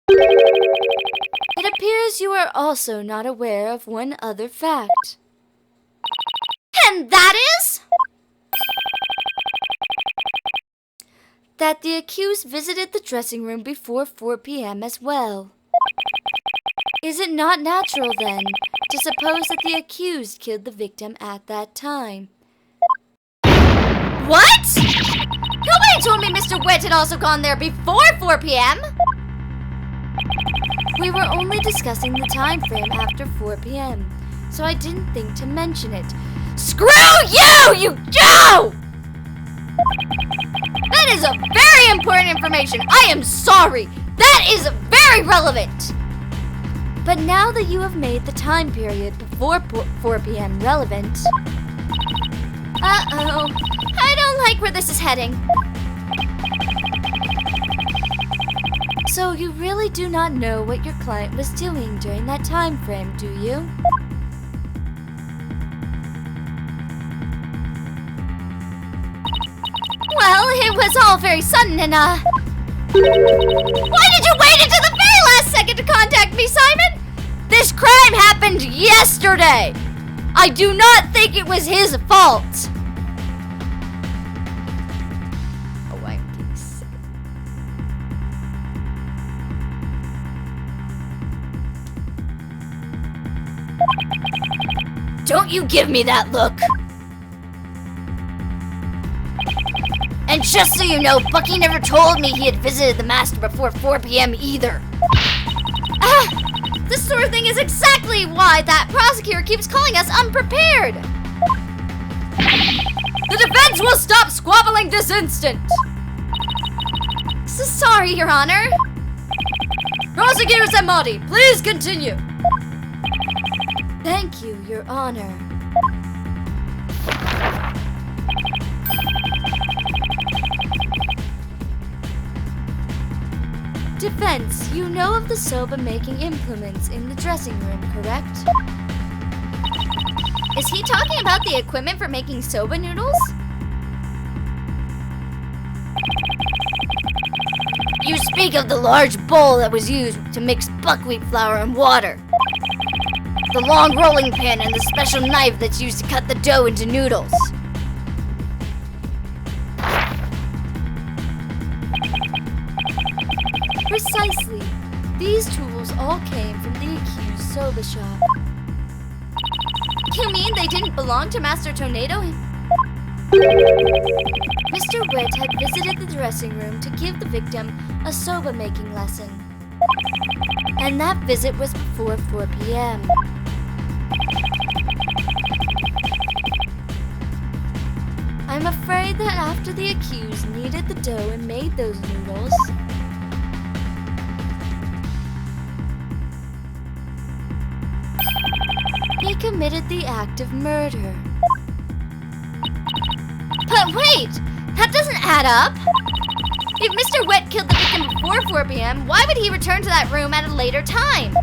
It appears you are also not aware of one other fact. And that is? That the accused visited the dressing room before 4 p.m. as well. Is it not natural, then, to suppose that the accused killed the victim at that time? What? Nobody told me Mr. Wright had also gone there before 4 p.m. We were only discussing the time frame after 4 p.m., so I didn't think to mention it. Screw you, you Joe! That is a very important information. I am sorry. That is very relevant. But now that you have made the time period before 4 p.m. relevant... Uh-oh. I don't like where this is heading. So you really do not know what your client was doing during that time frame, do you? Well, it was all very sudden and, Why did you wait until the very last second to contact me, Simon? This crime happened yesterday! I do not think it was his fault! Oh, I'm getting sick. Don't you give me that look! And just so you know, Bucky never told me he had visited the master before 4 p.m. either. This sort of thing is exactly why that prosecutor keeps calling us unprepared. The defense will stop squabbling this instant. So sorry, Your Honor. Prosecutor Samadi, please continue. Thank you, Your Honor. Defense, you know of the soba-making implements in the dressing room, correct? Is he talking about the equipment for making soba noodles? You speak of the large bowl that was used to mix buckwheat flour and water. The long rolling pin and the special knife that's used to cut the dough into noodles. Precisely. These tools all came from the accused soba shop. You mean they didn't belong to Master Tornado? Mr. Wright had visited the dressing room to give the victim a soba making lesson. And that visit was before 4 p.m. I'm afraid that after the accused kneaded the dough and made those noodles, he committed the act of murder. But wait! That doesn't add up! If Mr. Wet killed the victim before 4 p.m., why would he return to that room at a later time?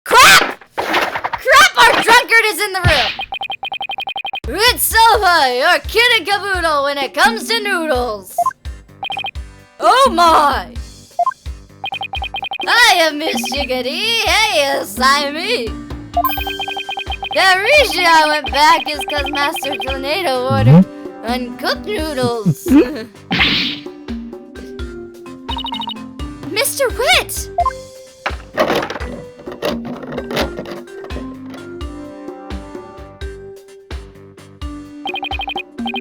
Crap! Crap, our drunkard is in the room! It's Silva, your kid and caboodle when it comes to noodles. Oh my! Hiya, Miss Chickadee. Hey, Simon. The reason I went back is because Master Tornado ordered uncooked noodles. Mr. Wit!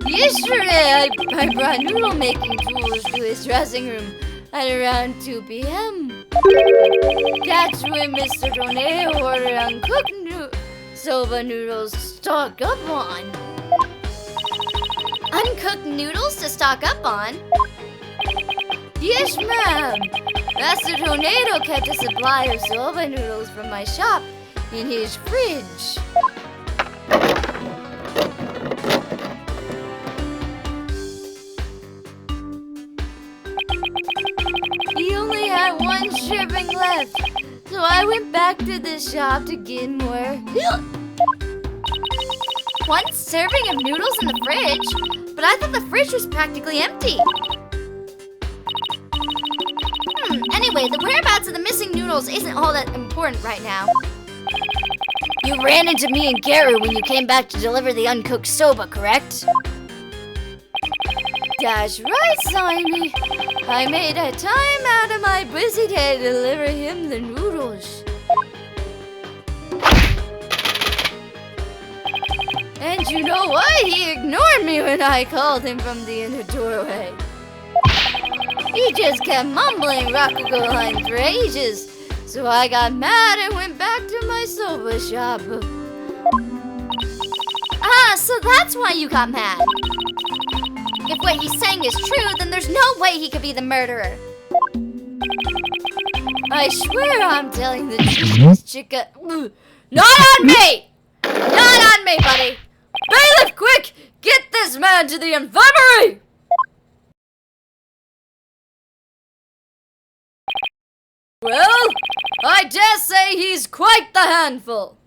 Yesterday, I brought noodle making tools to his dressing room at around 2 p.m. That's when Mr. Tornado ordered uncooked soba noodles to stock up on. Uncooked noodles to stock up on? Yes, ma'am. Master Tornado kept a supply of soba noodles from my shop in his fridge. He only had one shipping left, so I went back to the shop to get more. One serving of noodles in the fridge? But I thought the fridge was practically empty. Anyway, the whereabouts of the missing noodles isn't all that important right now. You ran into me and Gary when you came back to deliver the uncooked soba, correct? That's right, Simon. I made a time out of my busy day to deliver him the noodles. And you know what? He ignored me when I called him from the inner doorway. He just kept mumbling Rakugo line for ages, so I got mad and went back to my soba shop. Ah, so that's why you got mad. If what he's saying is true, then there's no way he could be the murderer. I swear I'm telling the truth, Miss Chica. Not on me! Not on me, buddy! Bailiff, quick! Get this man to the infirmary! Well, I dare say he's quite the handful.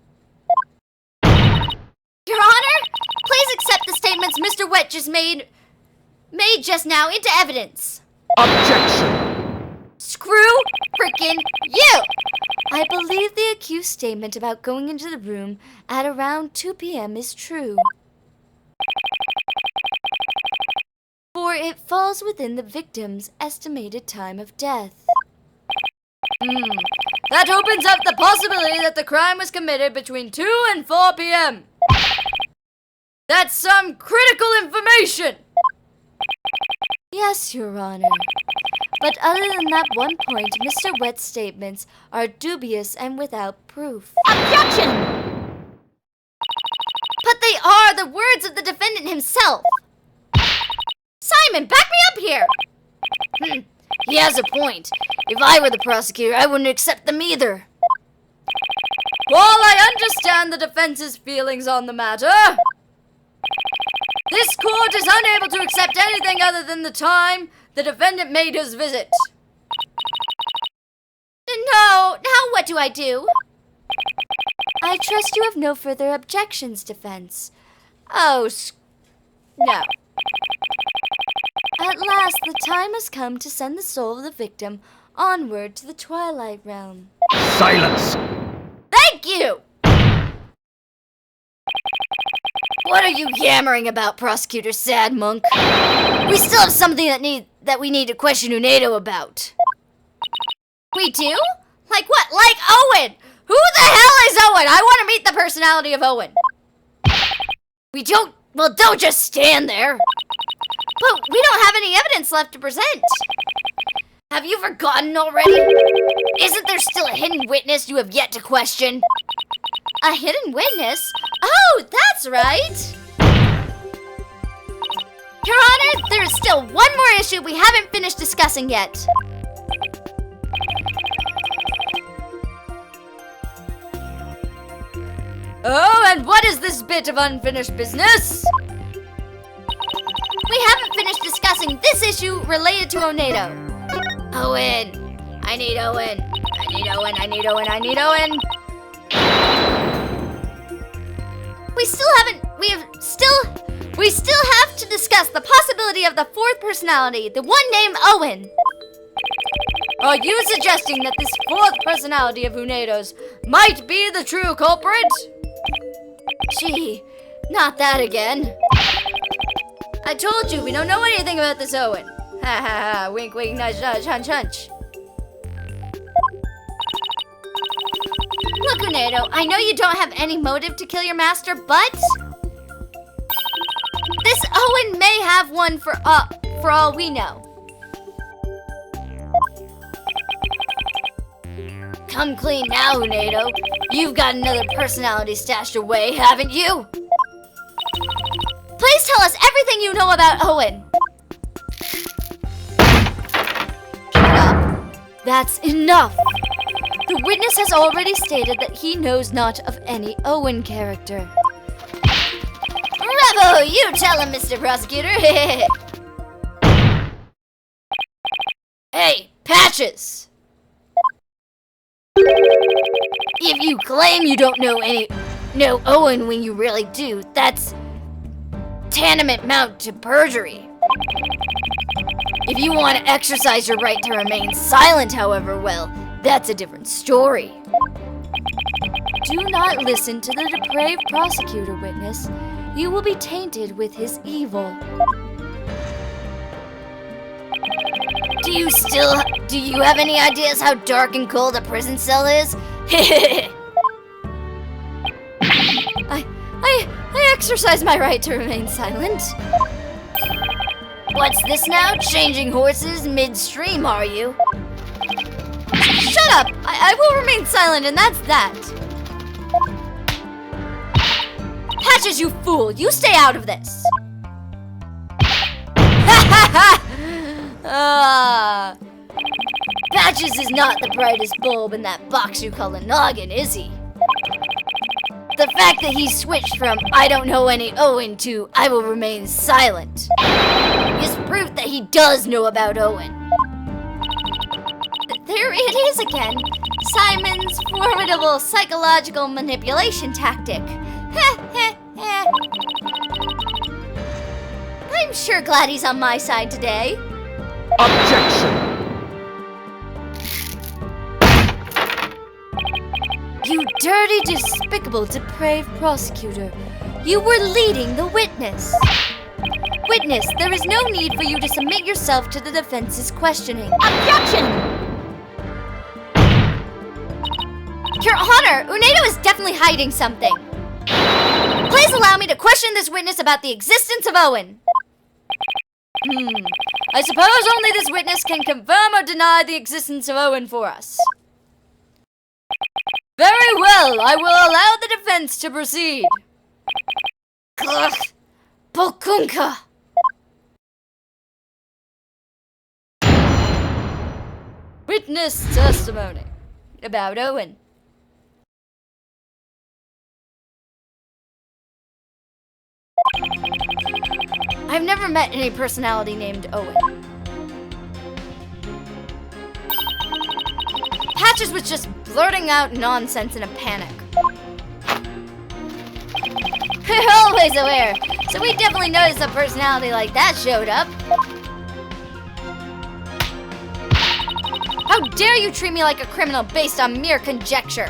Your Honor, please accept the statements Mr. Wet just made just now into evidence. Objection! Screw frickin' you! I believe the accused's statement about going into the room at around 2 p.m. is true. For it falls within the victim's estimated time of death. That opens up the possibility that the crime was committed between 2 and 4 p.m. That's some critical information! Yes, Your Honor. But other than that one point, Mr. Wet's statements are dubious and without proof. Objection! But they are the words of the defendant himself. Simon, back me up here! He has a point. If I were the prosecutor, I wouldn't accept them either. While I understand the defense's feelings on the matter, this court is unable to accept anything other than the time the defendant made his visit. No, now what do I do? I trust you have no further objections, defense. Oh, no. At last, the time has come to send the soul of the victim onward to the Twilight Realm. Silence! Thank you! What are you yammering about, Prosecutor Sad Monk? We still have something that we need to question Unedo about. We do? Like what? Like Owen! Who the hell is Owen? I want to meet the personality of Owen. Don't just stand there. But we don't have any evidence left to present. Have you forgotten already? Isn't there still a hidden witness you have yet to question? A hidden witness? Oh, that's right! Your Honor, there is still one more issue we haven't finished discussing yet. Oh, and what is this bit of unfinished business? We haven't finished discussing this issue related to Onedo. Owen. I need Owen. I need Owen. I need Owen. I need Owen. We still have to discuss the possibility of the fourth personality, the one named Owen. Are you suggesting that this fourth personality of Unedo's might be the true culprit? Gee, not that again. I told you, we don't know anything about this Owen. Ha ha ha, wink wink, nudge nudge, hunch hunch. Look, Unedo, I know you don't have any motive to kill your master, but this Owen may have one for all we know. Come clean now, Unedo. You've got another personality stashed away, haven't you? Please tell us everything you know about Owen. Shut up. That's enough. The witness has already stated that he knows not of any Owen character. Bravo! You tell him, Mr. Prosecutor. Hey, Patches! If you claim you don't know Owen when you really do, that's tantamount to perjury. If you want to exercise your right to remain silent, however, well, that's a different story. Do not listen to the depraved prosecutor, witness. You will be tainted with his evil. Do you have any ideas how dark and cold a prison cell is? I exercise my right to remain silent. What's this now? Changing horses midstream, are you? Shut up! I will remain silent, and that's that. Patches, you fool! You stay out of this! Patches is not the brightest bulb in that box you call a noggin, is he? The fact that he switched from I don't know any Owen to I will remain silent is proof that he does know about Owen. There it is again. Simon's formidable psychological manipulation tactic. I'm sure glad he's on my side today. Objection! You dirty, despicable, depraved prosecutor. You were leading the witness. Witness, there is no need for you to submit yourself to the defense's questioning. Objection! Your Honor, Unedo is definitely hiding something. Please allow me to question this witness about the existence of Owen. I suppose only this witness can confirm or deny the existence of Owen for us. Very well, I will allow the defense to proceed. Bokunka! Witness testimony about Owen. I've never met any personality named Owen. Patches was just blurting out nonsense in a panic. We're always aware, so we definitely noticed a personality like that showed up. How dare you treat me like a criminal based on mere conjecture?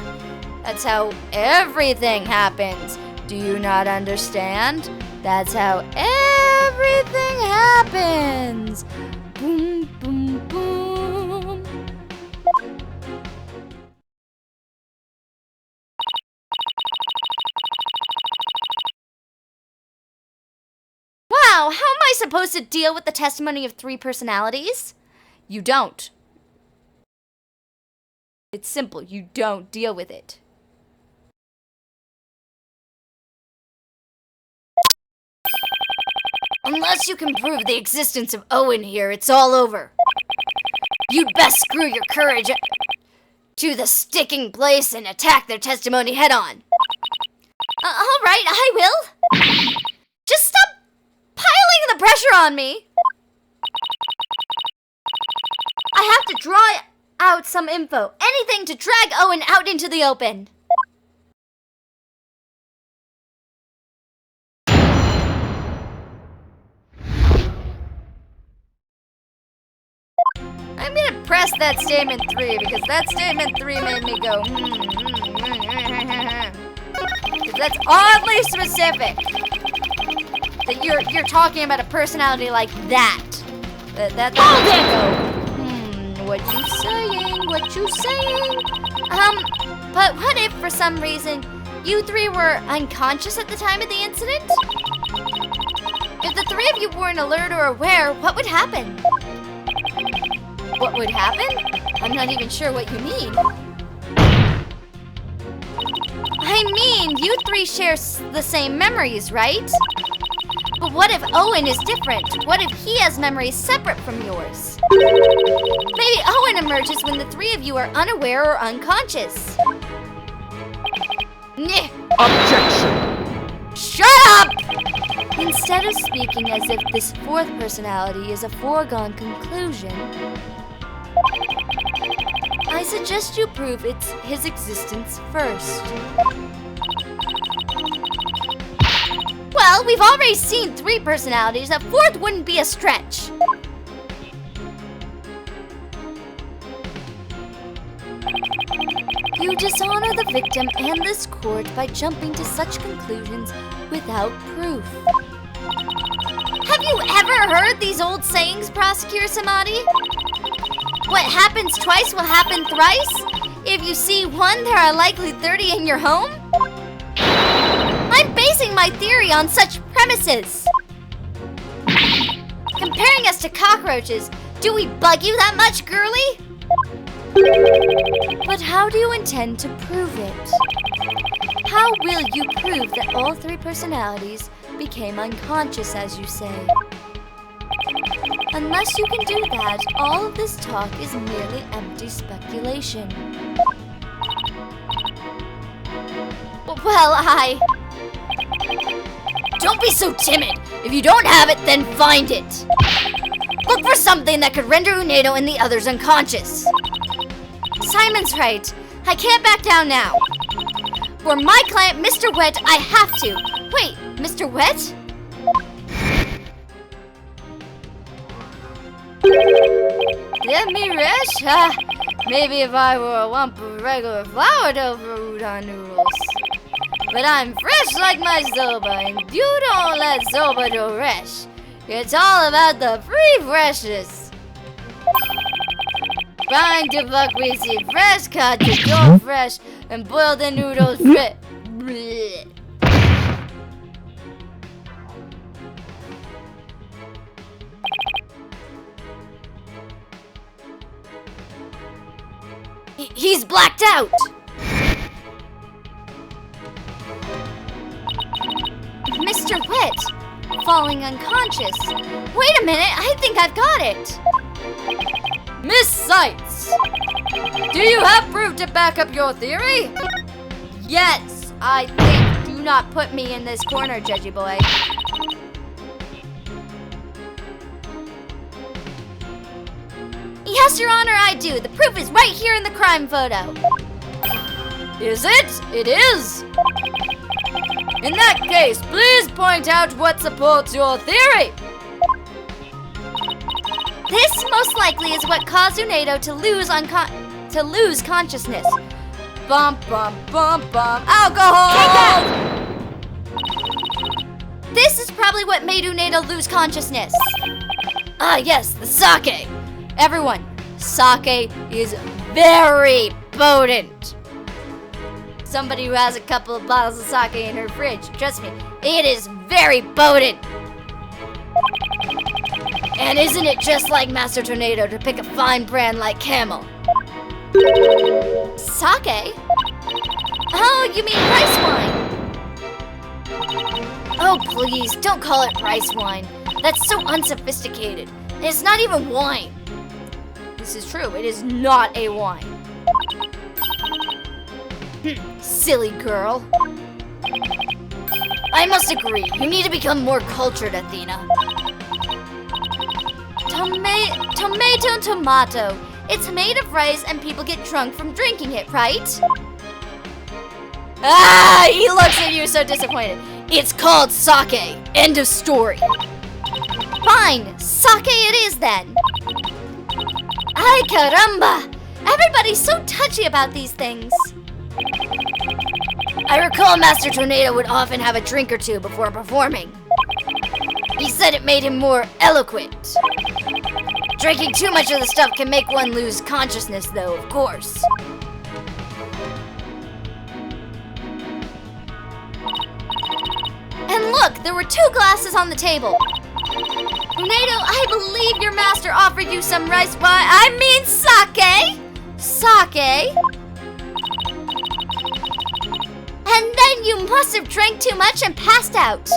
That's how everything happens. Do you not understand? That's how everything happens. Boom, boom, boom. Wow, how am I supposed to deal with the testimony of 3 personalities? You don't. It's simple, you don't deal with it. Unless you can prove the existence of Owen here, it's all over. You'd best screw your courage to the sticking place and attack their testimony head on. All right, I will. Just stop piling the pressure on me. I have to draw out some info. Anything to drag Owen out into the open. I'm gonna press that statement 3 because that statement 3 made me go, because that's oddly specific. That you're talking about a personality like that. That what you saying? What you saying? But what if for some reason you three were unconscious at the time of the incident? If the three of you weren't alert or aware, what would happen? What would happen? I'm not even sure what you mean. I mean, you three share the same memories, right? But what if Owen is different? What if he has memories separate from yours? Maybe Owen emerges when the three of you are unaware or unconscious. Nyeh. Objection! Shut up! Instead of speaking as if this fourth personality is a foregone conclusion, I suggest you prove it's his existence first. Well, we've already seen 3 personalities. A fourth wouldn't be a stretch. You dishonor the victim and this court by jumping to such conclusions without proof. Have you ever heard these old sayings, Prosecutor Samadhi? What happens twice will happen thrice? If you see 1, there are likely 30 in your home? I'm basing my theory on such premises. Comparing us to cockroaches, do we bug you that much, girlie? But how do you intend to prove it? How will you prove that all 3 personalities became unconscious, as you say? Unless you can do that, all of this talk is merely empty speculation. Well, Don't be so timid! If you don't have it, then find it! Look for something that could render Unedo and the others unconscious. Simon's right. I can't back down now. For my client, Mr. Wet, I have to. Wait, Mr. Wet? Let me rest? Maybe if I were a lump of regular flour dough for udon noodles. But I'm fresh like my soba, and you don't let soba dough rest. It's all about the free freshness. Grind the buckwheat seed fresh, cut the dough fresh, and boil the noodles fresh. He's blacked out! Mr. Wet, falling unconscious. Wait a minute, I think I've got it. Miss Sights, do you have proof to back up your theory? Yes, I think. Do not put me in this corner, Judgy boy. Yes, Your Honor, I do. The proof is right here in the crime photo. Is it? It is. In that case, please point out what supports your theory. This most likely is what caused Unedo to lose consciousness. Bum, bum, bum, bum. Alcohol! Take that! This is probably what made Unedo lose consciousness. Ah, yes, the sake. Everyone, sake is very potent. Somebody who has a couple of bottles of sake in her fridge, trust me, it is very potent. And isn't it just like Master Tornado to pick a fine brand like Camel? Sake? Oh, you mean rice wine? Oh, please, don't call it rice wine. That's so unsophisticated. It's not even wine. This is true, it is not a wine. Silly girl. I must agree. You need to become more cultured, Athena. Tomato and tomato. It's made of rice and people get drunk from drinking it, right? Ah, he looks at you so disappointed. It's called sake. End of story. Fine, sake it is then. Ay caramba! Everybody's so touchy about these things. I recall Master Tornado would often have a drink or two before performing. He said it made him more eloquent. Drinking too much of the stuff can make one lose consciousness, though, of course. And look, there were 2 glasses on the table. Tornado, I believe your master offered you some rice wine. I mean sake. Sake. And then you must have drank too much and passed out.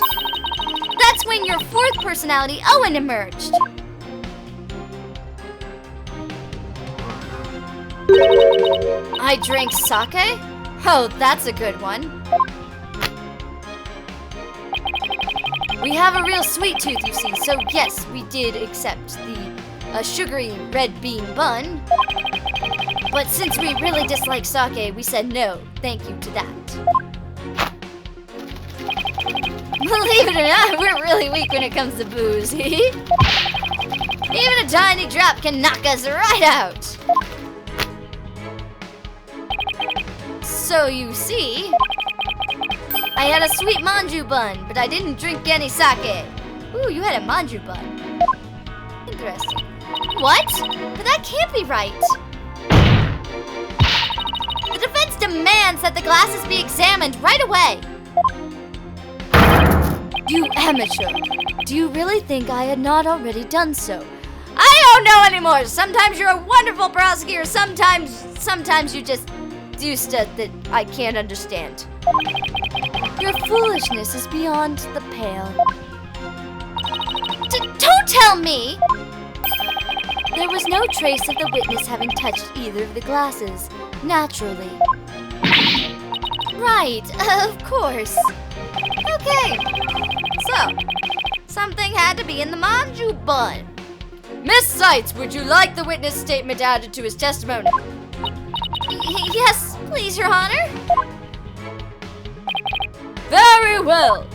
That's when your 4th personality, Owen, emerged. I drank sake? Oh, that's a good one. We have a real sweet tooth, you see, so yes, we did accept the sugary red bean bun. But since we really dislike sake, we said no, thank you to that. Believe it or not, we're really weak when it comes to booze. Even a tiny drop can knock us right out. So you see, I had a sweet manju bun, but I didn't drink any sake. Ooh, you had a manju bun. Interesting. What? But that can't be right. The defense demands that the glasses be examined right away. You amateur, do you really think I had not already done so? I don't know anymore. Sometimes you're a wonderful prosecutor. Sometimes you just do stuff that I can't understand. Your foolishness is beyond the pale. Don't tell me! There was no trace of the witness having touched either of the glasses, naturally. Right, of course. Okay, so, something had to be in the manju bun. Miss Seitz, would you like the witness statement added to his testimony? Yes, please, Your Honor. Very well.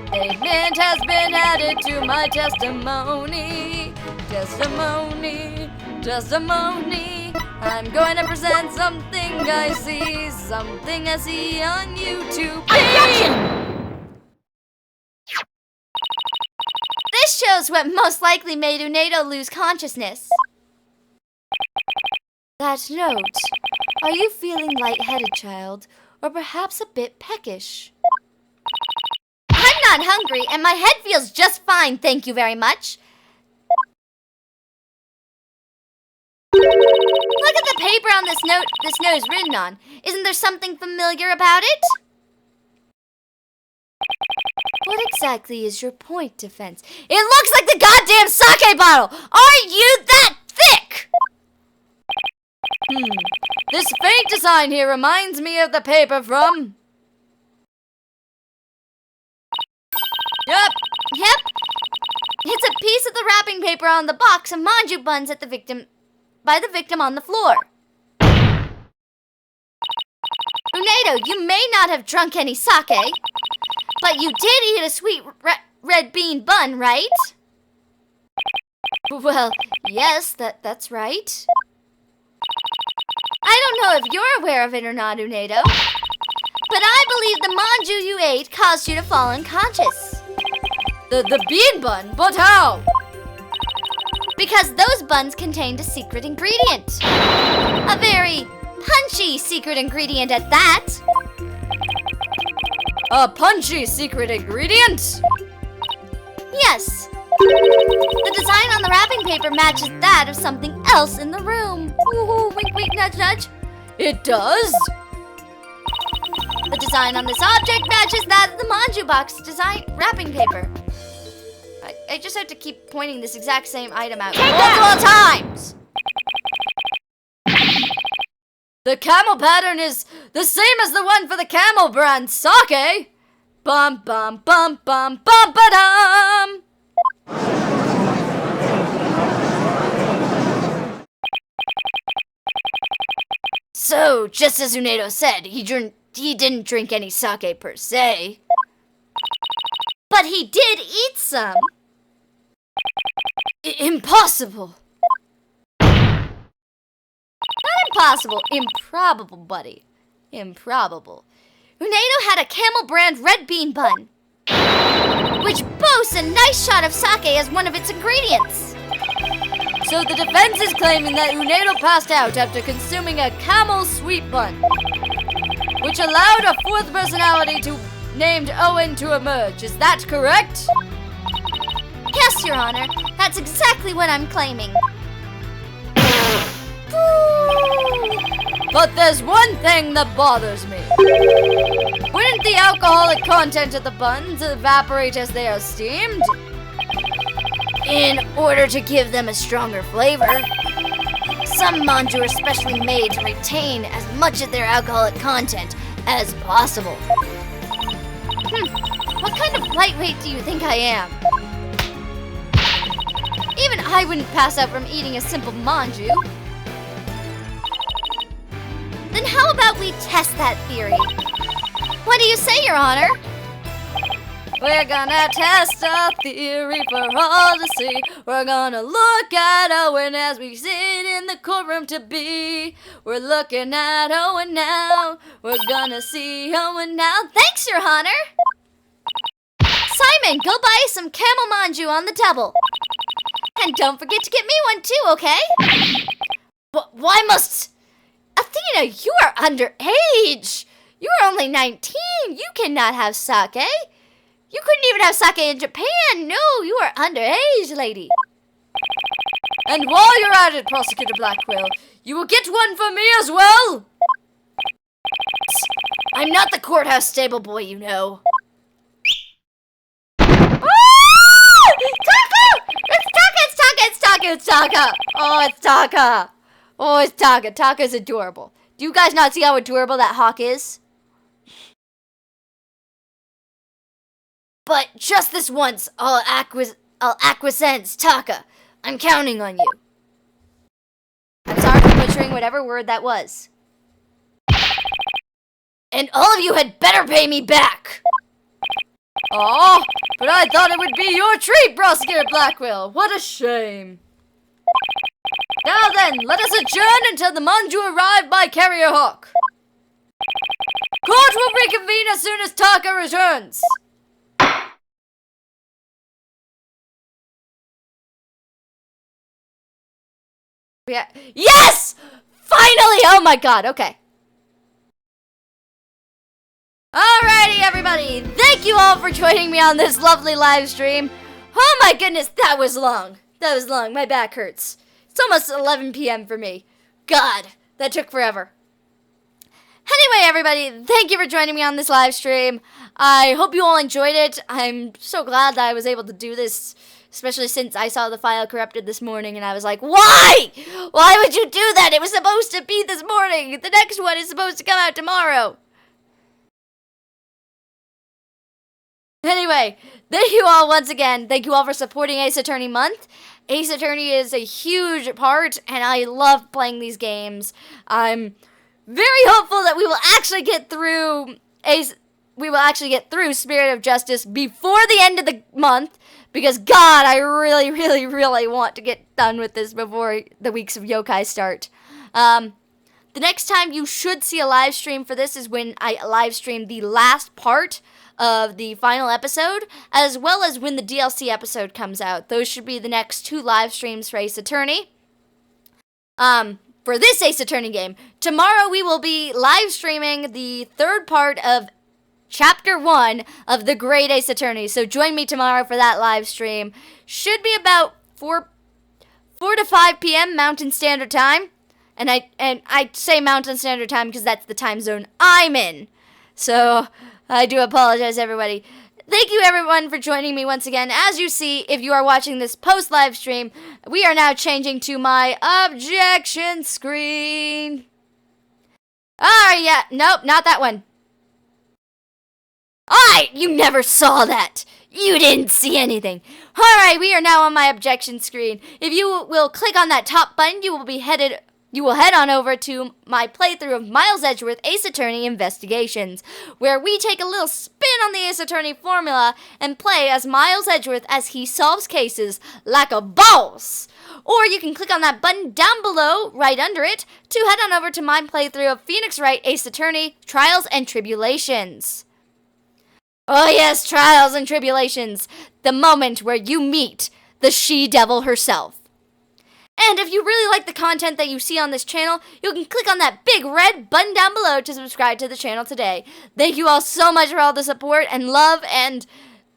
Statement has been added to my testimony. Testimony. I'm going to present something I see on YouTube. This shows what most likely made Unedo lose consciousness. That note. Are you feeling lightheaded, child? Or perhaps a bit peckish? I'm not hungry, and my head feels just fine, thank you very much. Look at the paper on this note is written on. Isn't there something familiar about it? What exactly is your point, defense? It looks like the goddamn sake bottle! Are you that thick? This faint design here reminds me of the paper from... Yep. It's a piece of the wrapping paper on the box of manju buns by the victim on the floor. Unedo, you may not have drunk any sake, but you did eat a sweet red bean bun, right? Well, yes, that's right. I don't know if you're aware of it or not, Unedo, but I believe the manju you ate caused you to fall unconscious. The bean bun? But how? Because those buns contained a secret ingredient. A very punchy secret ingredient at that. A punchy secret ingredient? Yes. The design on the wrapping paper matches that of something else in the room. Ooh, wink, wink, nudge, nudge. It does? The design on this object matches that of the manju box design wrapping paper. I just have to keep pointing this exact same item out multiple times. The camel pattern is the same as the one for the camel brand sake. Bum bum bum bum bum ba-dum. So, just as Unedo said, he didn't drink any sake per se. But he did eat some. Impossible. Not impossible, improbable, buddy. Improbable. Unedo had a camel brand red bean bun, which boasts a nice shot of sake as one of its ingredients. So the defense is claiming that Unedo passed out after consuming a camel sweet bun, which allowed a fourth personality named Owen to emerge. Is that correct? Yes, Your Honor. That's exactly what I'm claiming. But there's one thing that bothers me. Wouldn't the alcoholic content of the buns evaporate as they are steamed? In order to give them a stronger flavor. Some manju are specially made to retain as much of their alcoholic content as possible. What kind of lightweight do you think I am? Even I wouldn't pass out from eating a simple manju. Then how about we test that theory? What do you say, Your Honor? We're gonna test a theory for all to see. We're gonna look at Owen as we sit in the courtroom to be. We're looking at Owen now. We're gonna see Owen now. Thanks, Your Honor. Simon, go buy some camel manju on the double. And don't forget to get me one too, okay? But why must... Athena, you are underage. You are only 19. You cannot have sake. You couldn't even have sake in Japan. No, you are underage, lady. And while you're at it, Prosecutor Blackwell, you will get one for me as well. I'm not the courthouse stable boy, you know. It's Taka! Oh, it's Taka. Oh, it's Taka. Taka's adorable. Do you guys not see how adorable that hawk is? But just this once, I'll acquiesce, Taka. I'm counting on you. I'm sorry for butchering whatever word that was. And all of you had better pay me back. Oh, but I thought it would be your treat, Prosecutor Blackwell. What a shame. Now then, let us adjourn until the manju arrive by Carrier Hawk. Court will reconvene as soon as Taka returns. Yeah. Yes! Finally! Oh my god, okay. Alrighty, everybody. Thank you all for joining me on this lovely live stream. Oh my goodness, that was long. That was long. My back hurts. It's almost 11 p.m. for me. God, that took forever. Anyway, everybody, thank you for joining me on this live stream. I hope you all enjoyed it. I'm so glad that I was able to do this, especially since I saw the file corrupted this morning and I was like, why? Why would you do that? It was supposed to be this morning. The next one is supposed to come out tomorrow. Anyway, thank you all once again. Thank you all for supporting Ace Attorney Month. Ace Attorney is a huge part, and I love playing these games. I'm very hopeful that we will actually get through Spirit of Justice before the end of the month, because God, I really, really, really want to get done with this before the weeks of yokai start. The next time you should see a live stream for this is when I live stream the last part of the final episode, as well as when the DLC episode comes out. Those should be the next 2 live streams for Ace Attorney. For this Ace Attorney game, tomorrow we will be live streaming the 3rd part of Chapter 1 of the Great Ace Attorney. So join me tomorrow for that live stream. Should be about 4 to 5 p.m. Mountain Standard Time. And I say Mountain Standard Time because that's the time zone I'm in. So I do apologize, everybody. Thank you, everyone, for joining me once again. As you see, if you are watching this post-live stream, we are now changing to my objection screen. Alright, yeah, nope, not that one. Alright, you never saw that. You didn't see anything. Alright, we are now on my objection screen. If you will click on that top button, you will head on over to my playthrough of Miles Edgeworth Ace Attorney Investigations, where we take a little spin on the Ace Attorney formula and play as Miles Edgeworth as he solves cases like a boss. Or you can click on that button down below, right under it, to head on over to my playthrough of Phoenix Wright Ace Attorney Trials and Tribulations. Oh yes, Trials and Tribulations, the moment where you meet the she-devil herself. And if you really like the content that you see on this channel, you can click on that big red button down below to subscribe to the channel today. Thank you all so much for all the support and love, and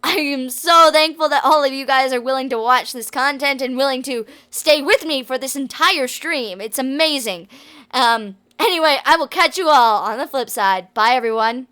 I am so thankful that all of you guys are willing to watch this content and willing to stay with me for this entire stream. It's amazing. Anyway, I will catch you all on the flip side. Bye, everyone.